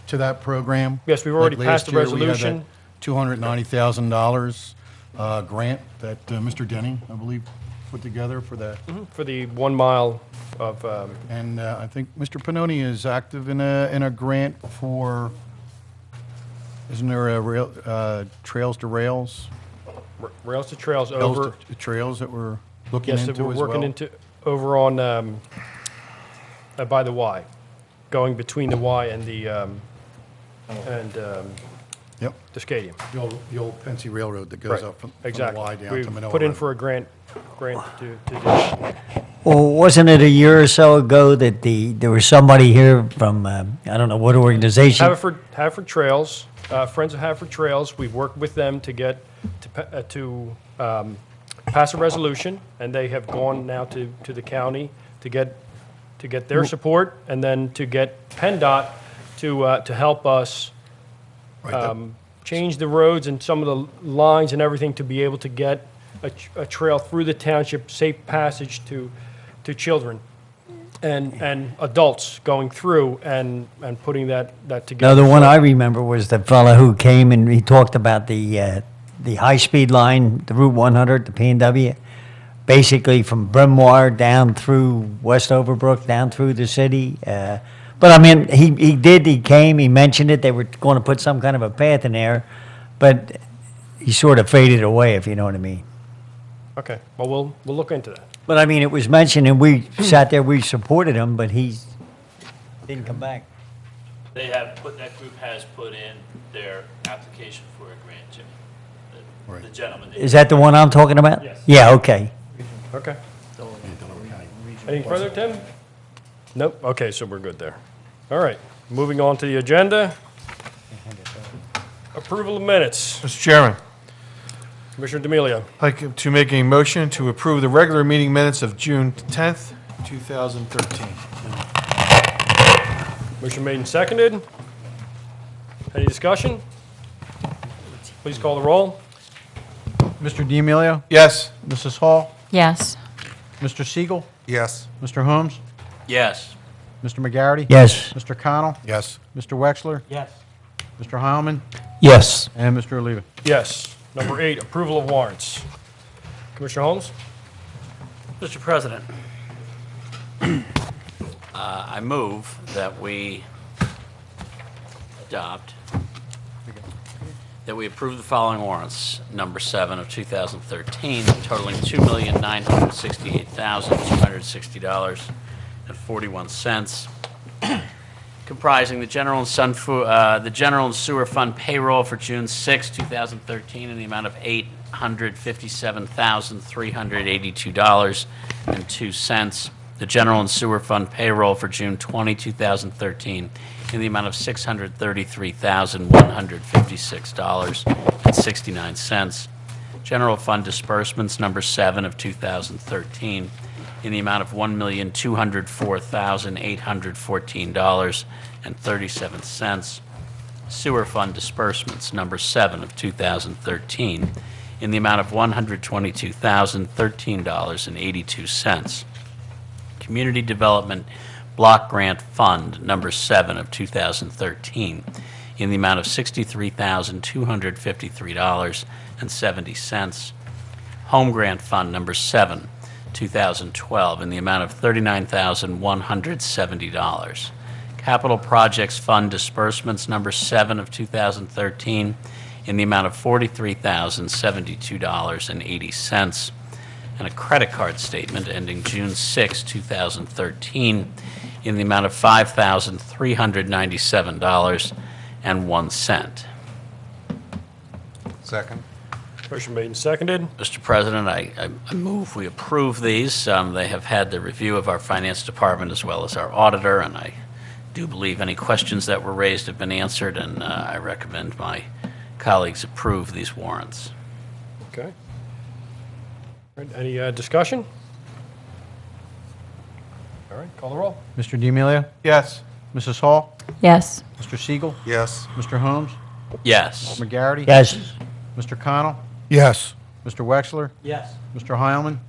to that program. Yes, we've already Like passed the last year, we had resolution. that $290,000 grant that Mr. Denning, I believe, put together for that. For the 1 mile of... And I think Mr. Pannoni is active in a grant for, isn't there a Trails to Rails? Rails to Trails Rails over... to Trails that we're looking Yes, into that we're as working well? into over on by the Y. going between the Y and the, Yep. the stadium. The old Pensy Railroad that goes Right, up from the exactly. Y down We to Manila put in Road. for a grant to do that. Well, wasn't it a year or so ago that there was somebody here from, I don't know what organization? Haverford Trails, Friends of Haverford Trails, we've worked with them to get, to pass a resolution, and they have gone now to the county to get their support, and then to get PennDOT to help us change the roads and some of the lines and everything to be able to get a trail through the township, safe passage to children and adults going through and putting that together. No, the one I remember was the fellow who came and he talked about the high-speed line, the Route 100, the P&W, basically from Bryn Mawr down through West Overbrook, down through the city. But I mean, he came, he mentioned it, they were going to put some kind of a path in there, but he sort of faded away, if you know what I mean. Okay, well, we'll look into that. But I mean, it was mentioned, and we sat there, we supported him, but he didn't come back. That group has put in their application for a grant, Jimmy. The gentleman. Is that the one I'm talking about? Yes. Yeah, okay. Okay. Any further, Tim? Nope, okay, so we're good there. All right, moving on to the agenda. Approval of minutes. Mr. Chairman, Commissioner D'Amelio. I'd like to make a motion to approve the regular meeting minutes of June 10th, 2013. Motion made and seconded. Any discussion? Please call the roll. Mr. D'Amelio? Yes. Mrs. Hall? Yes. Mr. Siegel? Yes. Mr. Holmes? Yes. Mr. McGarity? Yes. Mr. Connell? Yes. Mr. Wexler? Yes. Mr. Heilman? Yes. And Mr. Oliva? Yes. Number 8, approval of warrants. Commissioner Holmes? Mr. President, I move that we approve the following warrants. Number 7 of 2013, totaling $2,968,260.41, comprising the general and sewer fund payroll for June 6, 2013, in the amount of $857,382.02. The general and sewer fund payroll for June 20, 2013, in the amount of $633,156.69. General fund disbursements, number 7 of 2013, in the amount of $1,204,814.37. Sewer fund disbursements, number 7 of 2013, in the amount of $122,013.82. Community Development Block Grant Fund, number 7 of 2013, in the amount of $63,253.70. Home Grant Fund, number 7, 2012, in the amount of $39,170. Capital Projects Fund disbursements, number 7 of 2013, in the amount of $43,072.80. And a credit card statement ending June 6, 2013, in the amount of $5,397.01. Second. Motion made and seconded. Mr. President, I move we approve these. They have had the review of our finance department as well as our auditor, and I do believe any questions that were raised have been answered, and I recommend my colleagues approve these warrants. Okay. All right, any discussion? All right, call the roll. Mr. D'Amelio? Yes. Mrs. Hall? Yes. Mr. Siegel? Yes. Mr. Holmes? Yes. Mr. McGarity? Yes. Mr. Connell? Yes. Mr. Wexler? Yes. Mr. Heilman?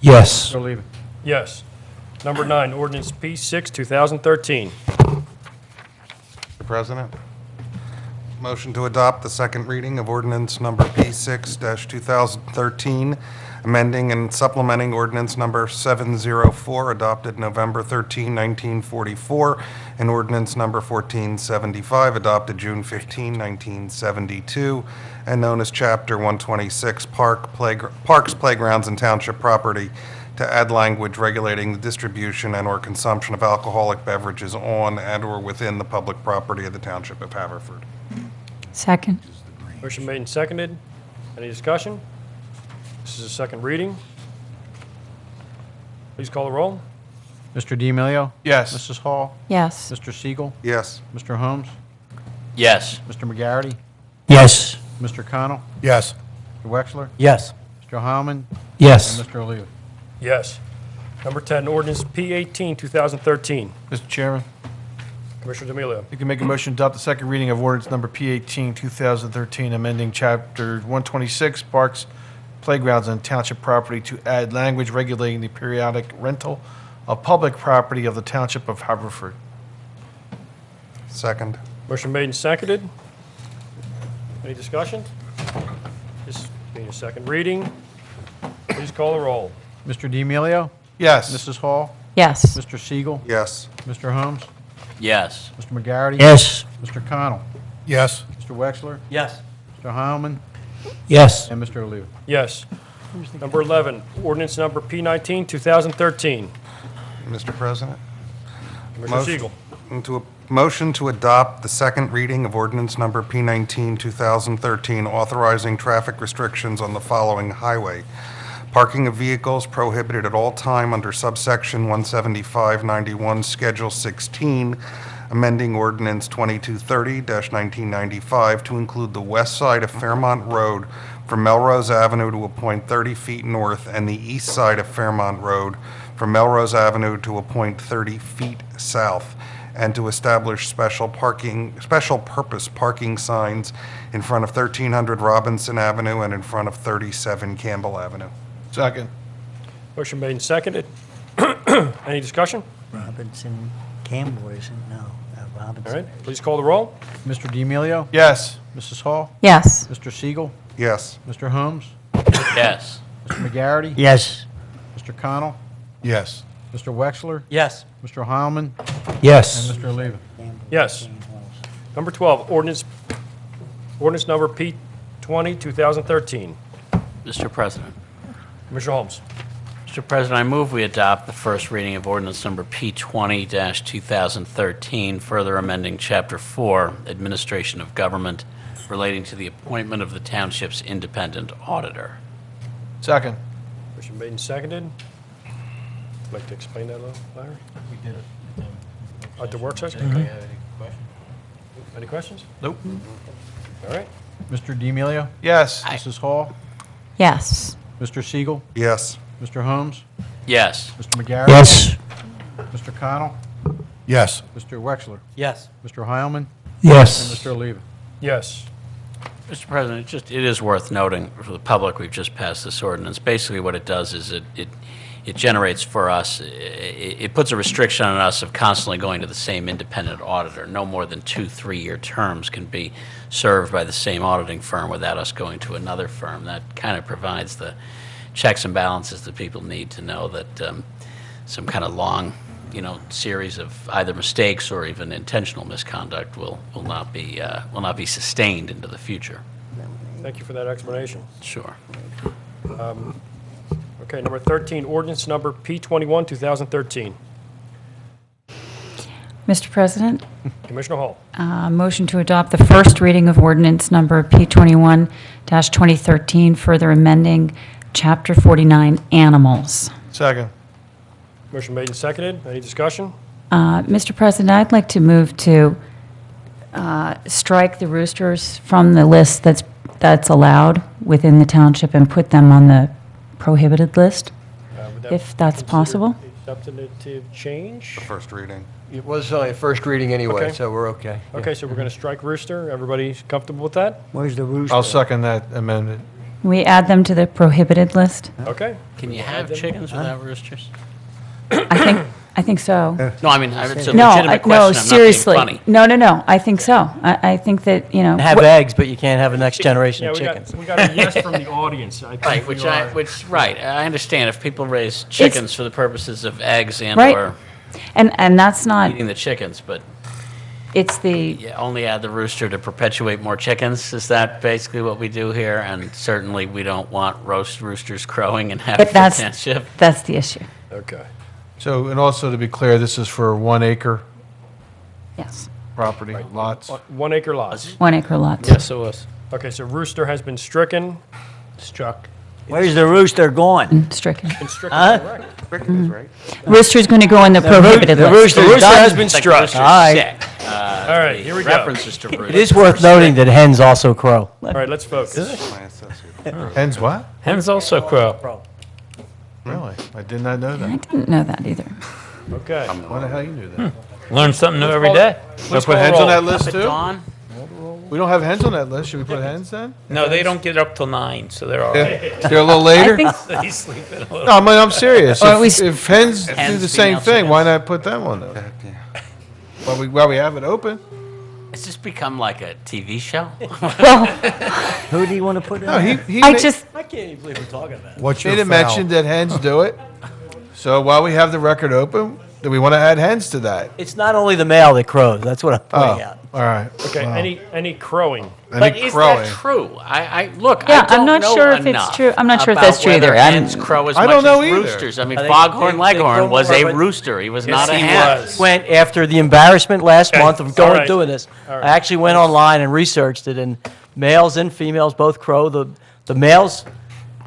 Yes. Mr. Oliva? Yes. Number 9, ordinance P6, 2013. Mr. President, motion to adopt the second reading of ordinance number P6-2013, amending and supplementing ordinance number 704, adopted November 13, 1944, and ordinance number 1475, adopted June 15, 1972, and known as Chapter 126, Parks, Playgrounds, and Township Property, to add language regulating the distribution and/or consumption of alcoholic beverages on and/or within the public property of the Township of Haverford. Second. Motion made and seconded. Any discussion? This is a second reading. Please call the roll. Mr. D'Amelio? Yes. Mrs. Hall? Yes. Mr. Siegel? Yes. Mr. Holmes? Yes. Mr. McGarity? Yes. Mr. Connell? Yes. Mr. Wexler? Yes. Mr. Heilman? Yes. And Mr. Oliva? Yes. Number 10, ordinance P18, 2013. Mr. Chairman, Commissioner D'Amelio. you can make a motion to adopt the second reading of ordinance number P18, 2013, amending Chapter 126, Parks, Playgrounds on Township Property to add language regulating the periodic rental of public property of the Township of Haverford. Second. Motion made and seconded. Any discussion? This being a second reading, please call the roll. Mr. D'Amelio? Yes. Mrs. Hall? Yes. Mr. Siegel? Yes. Mr. Holmes? Yes. Mr. McGarity? Yes. Mr. Connell? Yes. Mr. Wexler? Yes. Mr. Heilman? Yes. And Mr. Oliva? Yes. Number 11, ordinance number P19, 2013. Mr. President? Commissioner Siegel. Motion to adopt the second reading of ordinance number P19, 2013, authorizing traffic restrictions on the following highway. Parking of vehicles prohibited at all time under subsection 17591, Schedule 16, amending ordinance 2230-1995 to include the west side of Fairmont Road from Melrose Avenue to a point 30 feet north and the east side of Fairmont Road from Melrose Avenue to a point 30 feet south, and to establish special purpose parking signs in front of 1300 Robinson Avenue and in front of 37 Campbell Avenue. Second. Motion made and seconded. Any discussion? Robinson, Campbell isn't, no, Robinson. All right, please call the roll. Mr. D'Amelio? Yes. Mrs. Hall? Yes. Mr. Siegel? Yes. Mr. Holmes? Yes. Mr. McGarity? Yes. Mr. Connell? Yes. Mr. Wexler? Yes. Mr. Heilman? Yes. And Mr. Oliva? Yes. Number 12, ordinance number P20, 2013. Mr. President. Commissioner Holmes. Mr. President, I move we adopt the first reading of ordinance number P20-2013, further amending Chapter 4, Administration of Government, relating to the appointment of the township's independent auditor. Second. Motion made and seconded. Like to explain that a little, Larry? We did it. At the work session? Any questions? Nope. All right. Mr. D'Amelio? Yes. Mrs. Hall? Yes. Mr. Siegel? Yes. Mr. Holmes? Yes. Mr. McGarry? Yes. Mr. Connell? Yes. Mr. Wexler? Yes. Mr. Heilman? Yes. And Mr. Oliva? Yes. Mr. President, it is worth noting for the public, we've just passed this ordinance. Basically, what it does is it generates for us, it puts a restriction on us of constantly going to the same independent auditor. No more than 2 3-year terms can be served by the same auditing firm without us going to another firm. That kind of provides the checks and balances that people need to know that some kind of long, series of either mistakes or even intentional misconduct will not be sustained into the future. Thank you for that explanation. Sure. Okay, number 13, ordinance number P21, 2013. Mr. President, Commissioner Hall. motion to adopt the first reading of ordinance number P21-2013, further amending Chapter 49, Animals. Second. Motion made and seconded. Any discussion? Mr. President, I'd like to move to strike the roosters from the list that's allowed within the township and put them on the prohibited list, Would that if that's be possible. considered a substantive change? The first reading. It was only a first reading anyway, Okay. so we're okay. Yeah. Okay, so we're going to strike rooster. Everybody comfortable with that? Where's the rooster? I'll second that amendment. We add them to the prohibited list? Okay. Can you have chickens without roosters? I think so. No, I mean, it's a No, legitimate question. no, I'm not being seriously. funny. No, I think so. I think that, Have eggs, but you can't have a next generation of chickens. We got a yes from the audience. I think Right, we right. I understand if people raise chickens for the purposes of eggs and Right. or And that's not, eating the chickens, but It's the, You only add the rooster to perpetuate more chickens? Is that basically what we do here? And certainly, we don't want roosters crowing in but Haverford that's, Township. that's the issue. Okay. So, and also to be clear, this is for 1 acre Yes. property, lots? 1 acre lots. 1 acre lots. Yes, it was. Okay, so rooster has been stricken. Struck. Where's the rooster going? Stricken. Been stricken, Huh? correct. Rooster's going to go on the prohibited The list. rooster The rooster done. has been Like struck. rooster's All right. sick. All right, here we go. References to It roosters. is worth noting that hens also crow. All right, let's focus. Hens what? Hens also crow. Really? I did not know I that. didn't know that either. Okay. Why the hell you knew that? Learn something new every day. Let's put hens on that list Up at too? dawn? We don't have hens on that list. Should we put hens then? No, they don't get up till 9, so they're all right. They're a little later? I think They sleep in a little. No, I'm serious. Or at least- If hens do Hens, the same female thing, why chickens. not put them on there? While we have it open? It's just become like a TV show. Well, Who do you want to put in? No, there? he I made- just, I can't even believe we're talking about it. What's made your it mention that hens do it. So while we have the record open, do we want to add hens to that? It's not only the male that crows, that's what I'm Oh, pointing out. all right. Okay, Wow. any crowing? But Any is crowing? that true? Look, Yeah, I don't I'm not know sure if it's enough true. I'm not sure if about that's true whether either. I'm- hens crow as I much don't know as either. roosters. I mean, They- Foghorn they Leghorn crow was more, a but- rooster. He was Yes, not a he hen. was. Went after the embarrassment last month of all going right. doing this. All right. I actually went online and researched it, and males and females both crow. The males,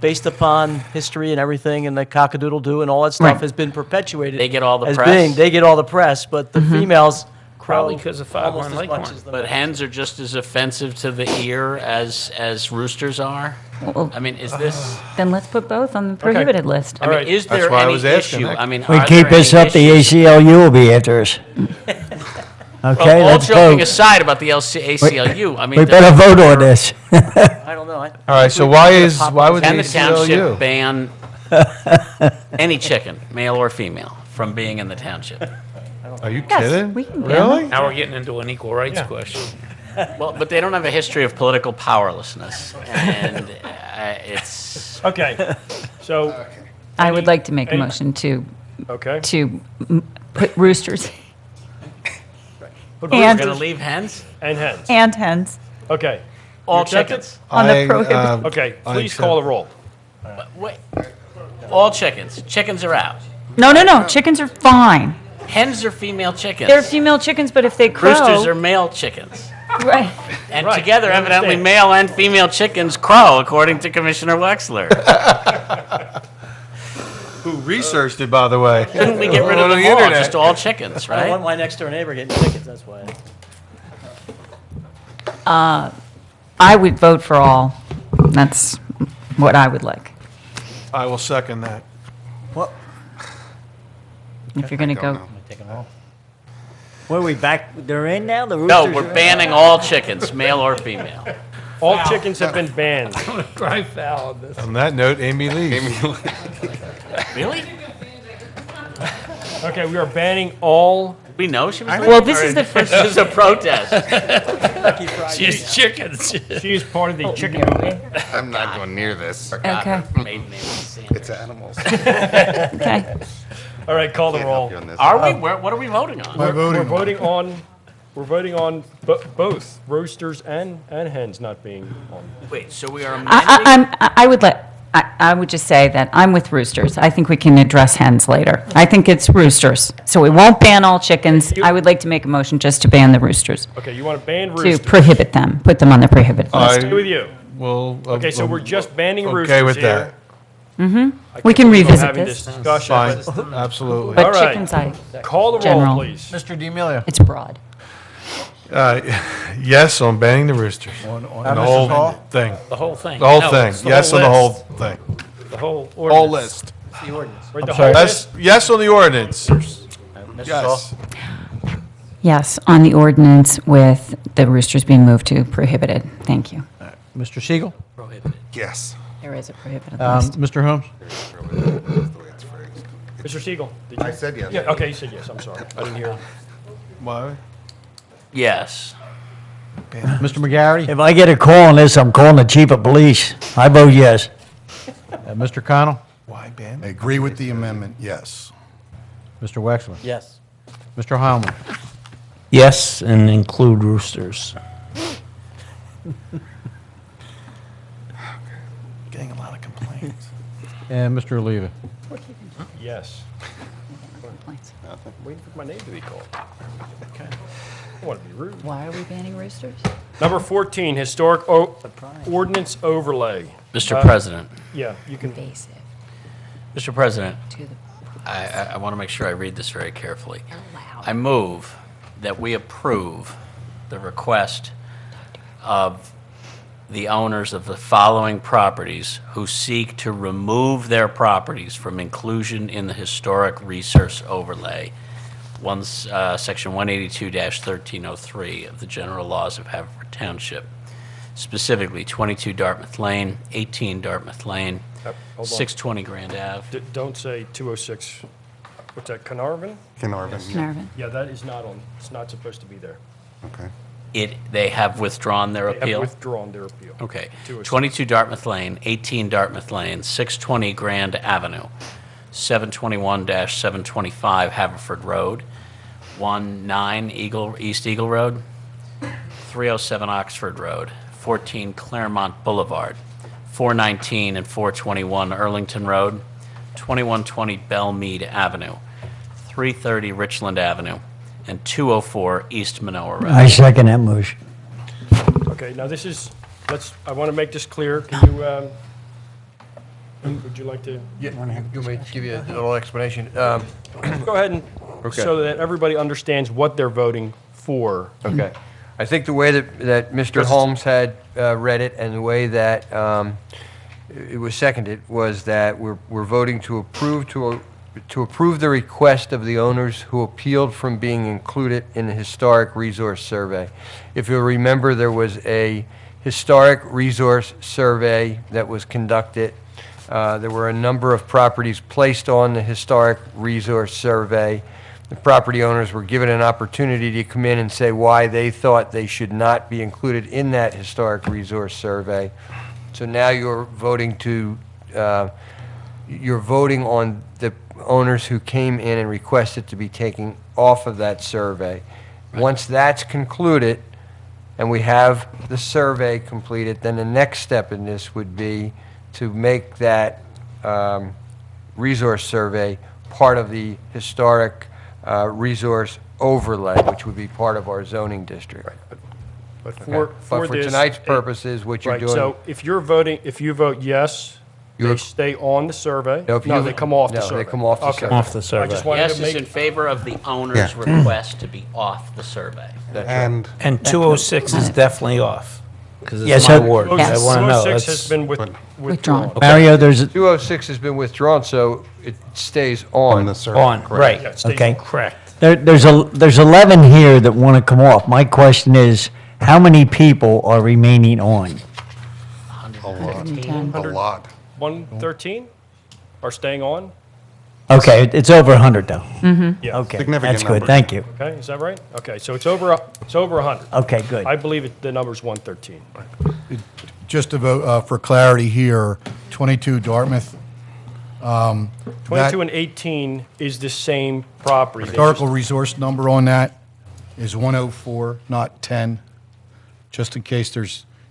based upon history and everything, and the cockadoodle-doo and all that stuff, Right. has been perpetuated. They get all the as press? being, they get all the press, but the females crow Probably 'cause of Foghorn almost as much Leghorn. as the But males. hens are just as offensive to the ear as roosters are? well, I mean, is this, then let's put both on the prohibited list. I mean, right. is That's there why I any was asking issue? that. I mean, We are keep there this any up, the issues? ACLU will be after us. Okay, Well, all let's joking vote. aside about the ACLU, I mean. We better vote on this. I don't know. All right, so why would the Can the township ACLU? ban any chicken, male or female, from being in the township? Are you Yes, kidding? we can ban Really? them. Now we're getting into an equal rights question. Well, but they don't have a history of political powerlessness, and it's, Okay, so, I would like to make a any- motion to okay. put roosters Put we're And- going to roosters leave hens? and hens. and hens Okay, All You accept it? chickens? on the I, prohibited. okay, I please accept call the it. roll. Wait, all chickens? Chickens are out. No, no, no, chickens are fine. Hens are female chickens. They're female chickens, but if they crow. Roosters are male chickens. Right. And Right, together, I evidently, understand. male and female chickens crow, according to Commissioner Wexler. Who researched it, by the way? Couldn't we get rid of On them the all, internet. just all chickens, I don't want right? my next door neighbor getting chickens, that's why. I would vote for all. That's what I would like. I will second that. If you're going to go, Were we back, they're in now, the roosters? No, are we're in? banning all chickens, male or female. All chickens have been banned. Cry foul on this. On that note, Amy leaves. Really? Okay, we are banning all, We know she was. well, this is the first. This is a protest. She's chickens. she is part of the chicken movement. I'm not going near this. Okay. Maiden name is Sanders. It's animals. Okay. All right, call the roll. Are we? What are we voting on? We're voting on both roosters and hens not being on. Wait, so we are amending? I would just say that I'm with roosters. I think we can address hens later. I think it's roosters. So we won't ban all chickens. I would like to make a motion just to ban the roosters, Okay, you want to ban to roosters? prohibit them, put them on the prohibited list. Stay with you. Well, Okay, so we're just banning roosters okay with here. that. We can revisit Having this. this discussion. Fine, absolutely. But All right. chickens, I, Call the roll, general. please. Mr. D'Amelio. It's broad. Yes on banning the roosters. And the whole thing. The whole thing. The whole No, thing. it's the Yes whole on the whole list. thing. The whole Whole ordinance. list. Right, the whole That's, list? yes on the ordinance. Yes. Yes, on the ordinance with the roosters being moved to prohibited. Thank you. Mr. Siegel? Yes. There is a prohibited list. Mr. Holmes? Mr. Siegel, did you? I said yes. Yeah, okay, you said yes, I'm sorry. I didn't hear. Why? Yes. Mr. McGarity? If I get a call on this, I'm calling the chief of police. I vote yes. Mr. Connell? Why ban? I agree with the amendment, yes. Mr. Wexler? Yes. Mr. Heilman? Yes, and include roosters. Getting a lot of complaints. And Mr. Oliva? Yes. Waiting for my name to be called. Okay. I want to be rude. Why are we banning roosters? Number 14, historic ordinance overlay. Mr. President. Yeah, you can. Mr. President, I want to make sure I read this very carefully. I move that we approve the request of the owners of the following properties who seek to remove their properties from inclusion in the historic resource overlay, Section 182-1303 of the general laws of Haverford Township, specifically 22 Dartmouth Lane, 18 Dartmouth Lane, Hold on. 620 Grand Ave. Don't say 206, what's that, Carnarvon? Carnarvon, yeah. Carnarvon. Yeah, that is not on, it's not supposed to be there. Okay. They have withdrawn their They appeal? have withdrawn their appeal. Okay. 206. 22 Dartmouth Lane, 18 Dartmouth Lane, 620 Grand Avenue, 721-725 Haverford Road, 19 East Eagle Road, 307 Oxford Road, 14 Claremont Boulevard, 419 and 421 Erlington Road, 2120 Belmead Avenue, 330 Richland Avenue, and 204 East Manoa Road. I second that motion. Okay, now this is, I want to make this clear. Can you, would you like to? You want me to give you a little explanation? Go ahead and, Okay. so that everybody understands what they're voting for. Okay. I think the way that Mr. Holmes had read it and the way that it was seconded was that we're voting to approve the request of the owners who appealed from being included in the historic resource survey. If you'll remember, there was a historic resource survey that was conducted. There were a number of properties placed on the historic resource survey. The property owners were given an opportunity to come in and say why they thought they should not be included in that historic resource survey. So now you're voting on the owners who came in and requested to be taken off of that survey. Once that's concluded and we have the survey completed, then the next step in this would be to make that resource survey part of the historic resource overlay, which would be part of our zoning district. But Okay. for this. tonight's purposes, what you're Right, doing. so if you're voting, if you vote yes, they stay on the survey? No, if No, you- they come off the no, they survey? come off the Okay. survey. Off the I survey. just wanted Yes to is make. in favor of the owner's request to be off the survey. And And 206 is definitely off, because Yes, it's my so- ward. I want to know. 206 That's- has been withdrawn. Mario, there's, 206 has been withdrawn, so it stays on. the survey. On, right. Yeah, it stays okay. Correct. There's 11 here that want to come off. My question is, how many people are remaining on? A lot. 110. A lot. 113 are staying on? Okay, it's over 100 though. Yeah. Okay, Significant that's good, number. thank you. Okay, is that right? Okay, so it's over 100. Okay, good. I believe the number's 113. Just to vote for clarity here, 22 Dartmouth. 22 and 18 is the same property. They Historical just- resource number on that is 104, not 10, just in case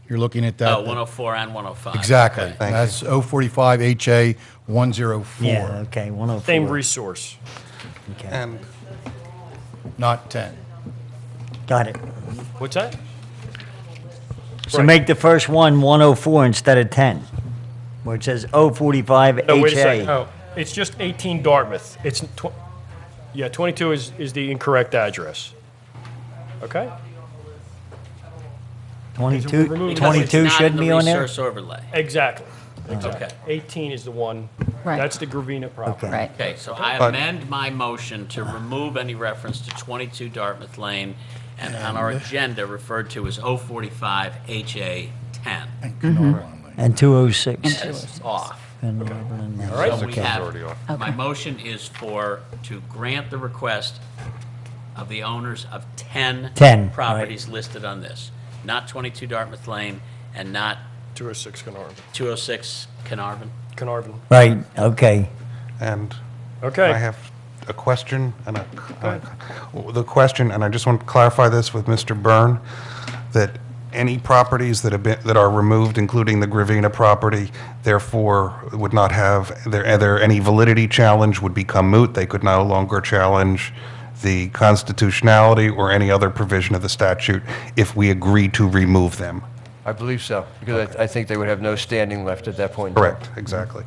you're looking at that. Oh, 104 and 105. Exactly. Okay. That's 045 HA 104. Yeah, okay, 104. Same resource. Okay. And Not 10. Got it. What's that? So Right. make the first one 104 instead of 10, where it says 045 No, wait a second. HA. Oh, it's just 18 Dartmouth. It's, yeah, 22 is the incorrect address. Okay? 22, Remove- 22 Not in shouldn't the be on there? resource overlay. Exactly. Exactly. Okay. 18 is the one, Right. that's the Gravina property. Right. Okay, so I But- amend my motion to remove any reference to 22 Dartmouth Lane and on our agenda referred to as 045 HA 10. And 206. That's off. And All right. So we Okay. have, my motion is to grant the request of the owners of 10 10, properties listed on this, not 22 Dartmouth Lane and not 206 Carnarvon. 206 Carnarvon. Carnarvon. Right, okay. And Okay. I have a question and the question, and I just want to clarify this with Mr. Byrne, that any properties that that are removed, including the Gravina property, therefore would not have, any validity challenge would become moot. They could no longer challenge the constitutionality or any other provision of the statute if we agree to remove them. I believe so, because I think they would have no standing left at that point. in time. Correct, exactly.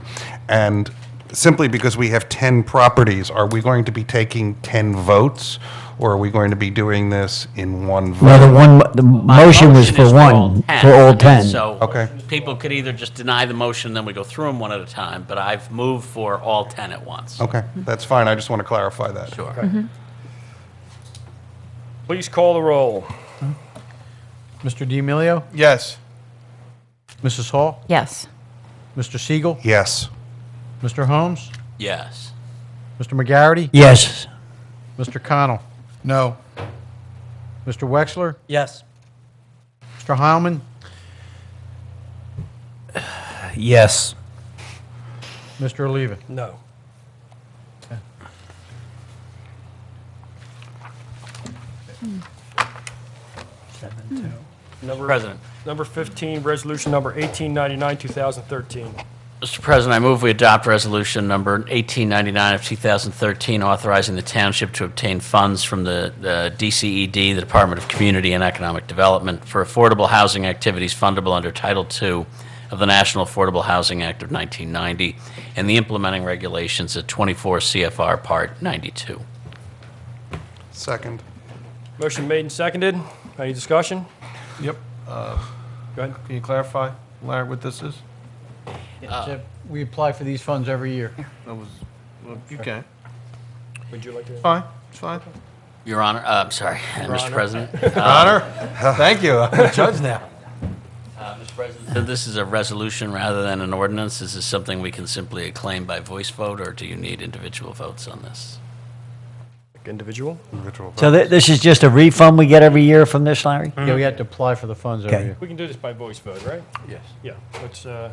And simply because we have 10 properties, are we going to be taking 10 votes, or are we going to be doing this in one vote? No, the motion was for one, for all 10. So Okay. people could either just deny the motion, then we go through them one at a time, but I've moved for all 10 at once. Okay, that's fine. I just want to clarify that. Sure. Please call the roll. Mr. D'Amelio? Yes. Mrs. Hall? Yes. Mr. Siegel? Yes. Mr. Holmes? Yes. Mr. McGarity? Yes. Mr. Connell? No. Mr. Wexler? Yes. Mr. Heilman? Yes. Mr. Oliva? No. President. Number 15, resolution number 1899, 2013. Mr. President, I move we adopt resolution number 1899 of 2013, authorizing the township to obtain funds from the DCED, the Department of Community and Economic Development, for affordable housing activities fundable under Title II of the National Affordable Housing Act of 1990 and the implementing regulations at 24 CFR Part 92. Second. Motion made and seconded. Any discussion? Yep. Go ahead. Can you clarify, Larry, what this is? We apply for these funds every year. That was, well, you can. Would you like to? Fine, it's fine. Your Honor, I'm sorry, Mr. Honor. President. Your Honor, thank you. I'm a judge now. Mr. President, so this is a resolution rather than an ordinance. Is this something we can simply acclaim by voice vote, or do you need individual votes on this? Individual? Individual. So this is just a refund we get every year from this, Larry? Yeah, we have to apply for the funds every Okay. year. We can do this by voice vote, right? Yes. Yeah. Let's, All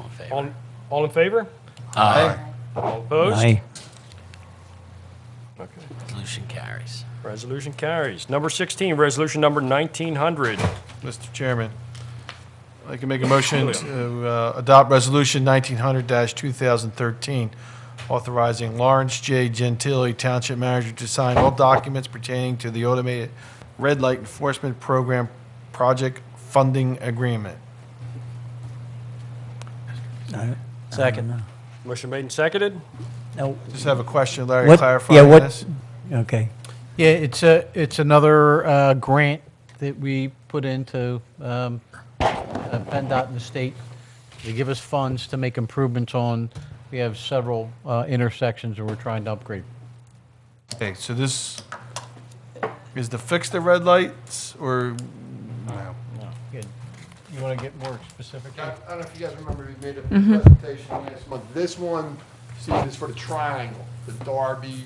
in favor? all in favor? Aye. All opposed? Aye. Okay. Resolution carries. Resolution carries. Number 16, resolution number 1900. Mr. Chairman, I can make a motion to adopt Resolution 1900-2013, authorizing Lawrence J. Gentili, Township Manager, to sign all documents pertaining to the Automated Red Light Enforcement Program Project Funding Agreement. Second. Motion made and seconded. No. Just have a question, Larry, What- clarifying yeah, what- this. Okay. Yeah, it's another grant that we put into PennDOT and the state. They give us funds to make improvements on, we have several intersections that we're trying to upgrade. Okay, so this is to fix the red lights, or? Good. You want to get more specific? I don't know if you guys remember, we made a presentation last month. This one, see, is for the triangle, the Darby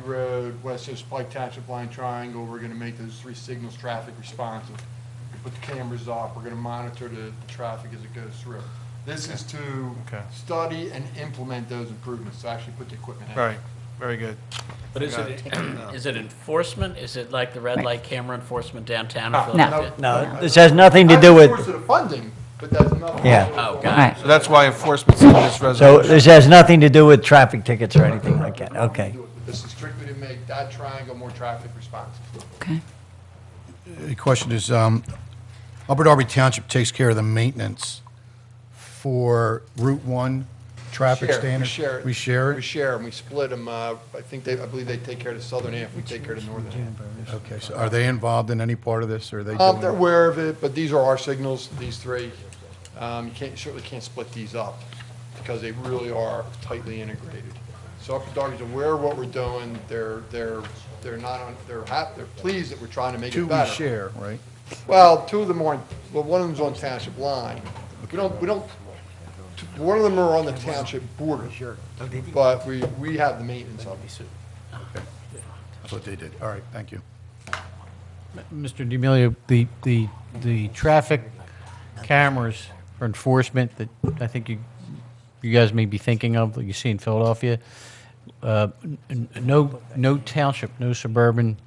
Road, West Coast Pike Township line triangle. We're gonna make those 3 signals traffic responsive. We put the cameras up, we're gonna monitor the traffic as it goes through. This is to study and implement those improvements, to actually put the equipment in. All right, very good. But is it enforcement? Is it like the red light camera enforcement downtown No. in Philadelphia? No, this has nothing to do with, Of course, the funding, but that's nothing. Yeah. Oh, got it. So that's why enforcement's in this so resolution. this has nothing to do with traffic tickets or anything like that, okay. This is strictly to make that triangle more traffic responsive. Okay. The question is, Upper Darby Township takes care of the maintenance for Route 1 traffic standards? We share it. We share it? We share, and we split them. I believe they take care of the southern half, we take care of the northern half. Okay, so are they involved in any part of this, or are they doing? They're aware of it, but these are our signals, these 3. You certainly can't split these up, because they really are tightly integrated. So Upper Darby's aware of what we're doing, they're pleased that we're trying to make it 2 we better. share, right? Well, 2 of them aren't, well, one of them's on township line. We don't, one of them are on the township border, but we have the maintenance of it. Okay. That's what they did. All right, thank you. Mr. D'Amelio, the traffic cameras for enforcement that I think you guys may be thinking of, that you see in Philadelphia, no township, no suburban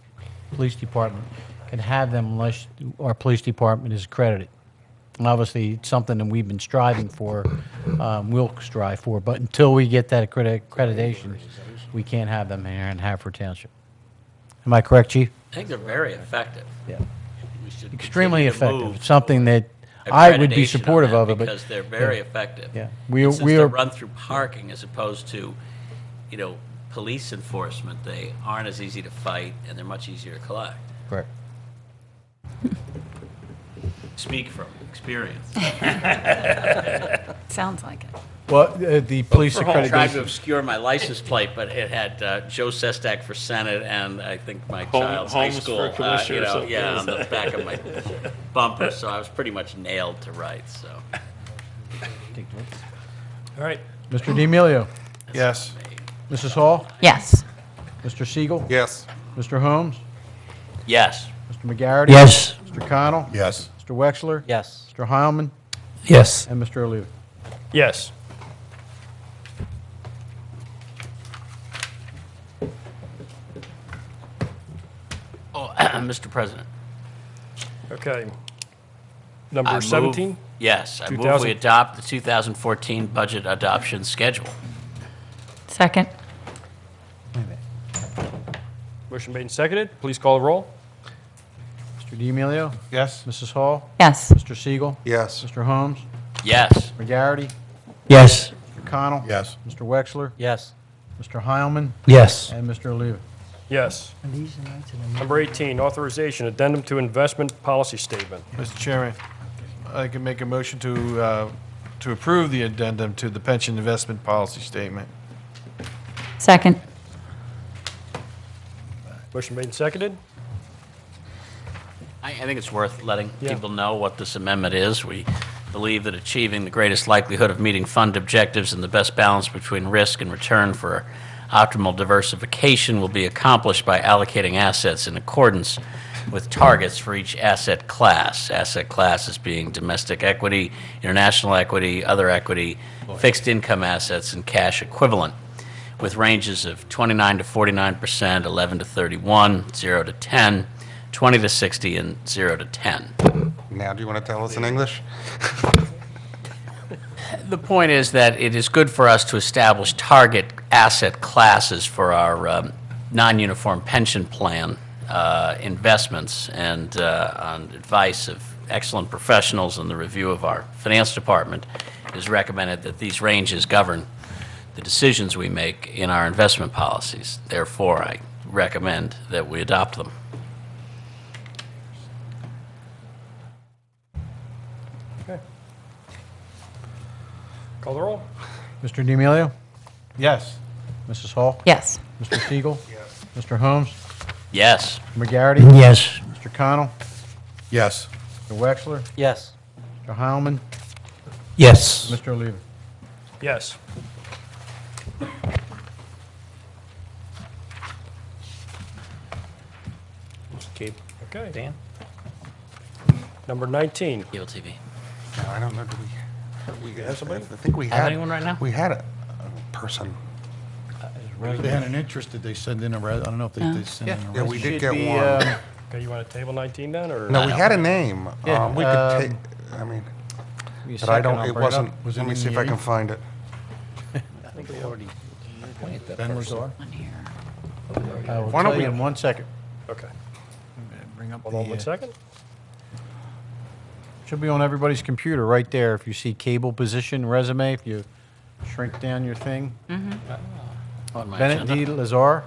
police department can have them unless our police department is accredited. And obviously, it's something that we've been striving for, will strive for, but until we get that accreditation, we can't have them here in Haverford Township. Am I correct, Chief? I think they're very effective. Yeah. We should Extremely continue to effective. move It's something that I would be accreditation on supportive that of it, but. Because they're very yeah. effective. Yeah. And since they're run through parking as opposed to, police enforcement, they aren't as easy to fight and they're much easier to collect. Correct. Speak from experience. Sounds like it. Well, the police I tried to accreditation. obscure my license plate, but it had Joe Sestak for Senate and I think my child's high Holmes school, for commissioner or something. yeah, on the back of my bumper, so I was pretty much nailed to rights, so. All right. Mr. D'Amelio. Yes. Mrs. Hall. Yes. Mr. Siegel. Yes. Mr. Holmes. Yes. Mr. McGarity. Yes. Mr. Connell. Yes. Mr. Wexler. Yes. Mr. Heilman. Yes. And Mr. Oliva. Yes. Oh, Mr. President. Okay. I Number move- 17? Yes, I move 2000 we adopt the 2014 budget adoption schedule. Second. Motion made and seconded. Please call the roll. Mr. D'Amelio. Yes. Mrs. Hall. Yes. Mr. Siegel. Yes. Mr. Holmes. Yes. McGarity. Yes. Mr. Connell. Yes. Mr. Wexler. Yes. Mr. Heilman. Yes. And Mr. Oliva. Yes. Number 18, authorization, addendum to investment policy statement. Mr. Chairman, I can make a motion to approve the addendum to the pension investment policy statement. Second. Motion made and seconded. I think it's worth letting people know what this amendment is. We believe that achieving the greatest likelihood of meeting fund objectives and the best balance between risk and return for optimal diversification will be accomplished by allocating assets in accordance with targets for each asset class. Asset classes being domestic equity, international equity, other equity, fixed income assets, and cash equivalent, with ranges of 29 to 49%, 11 to 31, 0 to 10, 20 to 60, and 0 to 10. Now, do you want to tell us in English? The point is that it is good for us to establish target asset classes for our non-uniform pension plan investments, and on advice of excellent professionals and the review of our finance department, it is recommended that these ranges govern the decisions we make in our investment policies. Therefore, I recommend that we adopt them. Okay. Call the roll. Mr. D'Amelio. Yes. Mrs. Hall. Yes. Mr. Siegel. Yes. Mr. Holmes. Yes. McGarity. Yes. Mr. Connell. Yes. Mr. Wexler. Yes. Mr. Heilman. Yes. Mr. Oliva. Yes. Keep. Okay. Dan? Number 19. Cable TV. No, I don't know. Do we have somebody? I think we Have had. anyone right now? We had a person. If they had an interest, did they send in a I don't know if they did send in a Yeah, we did get be, one. Okay, you want to table 19 then, or? No, we had a name. Yeah, We could take, I mean, Give me a but I second, don't, I'll it bring wasn't, up. Was it let me in see if the I can eighth? find it. I think we already appointed that Ben person. Lazar? On here. I will Why don't tell you we- in 1 second. Okay. Bring up Hold on the, 1 second. Should be on everybody's computer right there. If you see cable position resume, if you shrink down your thing. On my Bennett agenda. D. Lazar.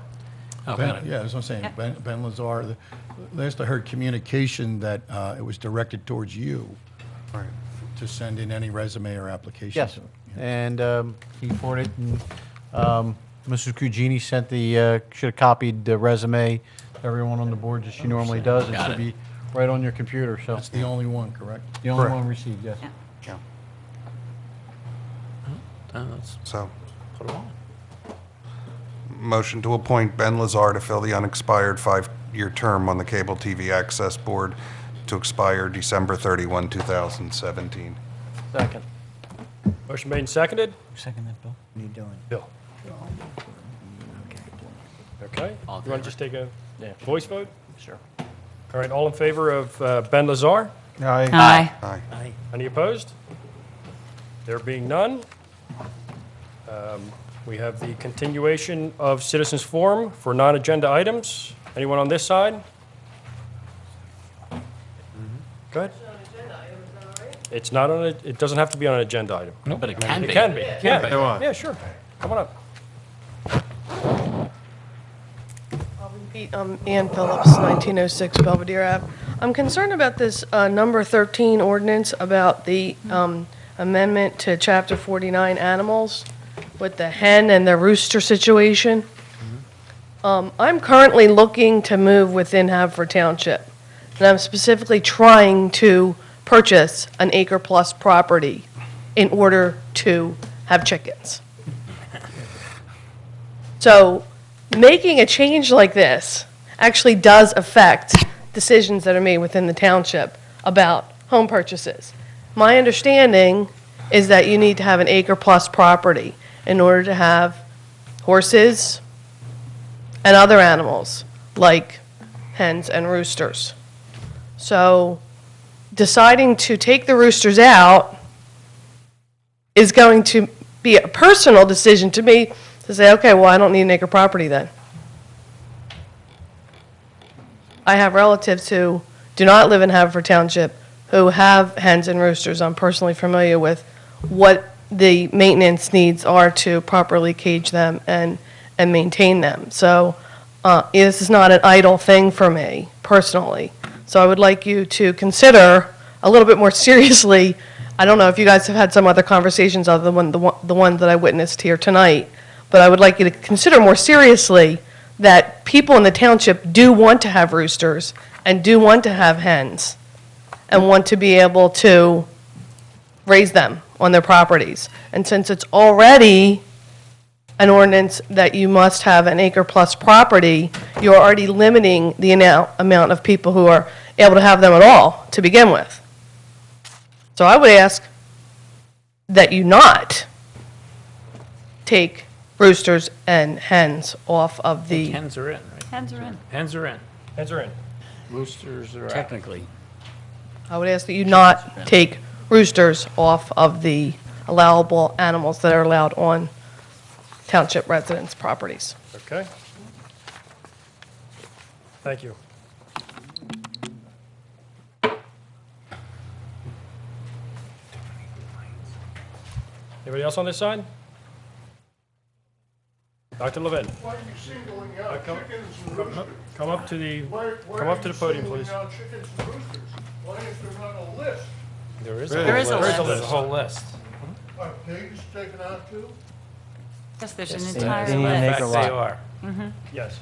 Oh, Ben- got it. Yeah, that's what I'm saying. Yeah. Ben Lazar, last I heard communication that it was directed towards you Right. to send in any resume or application. Yes. And he forwarded, and Mrs. Cugini sent the, should have copied the resume to everyone on the board as she normally does. It Got should it. be right on your computer, so. That's the only one, correct? The only Correct. one received, yes. Yeah. Yeah. Let's So, put it on. motion to appoint Ben Lazar to fill the unexpired 5-year term on the Cable TV Access Board to expire December 31, 2017. Second. Motion made and seconded. Second that, Bill? What are you doing? Bill. Okay. All in You want to favor? just take a voice vote? Sure. All right, all in favor of Ben Lazar? Aye. Aye. Aye. Any opposed? There being none, we have the continuation of citizens forum for non-agenda items. Anyone on this side? Go ahead. It's not on, it doesn't have to be on an agenda item. But it can be. It can be, yeah. Go on. Yeah, sure. Come on up. Ann Phillips, 1906 Belvedere Ave. I'm concerned about this number 13 ordinance about the amendment to Chapter 49 animals with the hen and the rooster situation. I'm currently looking to move within Haverford Township, and I'm specifically trying to purchase an acre-plus property in order to have chickens. So making a change like this actually does affect decisions that are made within the township about home purchases. My understanding is that you need to have an acre-plus property in order to have horses and other animals like hens and roosters. So deciding to take the roosters out is going to be a personal decision to me to say, okay, well, I don't need an acre property then. I have relatives who do not live in Haverford Township who have hens and roosters. I'm personally familiar with what the maintenance needs are to properly cage them and maintain them. So this is not an idle thing for me, personally. So I would like you to consider a little bit more seriously. I don't know if you guys have had some other conversations other than the one that I witnessed here tonight, but I would like you to consider more seriously that people in the township do want to have roosters and do want to have hens and want to be able to raise them on their properties. And since it's already an ordinance that you must have an acre-plus property, you're already limiting the amount of people who are able to have them at all to begin with. So I would ask that you not take roosters and hens off of the... Hens are in, right? Hens are in. Hens are in. Hens are in. Roosters are out. Technically. I would ask that you not take roosters off of the allowable animals that are allowed on township residents' properties. Okay. Thank you. Anybody else on this side? Dr. Levin. Why are you singling out chickens and roosters? Come up to the podium, please. Out chickens and roosters? Why is there not a list? There is There is a list. There is a whole list. Are pigs taken out too? Yes, there's Yes, an they- entire they need list. an acre lot. They are. Mhm. Yes.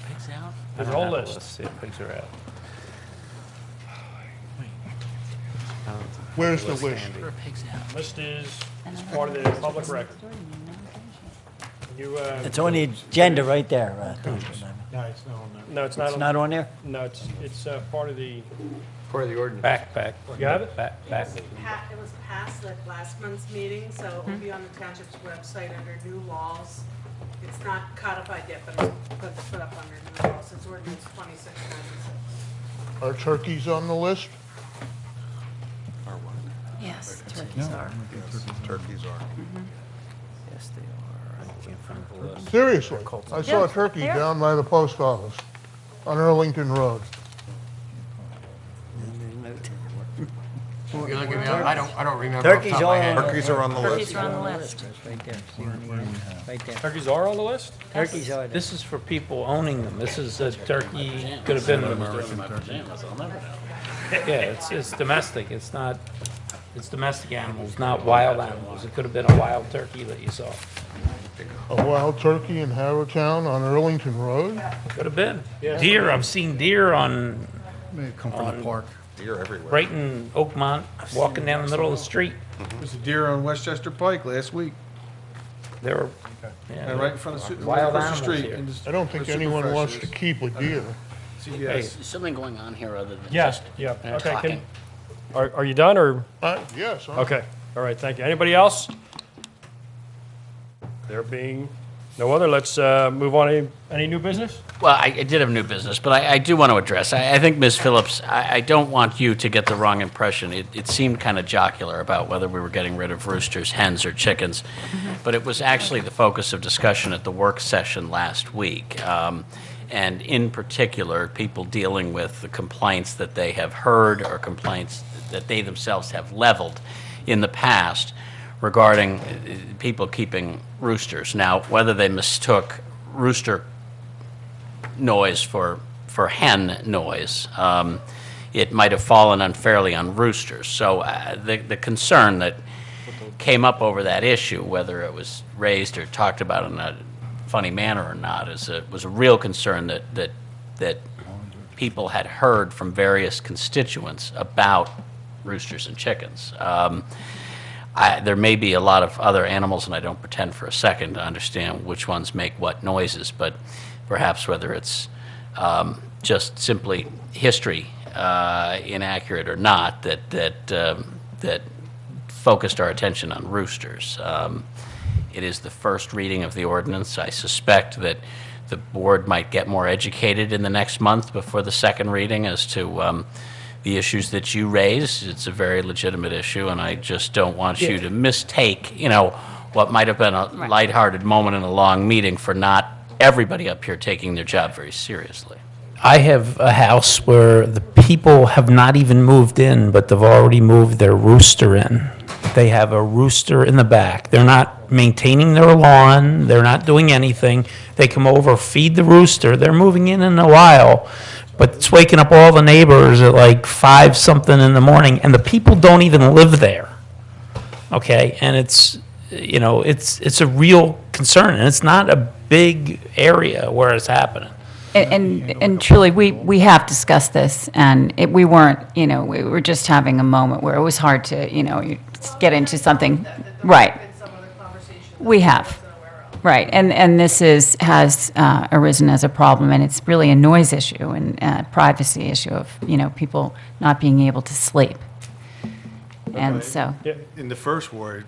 Pigs out? There's a I whole don't have list. Let's see if pigs are out. Where's the list? Where are pigs out? List is part of the public record. You, It's on the agenda right there. No, it's not on there. No, it's not. It's not on there? No, it's part of the. Part of the ordinance. Back. You have it? Back. It was passed at last month's meeting, so it will be on the township's website under new laws. It's not codified yet, but it's put up under new laws. It's ordinance 2696. Are turkeys on the list? Yes, turkeys are. Turkeys are. Yes, they are. I can't find the list. Seriously, I saw a Yeah, turkey they are. down by the post office on Earlington Road. You're looking at me, I don't remember. Turkeys are Turkeys are on the list. Turkeys are on the list. Right there. See on the end, right there. Turkeys are on the list? Turkeys are there. This is for people owning them. This is a turkey, could have been an American turkey. Yeah, it's domestic. It's domestic animals, not wild animals. It could have been a wild turkey that you saw. A wild turkey in Havertown on Earlington Road? Could have been. Deer, I've seen deer on May have come from the park. Deer everywhere. right in Oakmont, walking down the middle of the street. There's a deer on Westchester Pike last week. They were, And right in front of the, right Wild across the animals street. here. in the- I don't think where anyone wants to Superfresh keep a deer. is. CVS. There's something going on here other than Yes, just yeah. Okay, talking. are you done, or? Yes. Okay, all right, thank you. Anybody else? There being No other, let's move on. Any new business? Well, I did have new business, but I do want to address, I think, Ms. Phillips, I don't want you to get the wrong impression. It seemed kind of jocular about whether we were getting rid of roosters, hens, or chickens, but it was actually the focus of discussion at the work session last week. And in particular, people dealing with the complaints that they have heard or complaints that they themselves have leveled in the past regarding people keeping roosters. Now, whether they mistook rooster noise for hen noise, it might have fallen unfairly on roosters. So the concern that came up over that issue, whether it was raised or talked about in a funny manner or not, was a real concern that people had heard from various constituents about roosters and chickens. There may be a lot of other animals, and I don't pretend for a second to understand which ones make what noises, but perhaps whether it's just simply history inaccurate or not that focused our attention on roosters. It is the first reading of the ordinance. I suspect that the board might get more educated in the next month before the second reading as to the issues that you raised. It's a very legitimate issue, and I just don't want you to mistake, what might have been a lighthearted moment in a long meeting for not everybody up here taking their job very seriously. I have a house where the people have not even moved in, but they've already moved their rooster in. They have a rooster in the back. They're not maintaining their lawn. They're not doing anything. They come over, feed the rooster. They're moving in a while, but it's waking up all the neighbors at like 5-something in the morning, and the people don't even live there. Okay, and it's a real concern, and it's not a big area where it's happening. And truly, we have discussed this, and we weren't, we were just having a moment where it was hard to, get into something. Right. We have. Right. And this has arisen as a problem, and it's really a noise issue and a privacy issue of, people not being able to sleep. And so. In the first ward,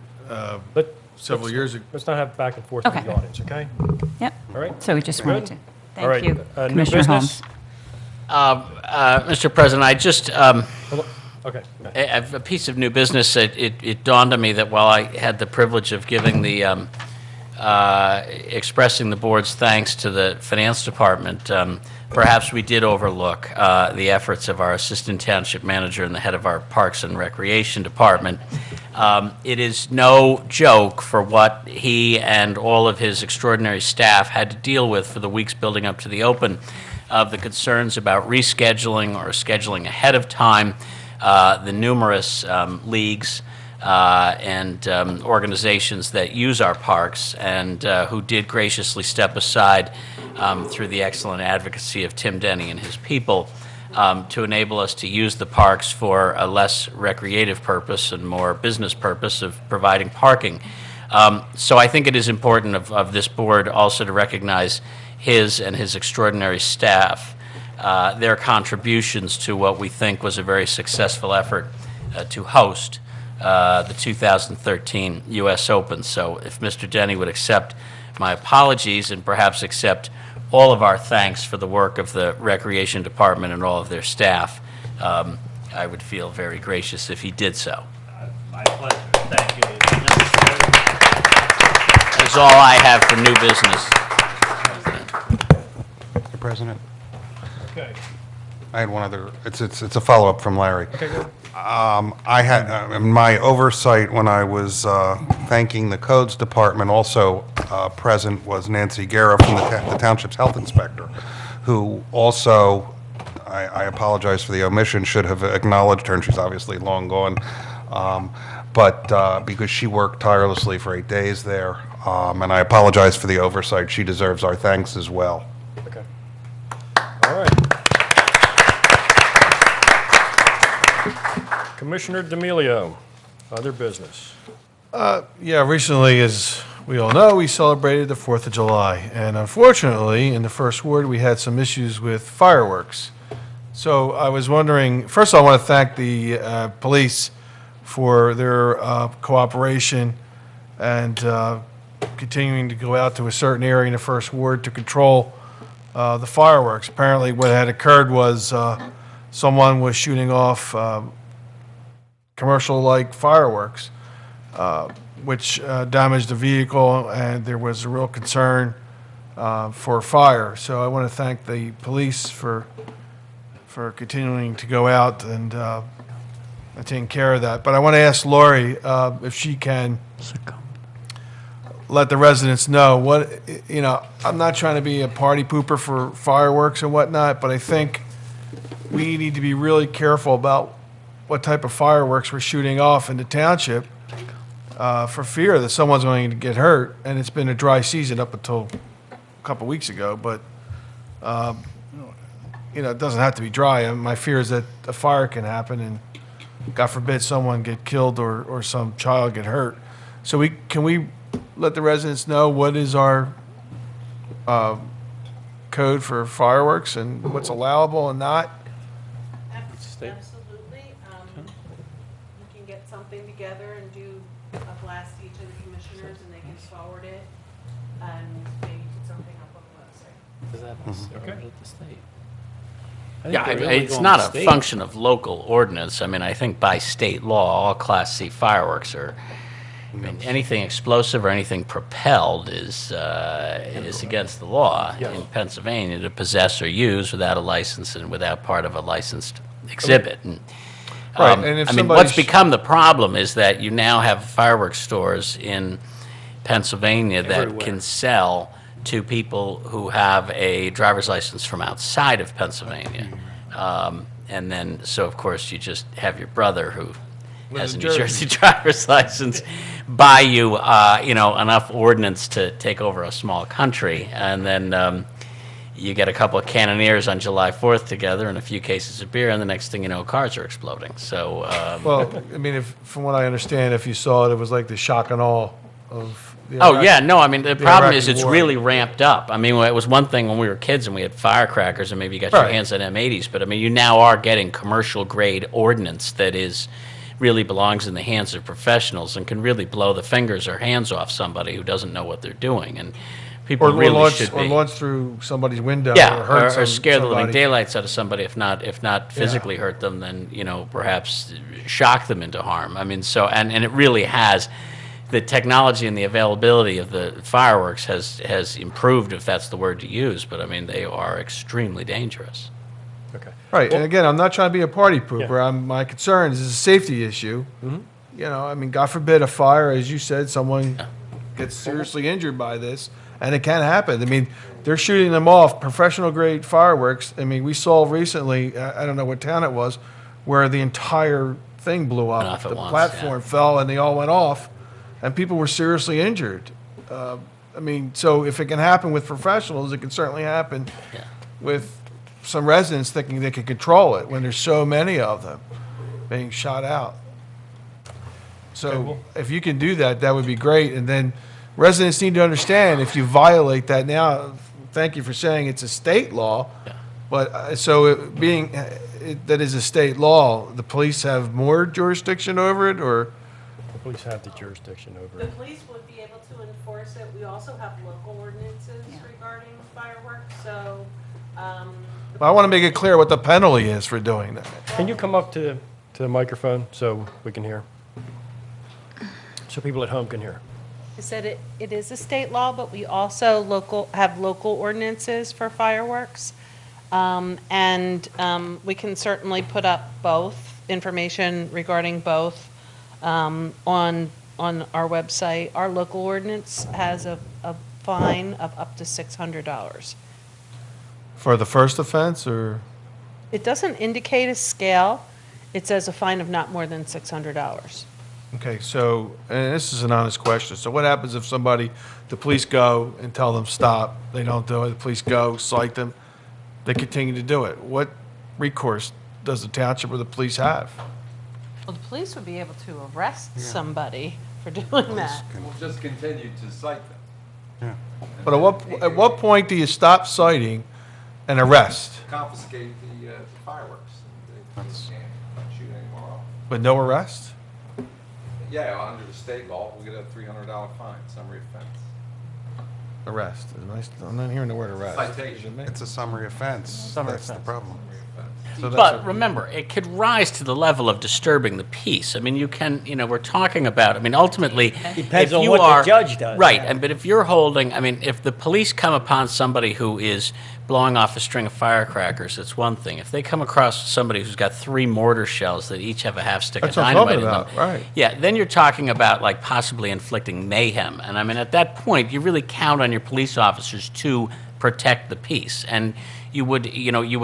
several years ago. Let's not have back and forth Okay. with the audience, okay? Yep. All right. So we just We're wanted good? to. All right. Thank you, New Commissioner business? Holmes. Mr. President, I just, Okay. a piece of new business, it dawned on me that while I had the privilege of giving the, expressing the board's thanks to the Finance Department, perhaps we did overlook the efforts of our Assistant Township Manager and the head of our Parks and Recreation Department. It is no joke for what he and all of his extraordinary staff had to deal with for the weeks building up to the open, of the concerns about rescheduling or scheduling ahead of time, the numerous leagues and organizations that use our parks and who did graciously step aside through the excellent advocacy of Tim Denny and his people to enable us to use the parks for a less recreative purpose and more business purpose of providing parking. So I think it is important of this board also to recognize his and his extraordinary staff, their contributions to what we think was a very successful effort to host the 2013 U.S. Open. So if Mr. Denny would accept my apologies and perhaps accept all of our thanks for the work of the Recreation Department and all of their staff, I would feel very gracious if he did so. My pleasure. Thank you. That's all I have for new business. Mr. President, Okay. I had one other, it's a follow-up from Larry. Okay, good. I had, in my oversight when I was thanking the Codes Department, also present was Nancy Guerra from the Township's Health Inspector, who also, I apologize for the omission, should have acknowledged her, and she's obviously long gone, but because she worked tirelessly for 8 days there, and I apologize for the oversight. She deserves our thanks as well. Okay. All right. Commissioner D'Amelio, other business. Yeah, recently, as we all know, we celebrated the 4th of July. And unfortunately, in the first ward, we had some issues with fireworks. So I was wondering, first of all, I want to thank the police for their cooperation and continuing to go out to a certain area in the First Ward to control the fireworks. Apparently, what had occurred was someone was shooting off commercial-like fireworks, which damaged the vehicle, and there was a real concern for fire. So I want to thank the police for continuing to go out and taking care of that. But I want to ask Lori if she can let the residents know what, I'm not trying to be a party pooper for fireworks and whatnot, but I think we need to be really careful about what type of fireworks we're shooting off in the township for fear that someone's going to get hurt. And it's been a dry season up until a couple weeks ago, but it doesn't have to be dry. My fear is that a fire can happen and, God forbid, someone get killed or some child get hurt. So can we let the residents know what is our code for fireworks and what's allowable and not? Absolutely. You can get something together and do a blast to each of the commissioners, and they can forward it and maybe put something up on the website. Is that okay with the state? Yeah, it's not a function of local ordinance. I mean, I think by state law, all Class C fireworks are, anything explosive or anything propelled is against the law in Pennsylvania to possess or use without a license and without part of a licensed exhibit. And, right, and if what's become the problem is that you now have fireworks stores in Pennsylvania that can sell to people who have a driver's license from outside of Pennsylvania. And then, so of course, you just have your brother who has a New Jersey driver's license buy you, enough ordnance to take over a small country. And then you get a couple of cannoneers on July 4th together and a few cases of beer, and the next thing you know, cars are exploding. So, well, I mean, from what I understand, if you saw it, it was like the shock and awe of the the problem is it's really ramped up. I mean, it was one thing when we were kids and we had firecrackers and maybe you got your hands on M80s, but I mean, you now are getting commercial grade ordnance that really belongs in the hands of professionals and can really blow the fingers or hands off somebody who doesn't know what they're doing. And people really should be. Or launch through somebody's window. Yeah, or hurt or scare the living somebody. daylights out of somebody. If not physically hurt them, then perhaps shock them into harm. I mean, so and it really has. The technology and the availability of the fireworks has improved, if that's the word to use. But I mean, they are extremely dangerous. Okay. Right, and again, I'm not trying to be a party pooper. My concern is a safety issue. Mm-hmm. I mean, God forbid a fire, as you said, someone gets seriously injured by this, and it can happen. I mean, they're shooting them off, professional grade fireworks. I mean, we saw recently, I don't know what town it was, where the entire thing blew up. The platform fell and they all went off, and people were seriously injured. I mean, so if it can happen with professionals, it can certainly happen with some residents thinking they can control it when there's so many of them being shot out. So if you can do that, that would be great. And then residents need to understand if you violate that now, thank you for saying it's a state law, but that is a state law, the police have more jurisdiction over it, or? The police have the jurisdiction over The it. police would be able to enforce it. We also have local ordinances regarding fireworks, so, I want to make it clear what the penalty is for doing that. Can you come up to the microphone so we can hear? So people at home can hear. I said it is a state law, but we also have local ordinances for fireworks. And we can certainly put up both, information regarding both on our website. Our local ordinance has a fine of up to $600. For the first offense, or? It doesn't indicate a scale. It says a fine of not more than $600. Okay, so, and this is an honest question. So what happens if the police go and tell them stop, they don't do it, the police go, cite them, they continue to do it? What recourse does the township or the police have? Well, the police would be able to arrest somebody for doing that. We'll just continue to cite them. But at what point do you stop citing and arrest? Confiscate the fireworks. They can't shoot anymore off. But no arrest? Yeah, under the state law, we get a $300 fine, summary offense. Arrest. I'm not hearing the word arrest. Citation. It's a summary offense. That's the problem. So that's But remember, it could rise to the level of disturbing the peace. I mean, you can, we're talking about, I mean, ultimately, Depends if on you what the are- judge does. Right, but if you're holding, I mean, if the police come upon somebody who is blowing off a string of firecrackers, it's one thing. If they come across somebody who's got 3 mortar shells that each have a half stick of That's what I'm dynamite in talking them. about, right. Yeah, then you're talking about like possibly inflicting mayhem. And I mean, at that point, you really count on your police officers to protect the peace. And you would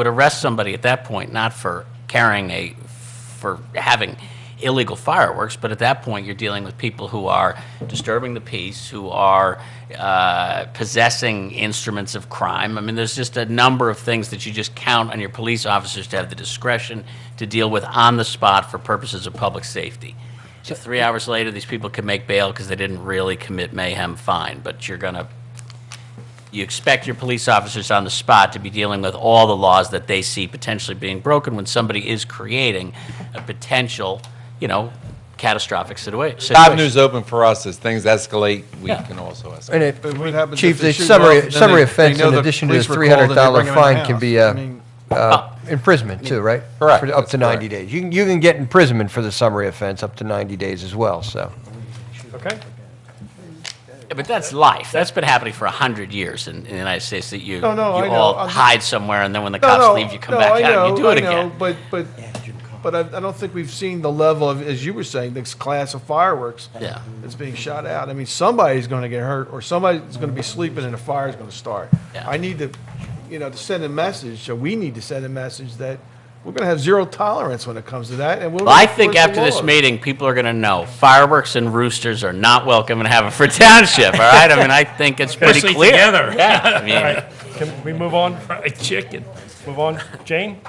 arrest somebody at that point, not for for having illegal fireworks, but at that point you're dealing with people who are disturbing the peace, who are possessing instruments of crime. I mean, there's just a number of things that you just count on your police officers to have the discretion to deal with on the spot for purposes of public safety. If 3 hours later these people can make bail because they didn't really commit mayhem, fine, but you expect your police officers on the spot to be dealing with all the laws that they see potentially being broken when somebody is creating a potential, catastrophic situation. Avenues open for us as things escalate. We can also escalate. And But what happens Chief, if they the shoot summary off and then they offense, know in the addition to the police were called and they bring $300 them in fine, the can house? be I mean, imprisonment too, right? Correct. Up to 90 days. You can get imprisonment for the summary offense up to 90 days as well, so. Okay? Yeah, but that's life. That's been happening for 100 years in the United States, that you No, I know. all I'm just- hide somewhere, and then when the cops leave, you come back out and you do it again. But I don't think we've seen the level of, as you were saying, this class of fireworks Yeah. that's being shot out. I mean, somebody's going to get hurt, or somebody's going to be sleeping and a fire's going to start. Yeah. I need to, to send a message, so we need to send a message that we're going to have zero tolerance when it comes to that, and we'll Well, I think enforce the after this laws. meeting, people are going to know fireworks and roosters are not welcome in Haverford Township, all right? I mean, I think it's pretty Especially clear. together. Yeah, I mean, All right, can we move on? Fried chicken. Move on. Jane?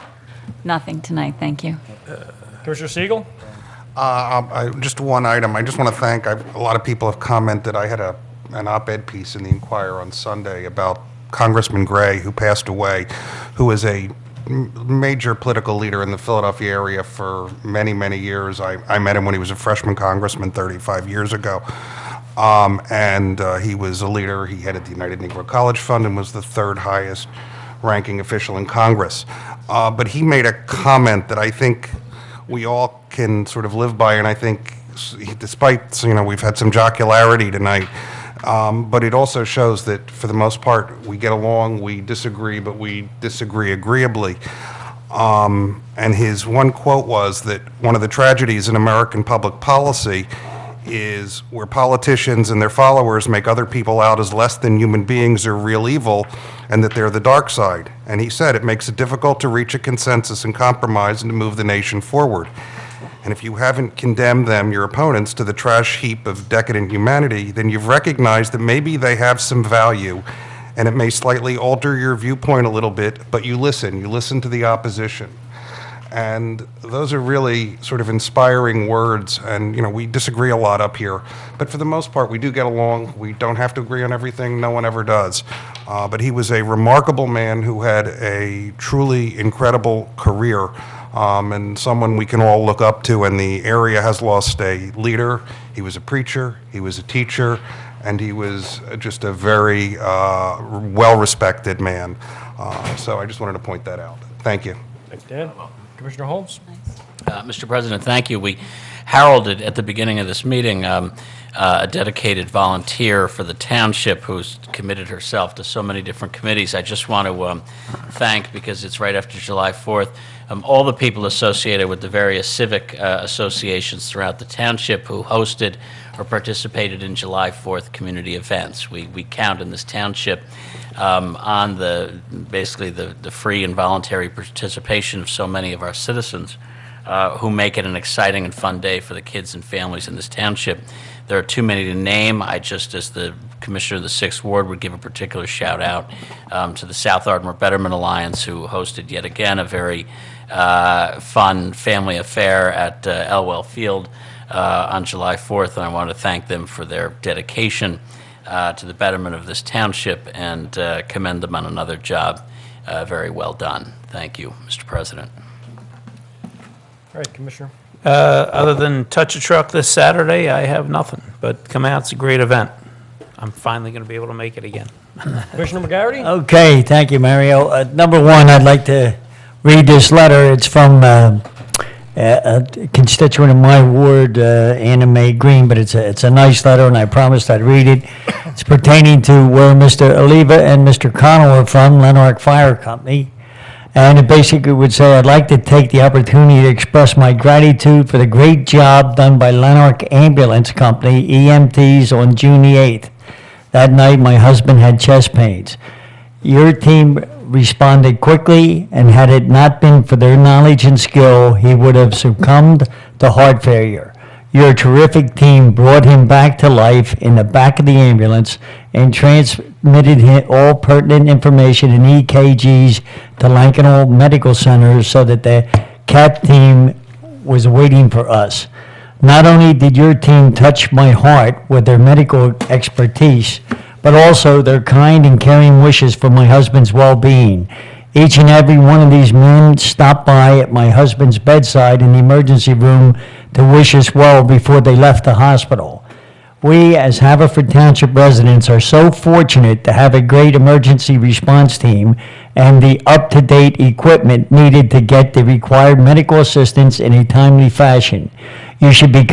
Nothing tonight, thank you. Commissioner Siegel? Just one item. I just want to thank, a lot of people have commented, I had an op-ed piece in the Inquirer on Sunday about Congressman Gray, who passed away, who was a major political leader in the Philadelphia area for many, many years. I met him when he was a freshman congressman 35 years ago. And he was a leader. He headed the United Negro College Fund and was the 3rd highest ranking official in Congress. But he made a comment that I think we all can sort of live by, and I think despite, we've had some jocularity tonight, but it also shows that for the most part, we get along, we disagree, but we disagree agreeably. And his one quote was that one of the tragedies in American public policy is where politicians and their followers make other people out as less than human beings or real evil, and that they're the dark side. And he said it makes it difficult to reach a consensus and compromise and to move the nation forward. And if you haven't condemned them, your opponents, to the trash heap of decadent humanity, then you've recognized that maybe they have some value, and it may slightly alter your viewpoint a little bit, but you listen to the opposition. And those are really sort of inspiring words, and we disagree a lot up here, but for the most part we do get along. We don't have to agree on everything, no one ever does. But he was a remarkable man who had a truly incredible career, and someone we can all look up to, and the area has lost a leader. He was a preacher, he was a teacher, and he was just a very well-respected man. So I just wanted to point that out. Thank you. Thanks, Dan. Commissioner Holmes? Mr. President, thank you. We heralded at the beginning of this meeting a dedicated volunteer for the township who's committed herself to so many different committees. I just want to thank, because it's right after July 4th, all the people associated with the various civic associations throughout the township who hosted or participated in July 4th community events. We count in this township on basically the free and voluntary participation of so many of our citizens who make it an exciting and fun day for the kids and families in this township. There are too many to name. I just, as the Commissioner of the 6th Ward, would give a particular shout out to the South Ardmore Betterment Alliance, who hosted yet again a very fun family affair at Elwell Field on July 4th, and I want to thank them for their dedication to the betterment of this township and commend them on another job. Very well done. Thank you, Mr. President. All right, Commissioner. Other than touch a truck this Saturday, I have nothing, but come out, it's a great event. I'm finally going to be able to make it again. Commissioner McGarity? Okay, thank you, Mario. Number one, I'd like to read this letter. It's from a constituent of my ward, Anna Mae Green, but it's a nice letter, and I promised I'd read it. It's pertaining to where Mr. Oliva and Mr. Connell are from, Lanark Fire Company. And it basically would say, I'd like to take the opportunity to express my gratitude for the great job done by Lanark Ambulance Company, EMTs, on June the 8th. That night, my husband had chest pains. Your team responded quickly, and had it not been for their knowledge and skill, he would have succumbed to heart failure. Your terrific team brought him back to life in the back of the ambulance and transmitted all pertinent information and EKGs to Lankenau Medical Center so that the CAT team was waiting for us. Not only did your team touch my heart with their medical expertise, but also their kind and caring wishes for my husband's well-being. Each and every one of these men stopped by at my husband's bedside in the emergency room to wish us well before they left the hospital. We, as Haverford Township residents, are so fortunate to have a great emergency response team and the up-to-date equipment needed to get the required medical assistance in a timely fashion. You should be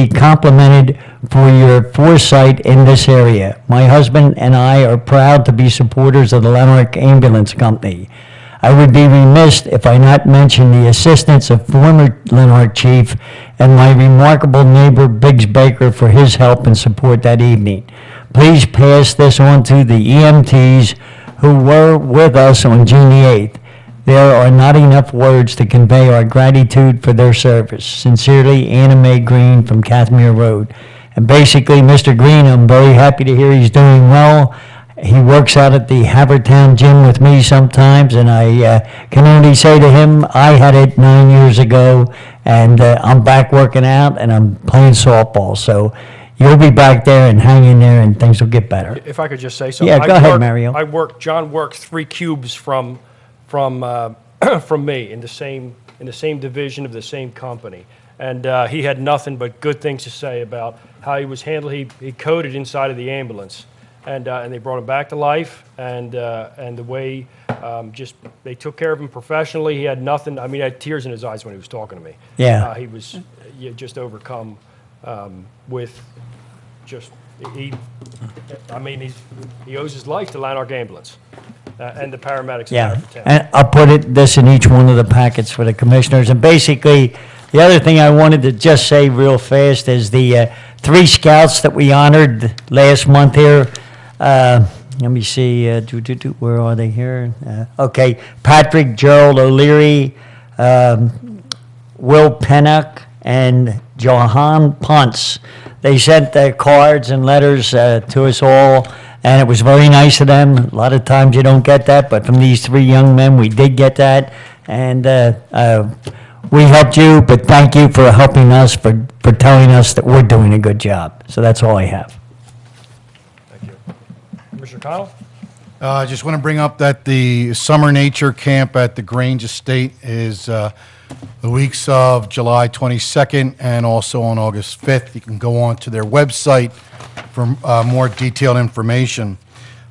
complimented for your foresight in this area. My husband and I are proud to be supporters of the Lanark Ambulance Company. I would be remiss if I not mention the assistance of former Lanark chief and my remarkable neighbor Biggs Baker for his help and support that evening. Please pass this on to the EMTs who were with us on June the 8th. There are not enough words to convey our gratitude for their service. Sincerely, Anna Mae Green from Cathmere Road. And basically, Mr. Green, I'm very happy to hear he's doing well. He works out at the Havertown gym with me sometimes, and I can only say to him, I had it 9 years ago, and I'm back working out, and I'm playing softball. So you'll be back there and hang in there, and things will get better. If I could just say something. Yeah, go ahead, Mario. John worked 3 cubes from me in the same division of the same company, and he had nothing but good things to say about how he was handled. He coded inside of the ambulance, and they brought him back to life, and the way just they took care of him professionally. He had nothing. I mean, he had tears in his eyes when he was talking to me. Yeah, he was just overcome with just he. I mean, he owes his life to Lanark Ambulance. And the paramedics. Yeah, and I'll put this in each one of the packets for the commissioners. And basically, the other thing I wanted to just say real fast is the 3 scouts that we honored last month here. Let me see, where are they here? Okay, Patrick Gerald O'Leary, Will Pennock, and Johan Ponce. They sent their cards and letters to us all. And it was very nice of them. A lot of times you don't get that, but from these 3 young men, we did get that. And we helped you, but thank you for helping us, for telling us that we're doing a good job. So that's all I have. Thank you. Commissioner Connell? I just want to bring up that the summer nature camp at the Grange Estate is the weeks of July 22nd and also on August 5th. You can go on to their website for more detailed information.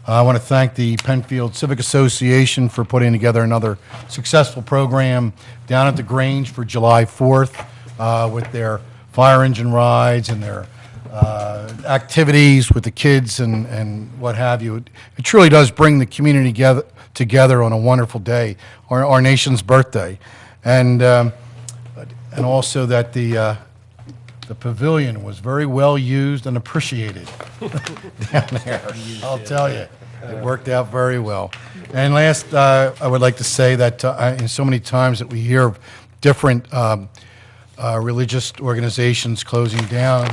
I want to thank the Penfield Civic Association for putting together another successful program down at the Grange for July 4th with their fire engine rides and their activities with the kids and what have you. It truly does bring the community together on a wonderful day, our nation's birthday. And also that the pavilion was very well used and appreciated down there. I'll tell you, it worked out very well. And last, I would like to say that in so many times that we hear of different religious organizations closing down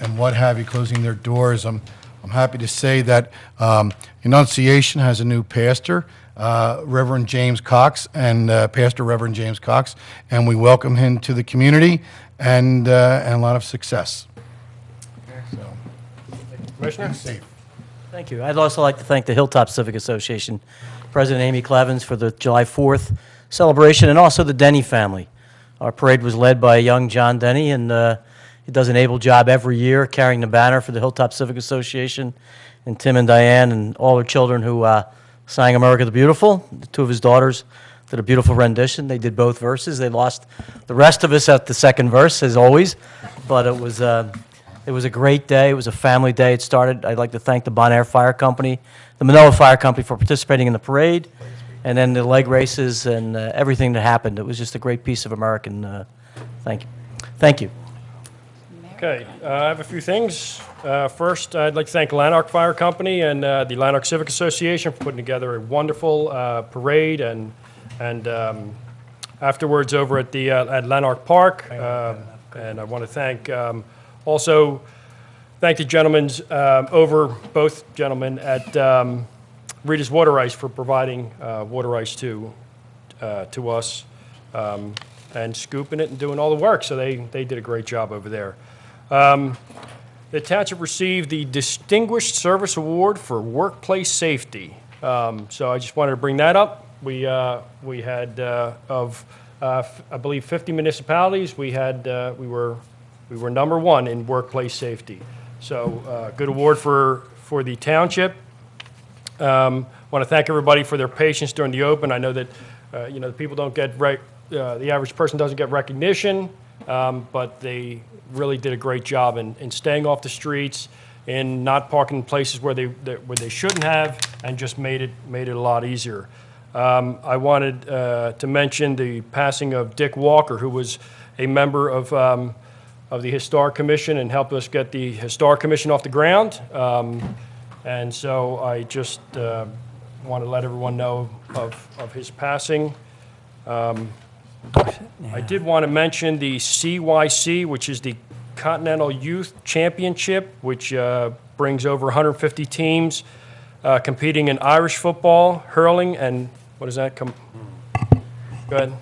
and what have you, closing their doors, I'm happy to say that Annunciation has a new pastor, Reverend James Cox, and Pastor Reverend James Cox, and we welcome him to the community and a lot of success. So, Commissioner? Safe. Thank you. I'd also like to thank the Hilltop Civic Association, President Amy Clevens for the July 4th celebration, and also the Denny family. Our parade was led by young John Denny, and it He does an able job every year carrying the banner for the Hilltop Civic Association. And Tim and Diane and all their children who sang America the Beautiful. The two of his daughters did a beautiful rendition. They did both verses. They lost the rest of us at the second verse, as always. But it was a great day. It was a family day. It started, I'd like to thank the Bonaire Fire Company, the Manoa Fire Company for participating in the parade, and then the leg races and everything that happened. It was just a great piece of American, thank you. Thank you. Okay, I have a few things. First, I'd like to thank Lanark Fire Company and the Lanark Civic Association for putting together a wonderful parade and afterwards over at the at Lanark Park. And I want to thank also thank the gentlemen both gentlemen at Rita's Water Ice for providing water ice to us and scooping it and doing all the work. So they did a great job over there. The township received the Distinguished Service Award for Workplace Safety. So I just wanted to bring that up. We had I believe 50 municipalities. We were number one in workplace safety. So good award for the township. Want to thank everybody for their patience during the open. I know that the people don't get the average person doesn't get recognition, but they really did a great job in staying off the streets, in not parking in places where they shouldn't have, and just made it a lot easier. I wanted to mention the passing of Dick Walker, who was a member of the Historic Commission and helped us get the Historic Commission off the ground. And so I just want to let everyone know of his passing. I did want to mention the CYC, which is the Continental Youth Championship, which brings over 150 teams competing in Irish football, hurling, and what is that? Go ahead.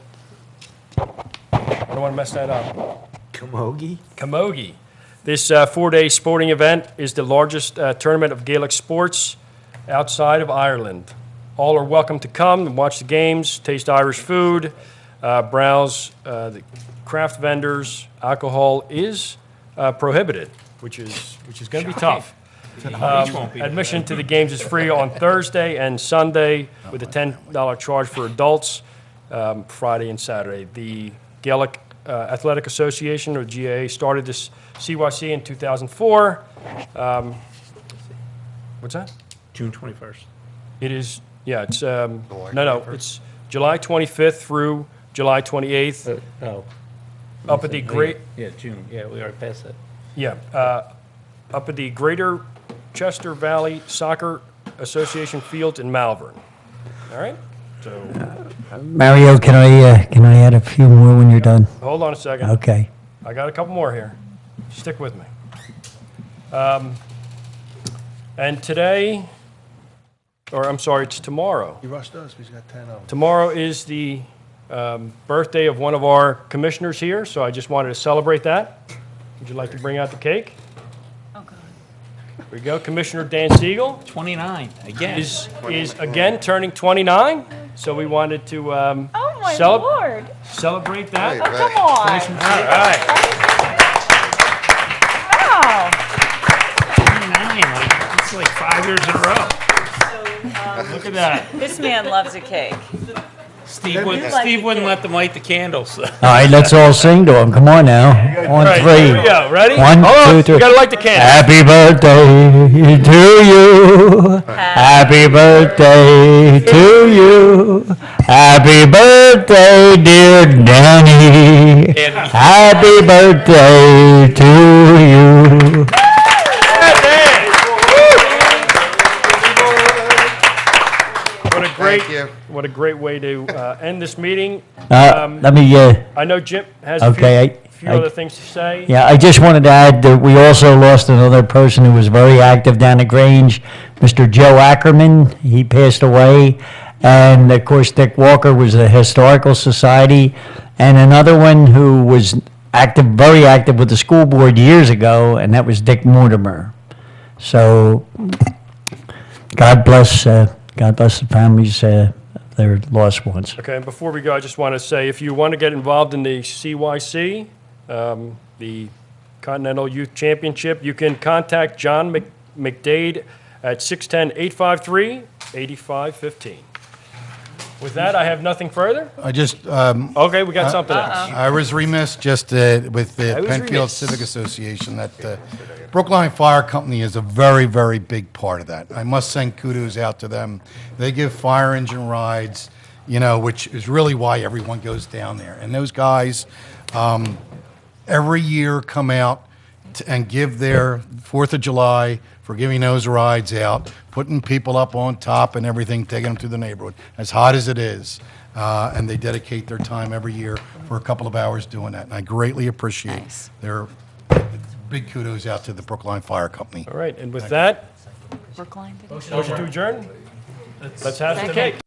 I don't want to mess that up. Camogie? Camogie. This four-day sporting event is the largest tournament of Gaelic sports outside of Ireland. All are welcome to come and watch the games, taste Irish food, browse the craft vendors. Alcohol is prohibited, which is going to be tough. Admission to the games is free on Thursday and Sunday with a $10 charge for adults, Friday and Saturday. The Gaelic Athletic Association, or GAA, started this CYC in 2004. What's that? June 21st. It is, yeah, it's, it's July 25th through July 28th. Up at the great... Yeah, June, yeah, we already passed that. Yeah, up at the Greater Chester Valley Soccer Association Field in Malvern. All right? So, Mario, can I add a few more when you're done? hold on a second. Okay. I got a couple more here. Stick with me. And today, or I'm sorry, it's tomorrow. He rushed us, he's got 10 of them. Tomorrow is the birthday of one of our commissioners here, so I just wanted to celebrate that. Would you like to bring out the cake? Oh, God. Here we go. Commissioner Dan Siegel 29, again. is again turning 29, so we wanted to Oh, my Lord. celebrate that. Oh, come on. Commissioner Siegel. All right. Wow. 29, it's like 5 years in a row. Look at that. This man loves a cake. Steve You like the wouldn't cake. let them light the candles. All right, let's all sing to him. Come on now. On Right, three. here we go. Ready? 1, Hold on. 2, 3. You gotta light the candle. Happy birthday to you. Happy birthday to you. Happy birthday, dear Danny. Happy birthday to you. What a great way to end this meeting. Let me, I know Jim has okay, a few other things to say. Yeah, I just wanted to add that we also lost another person who was very active down at Grange, Mr. Joe Ackerman. He passed away. And, of course, Dick Walker was the Historical Society. And another one who was active, very active with the school board years ago, and that was Dick Mortimer. So God bless the families, their lost ones. Okay, and before we go, I just want to say, if you want to get involved in the CYC, the Continental Youth Championship. You can contact John McDade at 610-853-8515. With that, I have nothing further. I just. Okay, we got something else. I was remiss just with the I was Penfield remiss. Civic Association that Brookline Fire Company is a very, very big part of that. I must send kudos out to them. They give fire engine rides, you know, which is really why everyone goes down there. And those guys every year come out and give their 4th of July for giving those rides out, putting people up on top and everything, taking them through the neighborhood, as hot as it is. And they dedicate their time every year for a couple of hours doing that. And I greatly appreciate their big kudos out to the Brookline Fire Company. All right, and with that, Brookline, did he say? motion to adjourn? Let's have some cake.